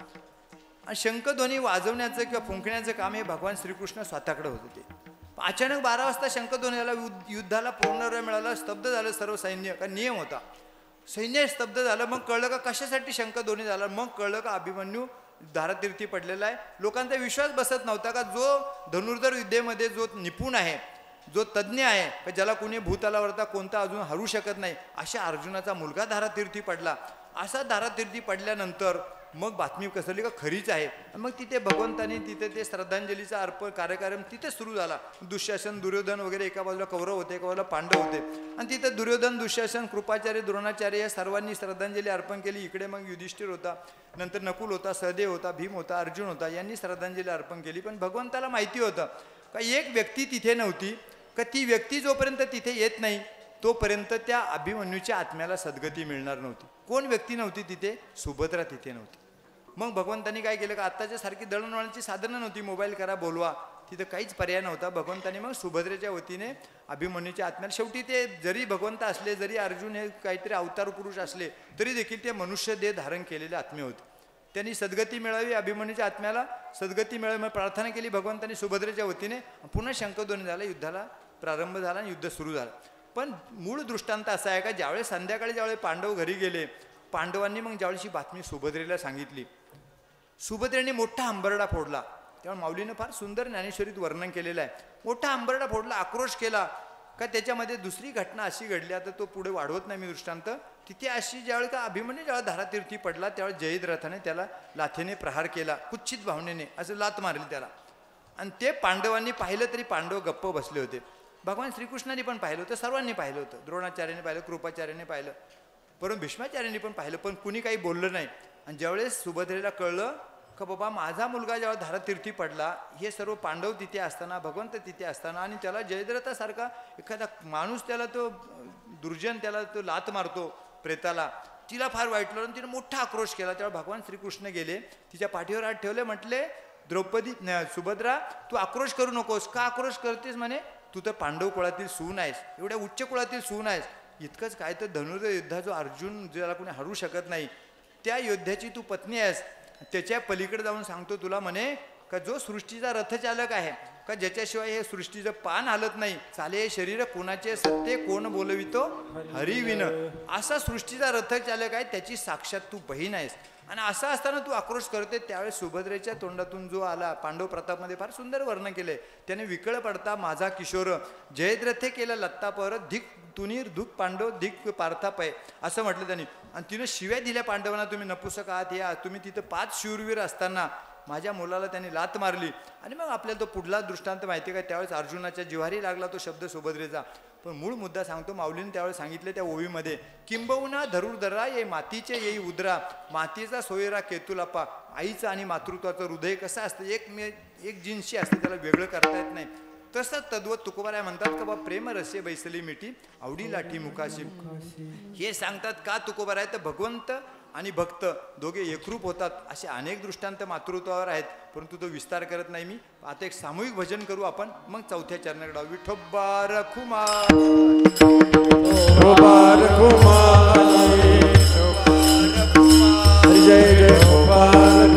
आणि शंखध्वनी वाजवण्याचं किंवा फुंकण्याचं काम हे भगवान श्रीकृष्ण स्वतःकडे होत होते. अचानक 12 वाजता शंखध्वनी झाला, युद्धाला पूर्णविराम मिळाला, स्तब्ध झालं सर्व सैन्य. का नियम होता, सैन्य स्तब्ध झालं. मग कळलं का कशासाठी शंखध्वनी झाला. मग कळलं का अभिमन्यू धारातीर्थी पडलेला आहे. लोकांचा विश्वास बसत नव्हता का जो धनुर्धर विद्येमध्ये जो निपुण आहे, जो तज्ज्ञ आहे, का ज्याला कुणी भूतलावरता कोणता अजून हरू शकत नाही, अशा अर्जुनाचा मुलगा धारातीर्थी पडला. असा धारातीर्थी पडल्यानंतर मग बातमी कसरली का खरीच आहे. मग तिथे भगवंतानी तिथे ते श्रद्धांजलीचा कार्यक्रम तिथे सुरू झाला. दुःशासन दुर्योधन वगैरे एका बाजूला कौरव होते, एका बाजूला पांडव होते आणि तिथे दुर्योधन दुःशासन कृपाचार्य द्रोणाचार्य या सर्वांनी श्रद्धांजली अर्पण केली. इकडे मग युधिष्ठिर होता, नंतर नकुल होता, सहदेव होता, भीम होता, अर्जुन होता, यांनी श्रद्धांजली अर्पण केली. पण भगवंताला माहिती होतं का एक व्यक्ती तिथे नव्हती, का ती व्यक्ती जोपर्यंत तिथे येत नाही तोपर्यंत त्या अभिमन्यूच्या आत्म्याला सद्गती मिळणार नव्हती. कोण व्यक्ती नव्हती तिथे? सुभद्रा तिथे नव्हती. मग भगवंतानी काय केलं का आत्ताच्या सारखी दळणवळणाची साधनं नव्हती, मोबाईल करा बोलवा, तिथं काहीच पर्याय नव्हता. भगवंतानी मग सुभद्रेच्या वतीने अभिमन्यूच्या आत्म्याला, शेवटी ते जरी भगवंत असले, जरी अर्जुन हे काहीतरी अवतार पुरुष असले तरी देखील ते मनुष्य देह धारण केलेले आत्मे होते. त्यांनी सद्गती मिळावी, अभिमन्यूच्या आत्म्याला सद्गती मिळावी म्हणून प्रार्थना केली भगवंतानी सुभद्रेच्या वतीने. पुन्हा शंखध्वनी झाला, युद्धाला प्रारंभ झाला आणि युद्ध सुरू झालं. पण मूळ दृष्टांत असा आहे का ज्यावेळेस संध्याकाळी ज्यावेळेस पांडव घरी गेले, पांडवांनी मग ज्यावेळेस बातमी सुभद्रेला सांगितली, सुभद्रेने मोठा अंबरडा फोडला. तेव्हा माऊलीनं फार सुंदर ज्ञानेश्वरीत वर्णन केलेलं आहे. मोठा अंबरडा फोडला, आक्रोश केला का त्याच्यामध्ये दुसरी घटना अशी घडली, आता तो पुढे वाढवत नाही मी दृष्टांत. तिथे अशी ज्यावेळी का अभिमन्यू ज्यावेळेस धारातीर्थी पडला त्यावेळेस जयद्रथाने त्याला लाथेने प्रहार केला, कुच्छित भावनेने असं लात मारली त्याला. आणि ते पांडवांनी पाहिलं तरी पांडव गप्प बसले होते. भगवान श्रीकृष्णाने पण पाहिलं होतं, सर्वांनी पाहिलं होतं, द्रोणाचार्याने पाहिलं, कृपाचार्याने पाहिलं, परंतु भीष्माचार्यांनी पण पाहिलं, पण कुणी काही बोललं नाही. आणि ज्यावेळेस सुभद्रेला कळलं का बाबा माझा मुलगा जेव्हा धारातीर्थी पडला, हे सर्व पांडव तिथे असताना, भगवंत तिथे असताना, आणि त्याला जयद्रथासारखा एखादा माणूस त्याला तो दुर्जन त्याला तो लात मारतो प्रेताला, तिला फार वाईटलं आणि तिने मोठा आक्रोश केला. तेव्हा भगवान श्रीकृष्ण गेले, तिच्या पाठीवर हात ठेवले, म्हटले द्रौपदी सुभद्रा तू आक्रोश करू नकोस. का आक्रोश करतेस? म्हणे तू तर पांडव कुळातील सून आहेस, एवढ्या उच्च कुळातील सून आहेस. इतकंच काय तर धनुर्धर युद्धा जो अर्जुन ज्याला कोणी हरू शकत नाही त्या योद्ध्याची तू पत्नी आहेस. त्याच्या पलीकडे जाऊन सांगतो तुला म्हणे का जो सृष्टीचा रथचालक आहे का ज्याच्याशिवाय हे सृष्टीचं पान हलत नाही, चाले शरीर कोणाचे सत्य कोण बोलवितो हरिविन, असा सृष्टीचा रथचालक आहे, त्याची साक्षात तू बहीण आहेस. आणि असं असताना तू आक्रोश करते. त्यावेळेस सुभद्रेच्या तोंडातून जो आला, पांडव प्रतापमध्ये फार सुंदर वर्णन केले त्याने, विकळ पडता माझा किशोर जयद्रथे केला लत्ता पर, धिक तुनीर धुक पांडव धिक पार्थापय असं म्हटलं त्यांनी. आणि तिनं शिव्या दिल्या पांडवांना, तुम्ही नपुसक आहात, या तुम्ही तिथं 5 शूरवीर असताना माझ्या मुलाला त्यांनी लात मारली. आणि मग आपल्याला तो पुढला दृष्टांत माहिती आहे का, त्यावेळेस अर्जुनाच्या जिव्हारी लागला तो शब्द सुभद्रेचा. पण मूळ मुद्दा सांगतो, माऊलीने त्यावेळेस सांगितले त्या ओवीमध्ये, किंबहुना धरुर्धरा ये मातीचे येई उदरा, मातीचा सोयरा केतुलापा, आईचं आणि मातृत्वाचं हृदय कसं असतं, एक जिन्सी असते, त्याला वेगळं करता येत नाही. तसं तद्वत तुकोबाराय म्हणतात का बा प्रेम रस्य बैसली मिठी आवडी लाठी मुखाशी. हे सांगतात का तुकोबाराय, तर भगवंत आणि भक्त दोघे एकरूप होतात असे अनेक दृष्टांत मातृत्वावर आहेत, परंतु तो विस्तार करत नाही मी. आता एक सामूहिक भजन करू आपण, मग चौथ्या चरणाकडे विठोबा रखुमा जय जय गोपाल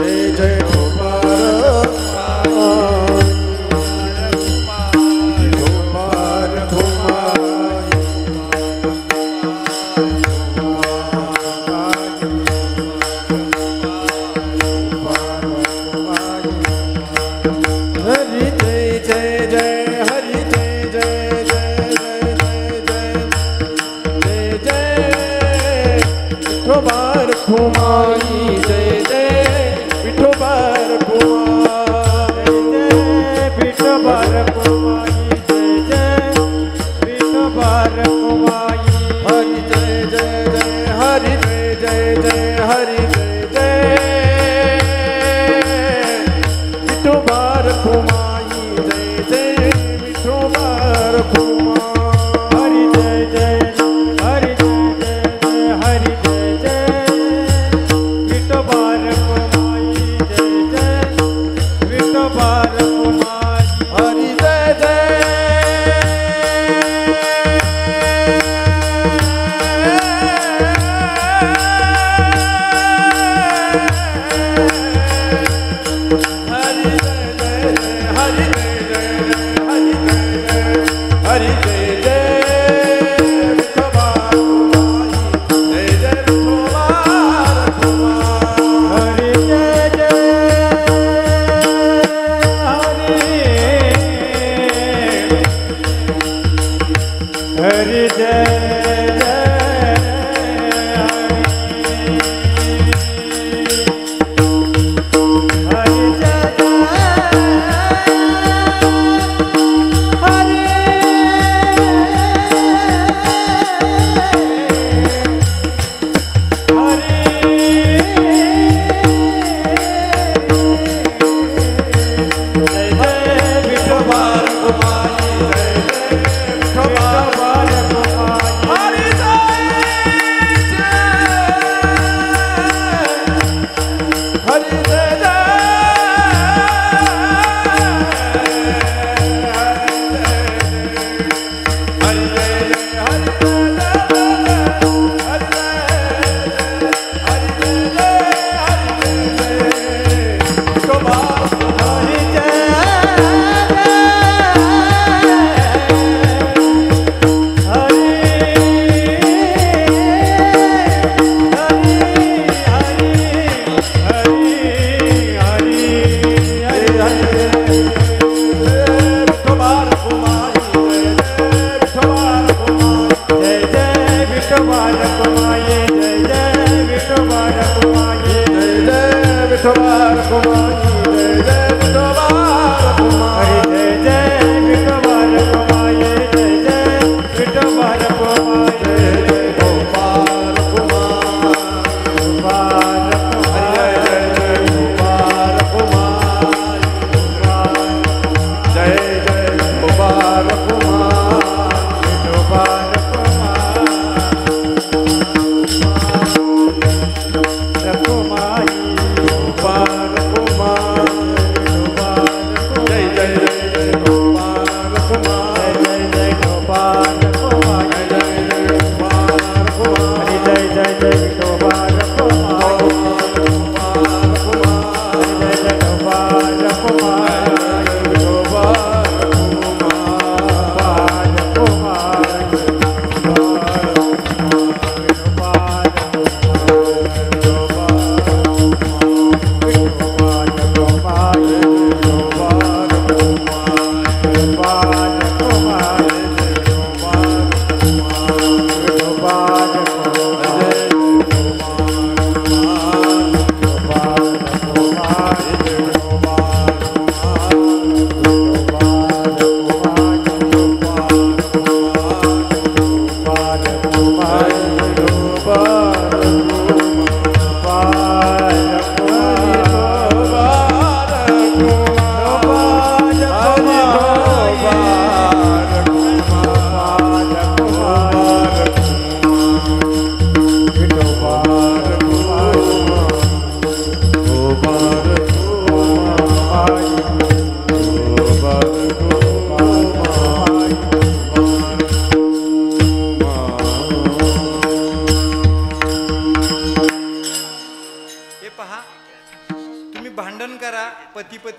जय जय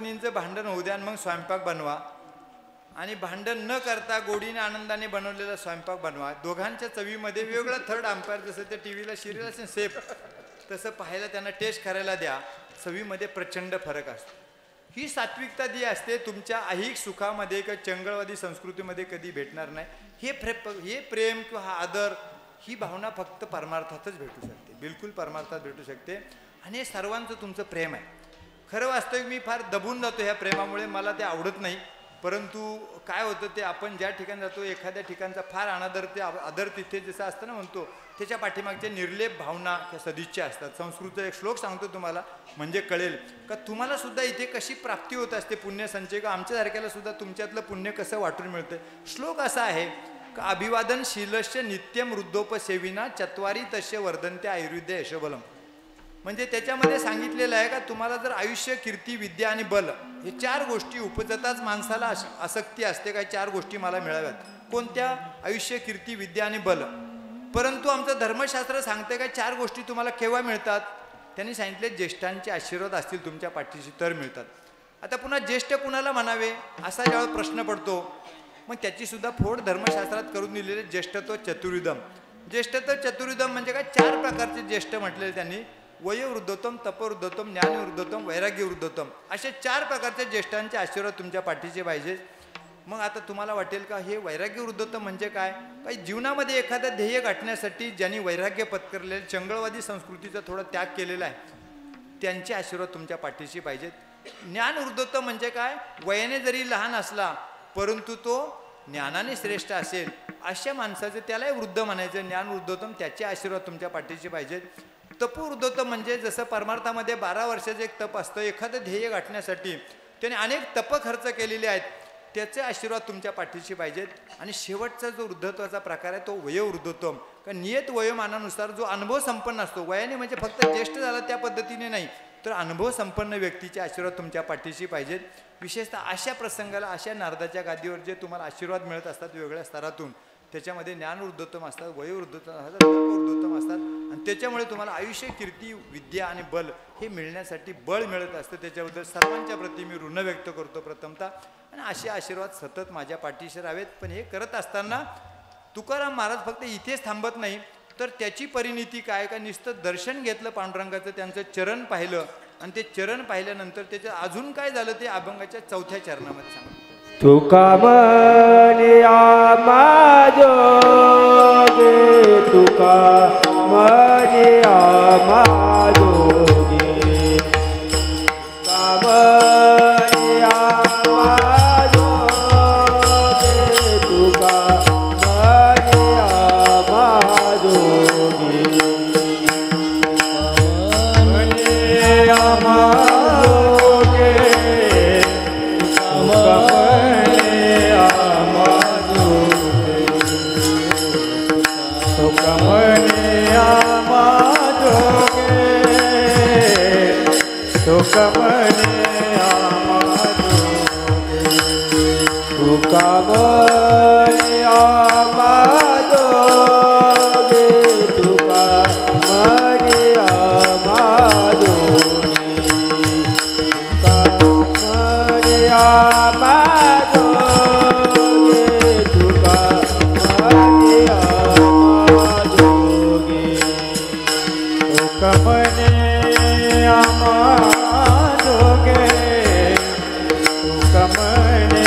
पत्नींचं भांडण होऊ द्या आणि मग स्वयंपाक बनवा, आणि भांडण न करता गोडीने आनंदाने बनवलेला स्वयंपाक बनवा. दोघांच्या चवीमध्ये वेगवेगळा थर्ड अंपायर, जसं त्या टी व्हीला सिरियल असेल सेफ, तसं पाहायला त्यांना टेस्ट करायला द्या. चवीमध्ये प्रचंड फरक असतो. ही सात्विकता जी असते तुमच्या ऐहिक सुखामध्ये किंवा चंगळवादी संस्कृतीमध्ये कधी भेटणार नाही. हे प्रेम किंवा हा आदर, ही भावना फक्त परमार्थातच भेटू शकते, बिलकुल परमार्थात भेटू शकते. आणि हे सर्वांचं तुमचं प्रेम आहे. खरं वास्तविक मी फार दबून जातो ह्या प्रेमामुळे, मला ते आवडत नाही. परंतु काय होतं ते आपण ज्या ठिकाणी जातो, एखाद्या ठिकाणचा फार अनादर ते आदर तिथे जसं असतं ना म्हणतो, त्याच्या पाठीमागच्या निर्लेप भावना किंवा सदिच्छा असतात. संस्कृतचा एक श्लोक सांगतो तुम्हाला, म्हणजे कळेल का तुम्हाला सुद्धा इथे कशी प्राप्ती होत असते पुण्यसंचय, का आमच्यासारख्याला सुद्धा तुमच्यातलं पुण्य कसं वाटून मिळतं. श्लोक असा आहे का अभिवादनशीलस्य नित्यम वृद्धोपसेविना चत्वारी तस्य वर्धन्ते आयुर्विद्या यशबलम. म्हणजे त्याच्यामध्ये सांगितलेलं आहे का तुम्हाला जर आयुष्य, कीर्ती, विद्या आणि बल हे 4 गोष्टी उपजताच माणसाला आसक्ती असते, काय 4 गोष्टी मला मिळाव्यात. कोणत्या? आयुष्य, कीर्ती, विद्या आणि बल. परंतु आमचं धर्मशास्त्र सांगते काय 4 गोष्टी तुम्हाला केव्हा मिळतात? त्यांनी सांगितले ज्येष्ठांचे आशीर्वाद असतील तुमच्या पाठीशी तर मिळतात. आता पुन्हा ज्येष्ठ कुणाला म्हणावे असा ज्यावेळेस प्रश्न पडतो, मग त्याची सुद्धा फोड धर्मशास्त्रात करून दिलेले ज्येष्ठत्व चतुर्विधम. ज्येष्ठत्व चतुर्विधम म्हणजे काय? 4 प्रकारचे ज्येष्ठ म्हटलेले त्यांनी. वयोवृद्धोत्तम, तपवृद्धोत्तम, ज्ञानवृद्धोत्तम, वैराग्यवृद्धोत्तम, असे 4 प्रकारचे ज्येष्ठांचे आशीर्वाद तुमच्या पाठीचे पाहिजे. मग आता तुम्हाला वाटेल का हे वैराग्यवृद्धोत्तम म्हणजे काय? काही जीवनामध्ये एखादं ध्येय गाठण्यासाठी ज्यांनी वैराग्य पत्करलेले, चंगळवादी संस्कृतीचा थोडा त्याग केलेला आहे, त्यांचे आशीर्वाद तुमच्या पाठीशी पाहिजेत. ज्ञानवृद्धोत्तम म्हणजे काय? वयाने जरी लहान असला परंतु तो ज्ञानाने श्रेष्ठ असेल, अशा माणसाचे त्यालाही वृद्ध म्हणायचं. ज्ञानवृद्धोत्तम, त्याचे आशीर्वाद तुमच्या पाठीशी पाहिजेत. तपवृद्धोत्तम म्हणजे जसं परमार्थामध्ये 12 वर्षाचं एक तप असतं, एखादं ध्येय गाठण्यासाठी त्याने अनेक तप खर्च केलेले आहेत, त्याचे आशीर्वाद तुमच्या पाठीशी पाहिजेत. आणि शेवटचा जो वृद्धत्वाचा प्रकार आहे तो वयोवृद्धोत्तम, कारण नियत वयोमानानुसार जो अनुभव संपन्न असतो, वयाने म्हणजे फक्त ज्येष्ठ झाला त्या पद्धतीने नाही, तर अनुभव संपन्न व्यक्तीचे आशीर्वाद तुमच्या पाठीशी पाहिजेत. विशेषतः अशा प्रसंगाला, अशा नारदाच्या गादीवर जे तुम्हाला आशीर्वाद मिळत असतात वेगवेगळ्या स्तरातून, त्याच्यामध्ये ज्ञानवृद्धोत्तम असतात, वयोवृद्धोत्तम असतात, तपवृद्धोत्तम असतात. आणि त्याच्यामुळे तुम्हाला आयुष्य, कीर्ती, विद्या आणि बल हे मिळण्यासाठी बळ मिळत असतं. त्याच्याबद्दल सर्वांच्या प्रती मी ऋण व्यक्त करतो प्रथमतः. आणि असे आशीर्वाद सतत माझ्या पाठीशी राहावेत. पण हे करत असताना तुकाराम महाराज फक्त इथेच थांबत नाही, तर त्याची परिणिती काय? का नुसतं दर्शन घेतलं पांडुरंगाचं, त्यांचं चरण पाहिलं, आणि ते चरण पाहिल्यानंतर त्याचं अजून काय झालं ते अभंगाच्या 4थ्या चरणामध्ये सांगा. तुका म्हणे माझोगे, तुका म्हणे माझोगे, तुका म्हणे माझोगे, तुका म्हणे माझोगे, म्हणे माझोगे, कमने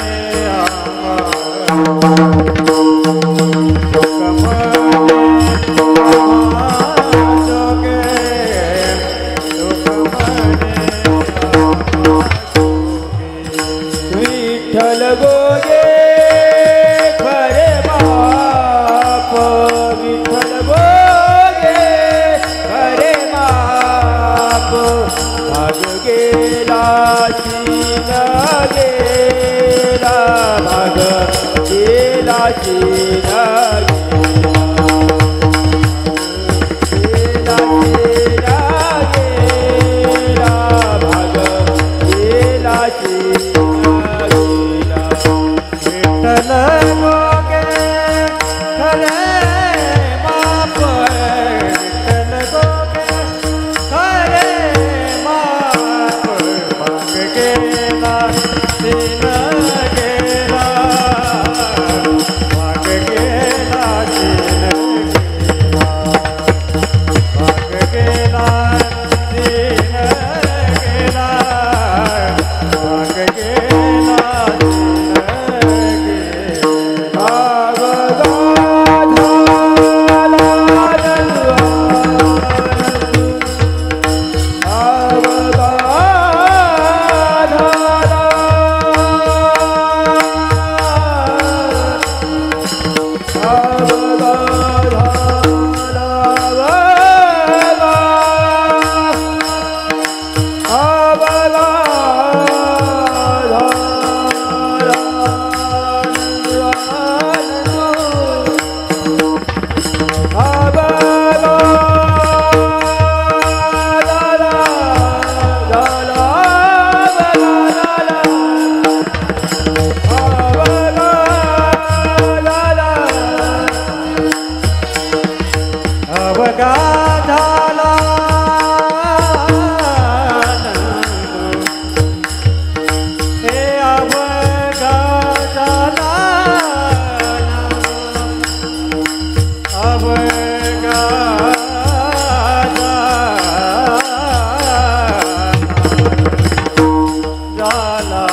झाला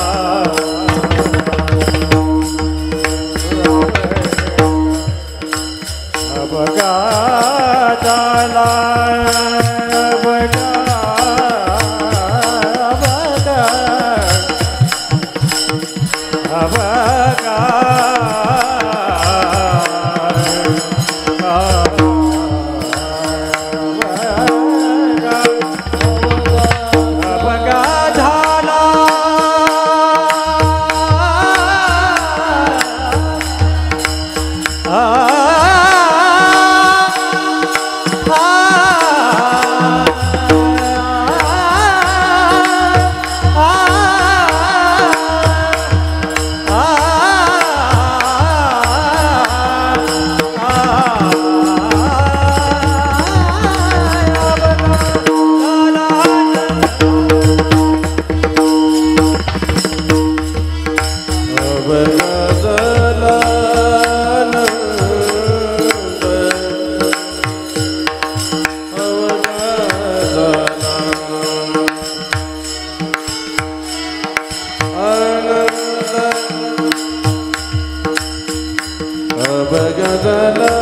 अपघात झाला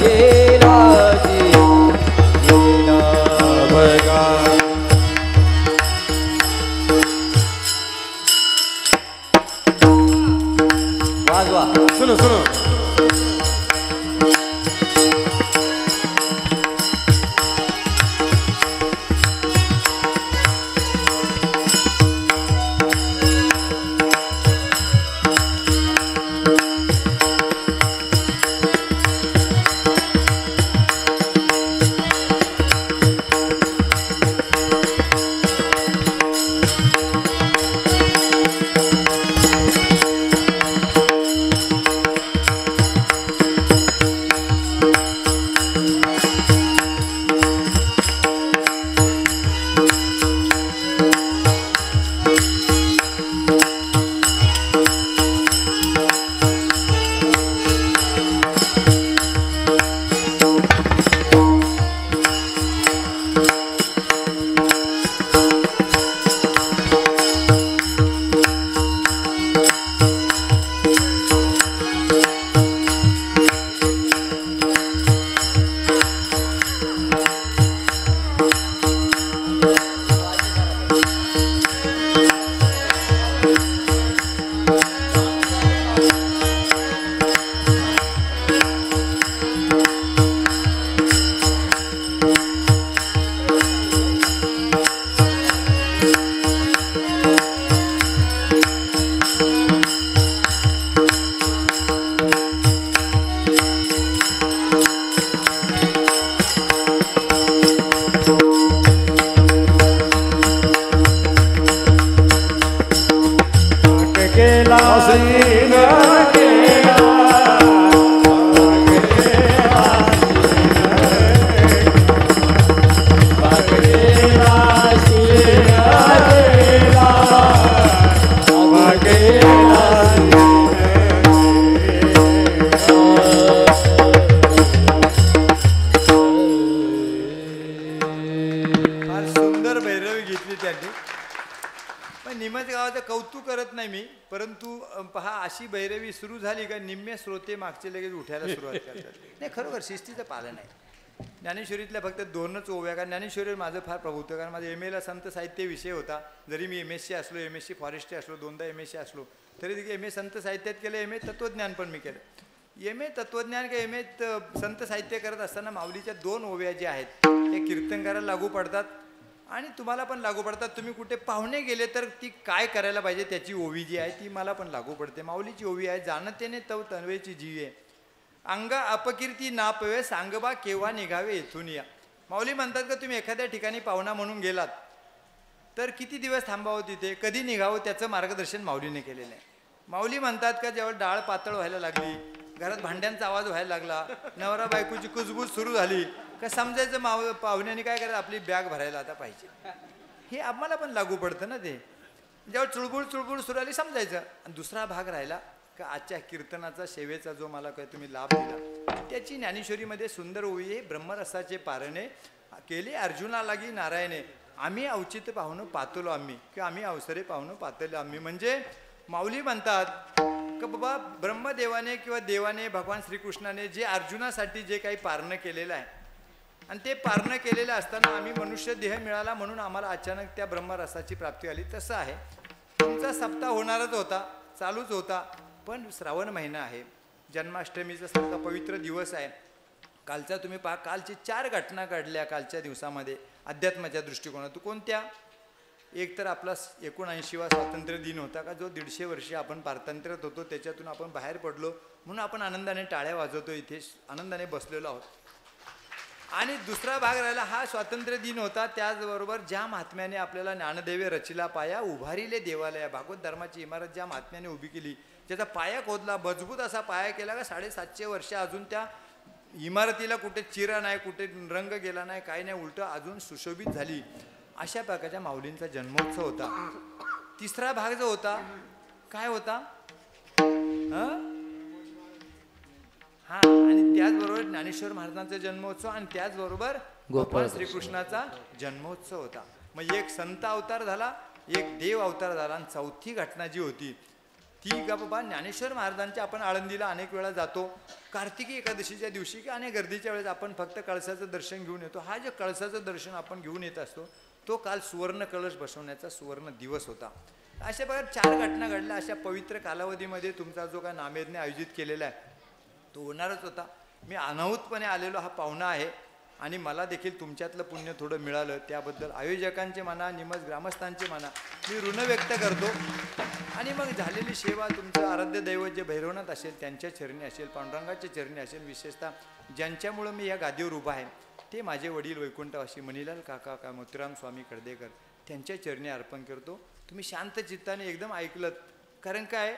गेला गेला बघा वाजवा सुनो सुनो केला सीन केला फार सुंदर भैरवी घेतली त्यांनी. पण निमज गावाचं कौतुक करत नाही मी, परंतु पहा अशी भैरवी सुरू झाली का निम्मे श्रोते मागचे लगेच उठायला सुरुवात करतात. नाही खरोखर शिस्तीचं पालन आहे. ज्ञानेश्वरीतल्या फक्त 2च ओव्या, कारण ज्ञानेश्वरी माझं फार प्रभुत्व, कारण माझं MA ला संत साहित्य विषय होता. जरी मी MSc असलो, MSc फॉरेस्ट्री असलो, 2दा MSc असलो, तरी देखील MA संत साहित्यात केलं, MA तत्त्वज्ञान पण मी केलं. MA तत्त्वज्ञान का MA संत साहित्य करत असताना माऊलीच्या 2 ओव्या ज्या आहेत त्या कीर्तनकाराला लागू पडतात आणि तुम्हाला पण लागू पडतात. तुम्ही कुठे पाहुणे गेले तर ती काय करायला पाहिजे त्याची ओवी जी आहे ती मला पण लागू पडते. माऊलीची ओवी आहे, जाणतेने तव तन्वेची जीवे अंगा अपकीर्ती नापवे सांगबा केव्हा निघावे येथून या. माऊली म्हणतात का तुम्ही एखाद्या ठिकाणी पाहुणा म्हणून गेलात तर किती दिवस थांबावं तिथे, कधी निघावं त्याचं मार्गदर्शन माऊलीने केलेलं आहे. माऊली म्हणतात का जेव्हा डाळ पातळ व्हायला लागली, घरात भांड्यांचा आवाज व्हायला लागला, नवरा बायकोची कुजबूज सुरू झाली का समजायचं पाहुण्याने काय करायचं, आपली बॅग भरायला आता पाहिजे. हे आम्हाला पण लागू पडतं ना. ते जेव्हा चुळबुळ चुळबुळ सुरू आली समजायचं. आणि दुसरा भाग राहिला का आजच्या कीर्तनाचा सेवेचा जो मला काय तुम्ही लाभ दिला त्याची ज्ञानेश्वरीमध्ये सुंदर ओवी आहे. ब्रह्मरसाचे पारणे केले अर्जुना लागी नारायणे आम्ही औचित्य पाहुणं पातलो आम्ही, किंवा आम्ही अवसरे पाहुणं पातलो आम्ही. म्हणजे माऊली म्हणतात का बाबा ब्रह्मदेवाने किंवा देवाने भगवान श्रीकृष्णाने जे अर्जुनासाठी जे काही पारणं केलेलं आहे आणि ते पारणं केलेलं असताना आम्ही मनुष्य देह मिळाला म्हणून आम्हाला अचानक त्या ब्रह्मरसाची प्राप्ती आली. तसं आहे. तुमचा सप्ताह होणारच होता, चालूच होता, पण श्रावण महिना आहे, जन्माष्टमीचा सारखा पवित्र दिवस आहे. कालचा तुम्ही पहा, कालची 4 घटना घडल्या कालच्या दिवसामध्ये अध्यात्माच्या दृष्टिकोनातून. कोणत्या? एक तर आपला 79वा स्वातंत्र्य दिन होता का, जो 150 वर्ष आपण पारतंत्र्यात होतो, त्याच्यातून आपण बाहेर पडलो म्हणून आपण आनंदाने टाळ्या वाजवतो, इथे आनंदाने बसलेलो आहोत. आणि दुसरा भाग राहिला हा स्वातंत्र्य दिन होता. त्याचबरोबर ज्या महात्म्याने आपल्याला ज्ञानदेवे रचिला पाया उभारिले देवालया, भागवत धर्माची इमारत ज्या महात्म्याने उभी केली, ज्याचा पाया खोदला, मजबूत असा पाया केला का 750 वर्ष अजून त्या इमारतीला कुठे चिरा नाही, कुठे रंग गेला नाही, काही नाही, उलट अजून सुशोभित झाली. अशा प्रकारच्या माऊलींचा जन्मोत्सव होता. तिसरा भाग जो होता काय होता, हा, आणि त्याचबरोबर ज्ञानेश्वर महाराजांचा जन्मोत्सव आणि त्याचबरोबर भगवान श्रीकृष्णाचा जन्मोत्सव होता. मग एक संत अवतार झाला, एक देव अवतार झाला, आणि चौथी घटना जी होती ती का बाबा ज्ञानेश्वर महाराजांच्या आपण आळंदीला अनेक वेळा जातो. कार्तिकी एकादशीच्या दिवशी की अनेक गर्दीच्या वेळेस आपण फक्त कळसाचं दर्शन घेऊन येतो. हा जे कळसाचं दर्शन आपण घेऊन येत असतो तो काल सुवर्ण कळश बसवण्याचा सुवर्ण दिवस होता. अशा बघा 4 घटना घडल्या. अशा पवित्र कालावधीमध्ये तुमचा जो काय नामेदने आयोजित केलेला आहे तो होणारच होता. मी अनाहूतपणे आलेलो हा पाहुणा आहे आणि मला देखील तुमच्यातलं पुण्य थोडं मिळालं त्याबद्दल आयोजकांचे म्हणा निमज ग्रामस्थांचे म्हणा मी ऋण व्यक्त करतो. आणि मग झालेली सेवा तुमचं आराध्य दैवत जे भैरवनाथ असेल त्यांच्या चरणी असेल, पांडुरंगाच्या चरणी असेल, विशेषतः ज्यांच्यामुळं मी या गादीवर उभा आहे ते माझे वडील वैकुंठवासी मणिलाल काका का मोतीराम स्वामी कर्डेकर त्यांच्या चरणी अर्पण करतो. तुम्ही शांत चित्ताने एकदम ऐकलत. कारण काय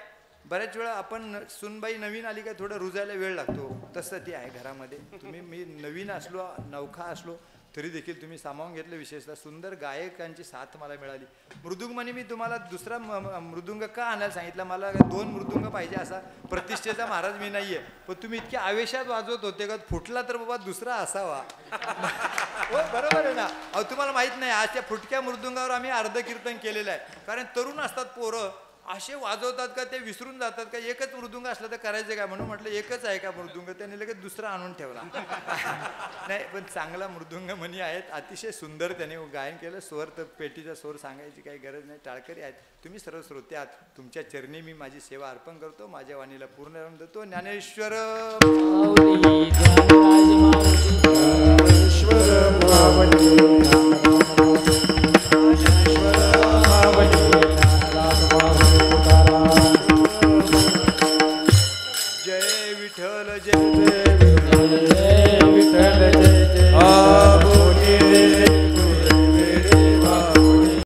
बऱ्याच वेळा आपण सुनबाई नवीन आली काय थोडं रुजायला वेळ लागतो, तसं ती आहे घरामध्ये. तुम्ही मी नवीन असलो नवखा असलो तरी देखील तुम्ही सामावून घेतलं. विशेषतः सुंदर गायकांची साथ मला मिळाली. मृदुंग म्हणे मी तुम्हाला दुसरा मृदुंग का आणायला सांगितलं, मला 2 मृदुंग पाहिजे असा प्रतिष्ठेचा महाराज मी नाही आहे. पण तुम्ही इतक्या आवेशात वाजवत होते का फुटला तर बाबा दुसरा असावा. हो बरोबर आहे ना. अहो तुम्हाला माहीत नाही आज त्या फुटक्या मृदुंगावर आम्ही अर्ध कीर्तन केलेलं आहे. कारण तरुण असतात पोरं असे वाजवतात का ते विसरून जातात का एकच मृदुंग असलं तर करायचं काय म्हणून म्हटलं एकच आहे का मृदुंग, त्याने लगेच दुसरा आणून ठेवला. नाही पण चांगला मृदुंग म्हणी आहेत, अतिशय सुंदर त्याने गायन केलं. स्वर तर पेटीचा स्वर सांगायची काही गरज नाही. टाळकरी आहेत तुम्ही सर्व श्रोते आहात. तुमच्या चरणी मी माझी सेवा अर्पण करतो. माझ्या वाणीला पूर्ण राहून देतो. ज्ञानेश्वर जय विठ्ठल जय विठ्ठल जय जय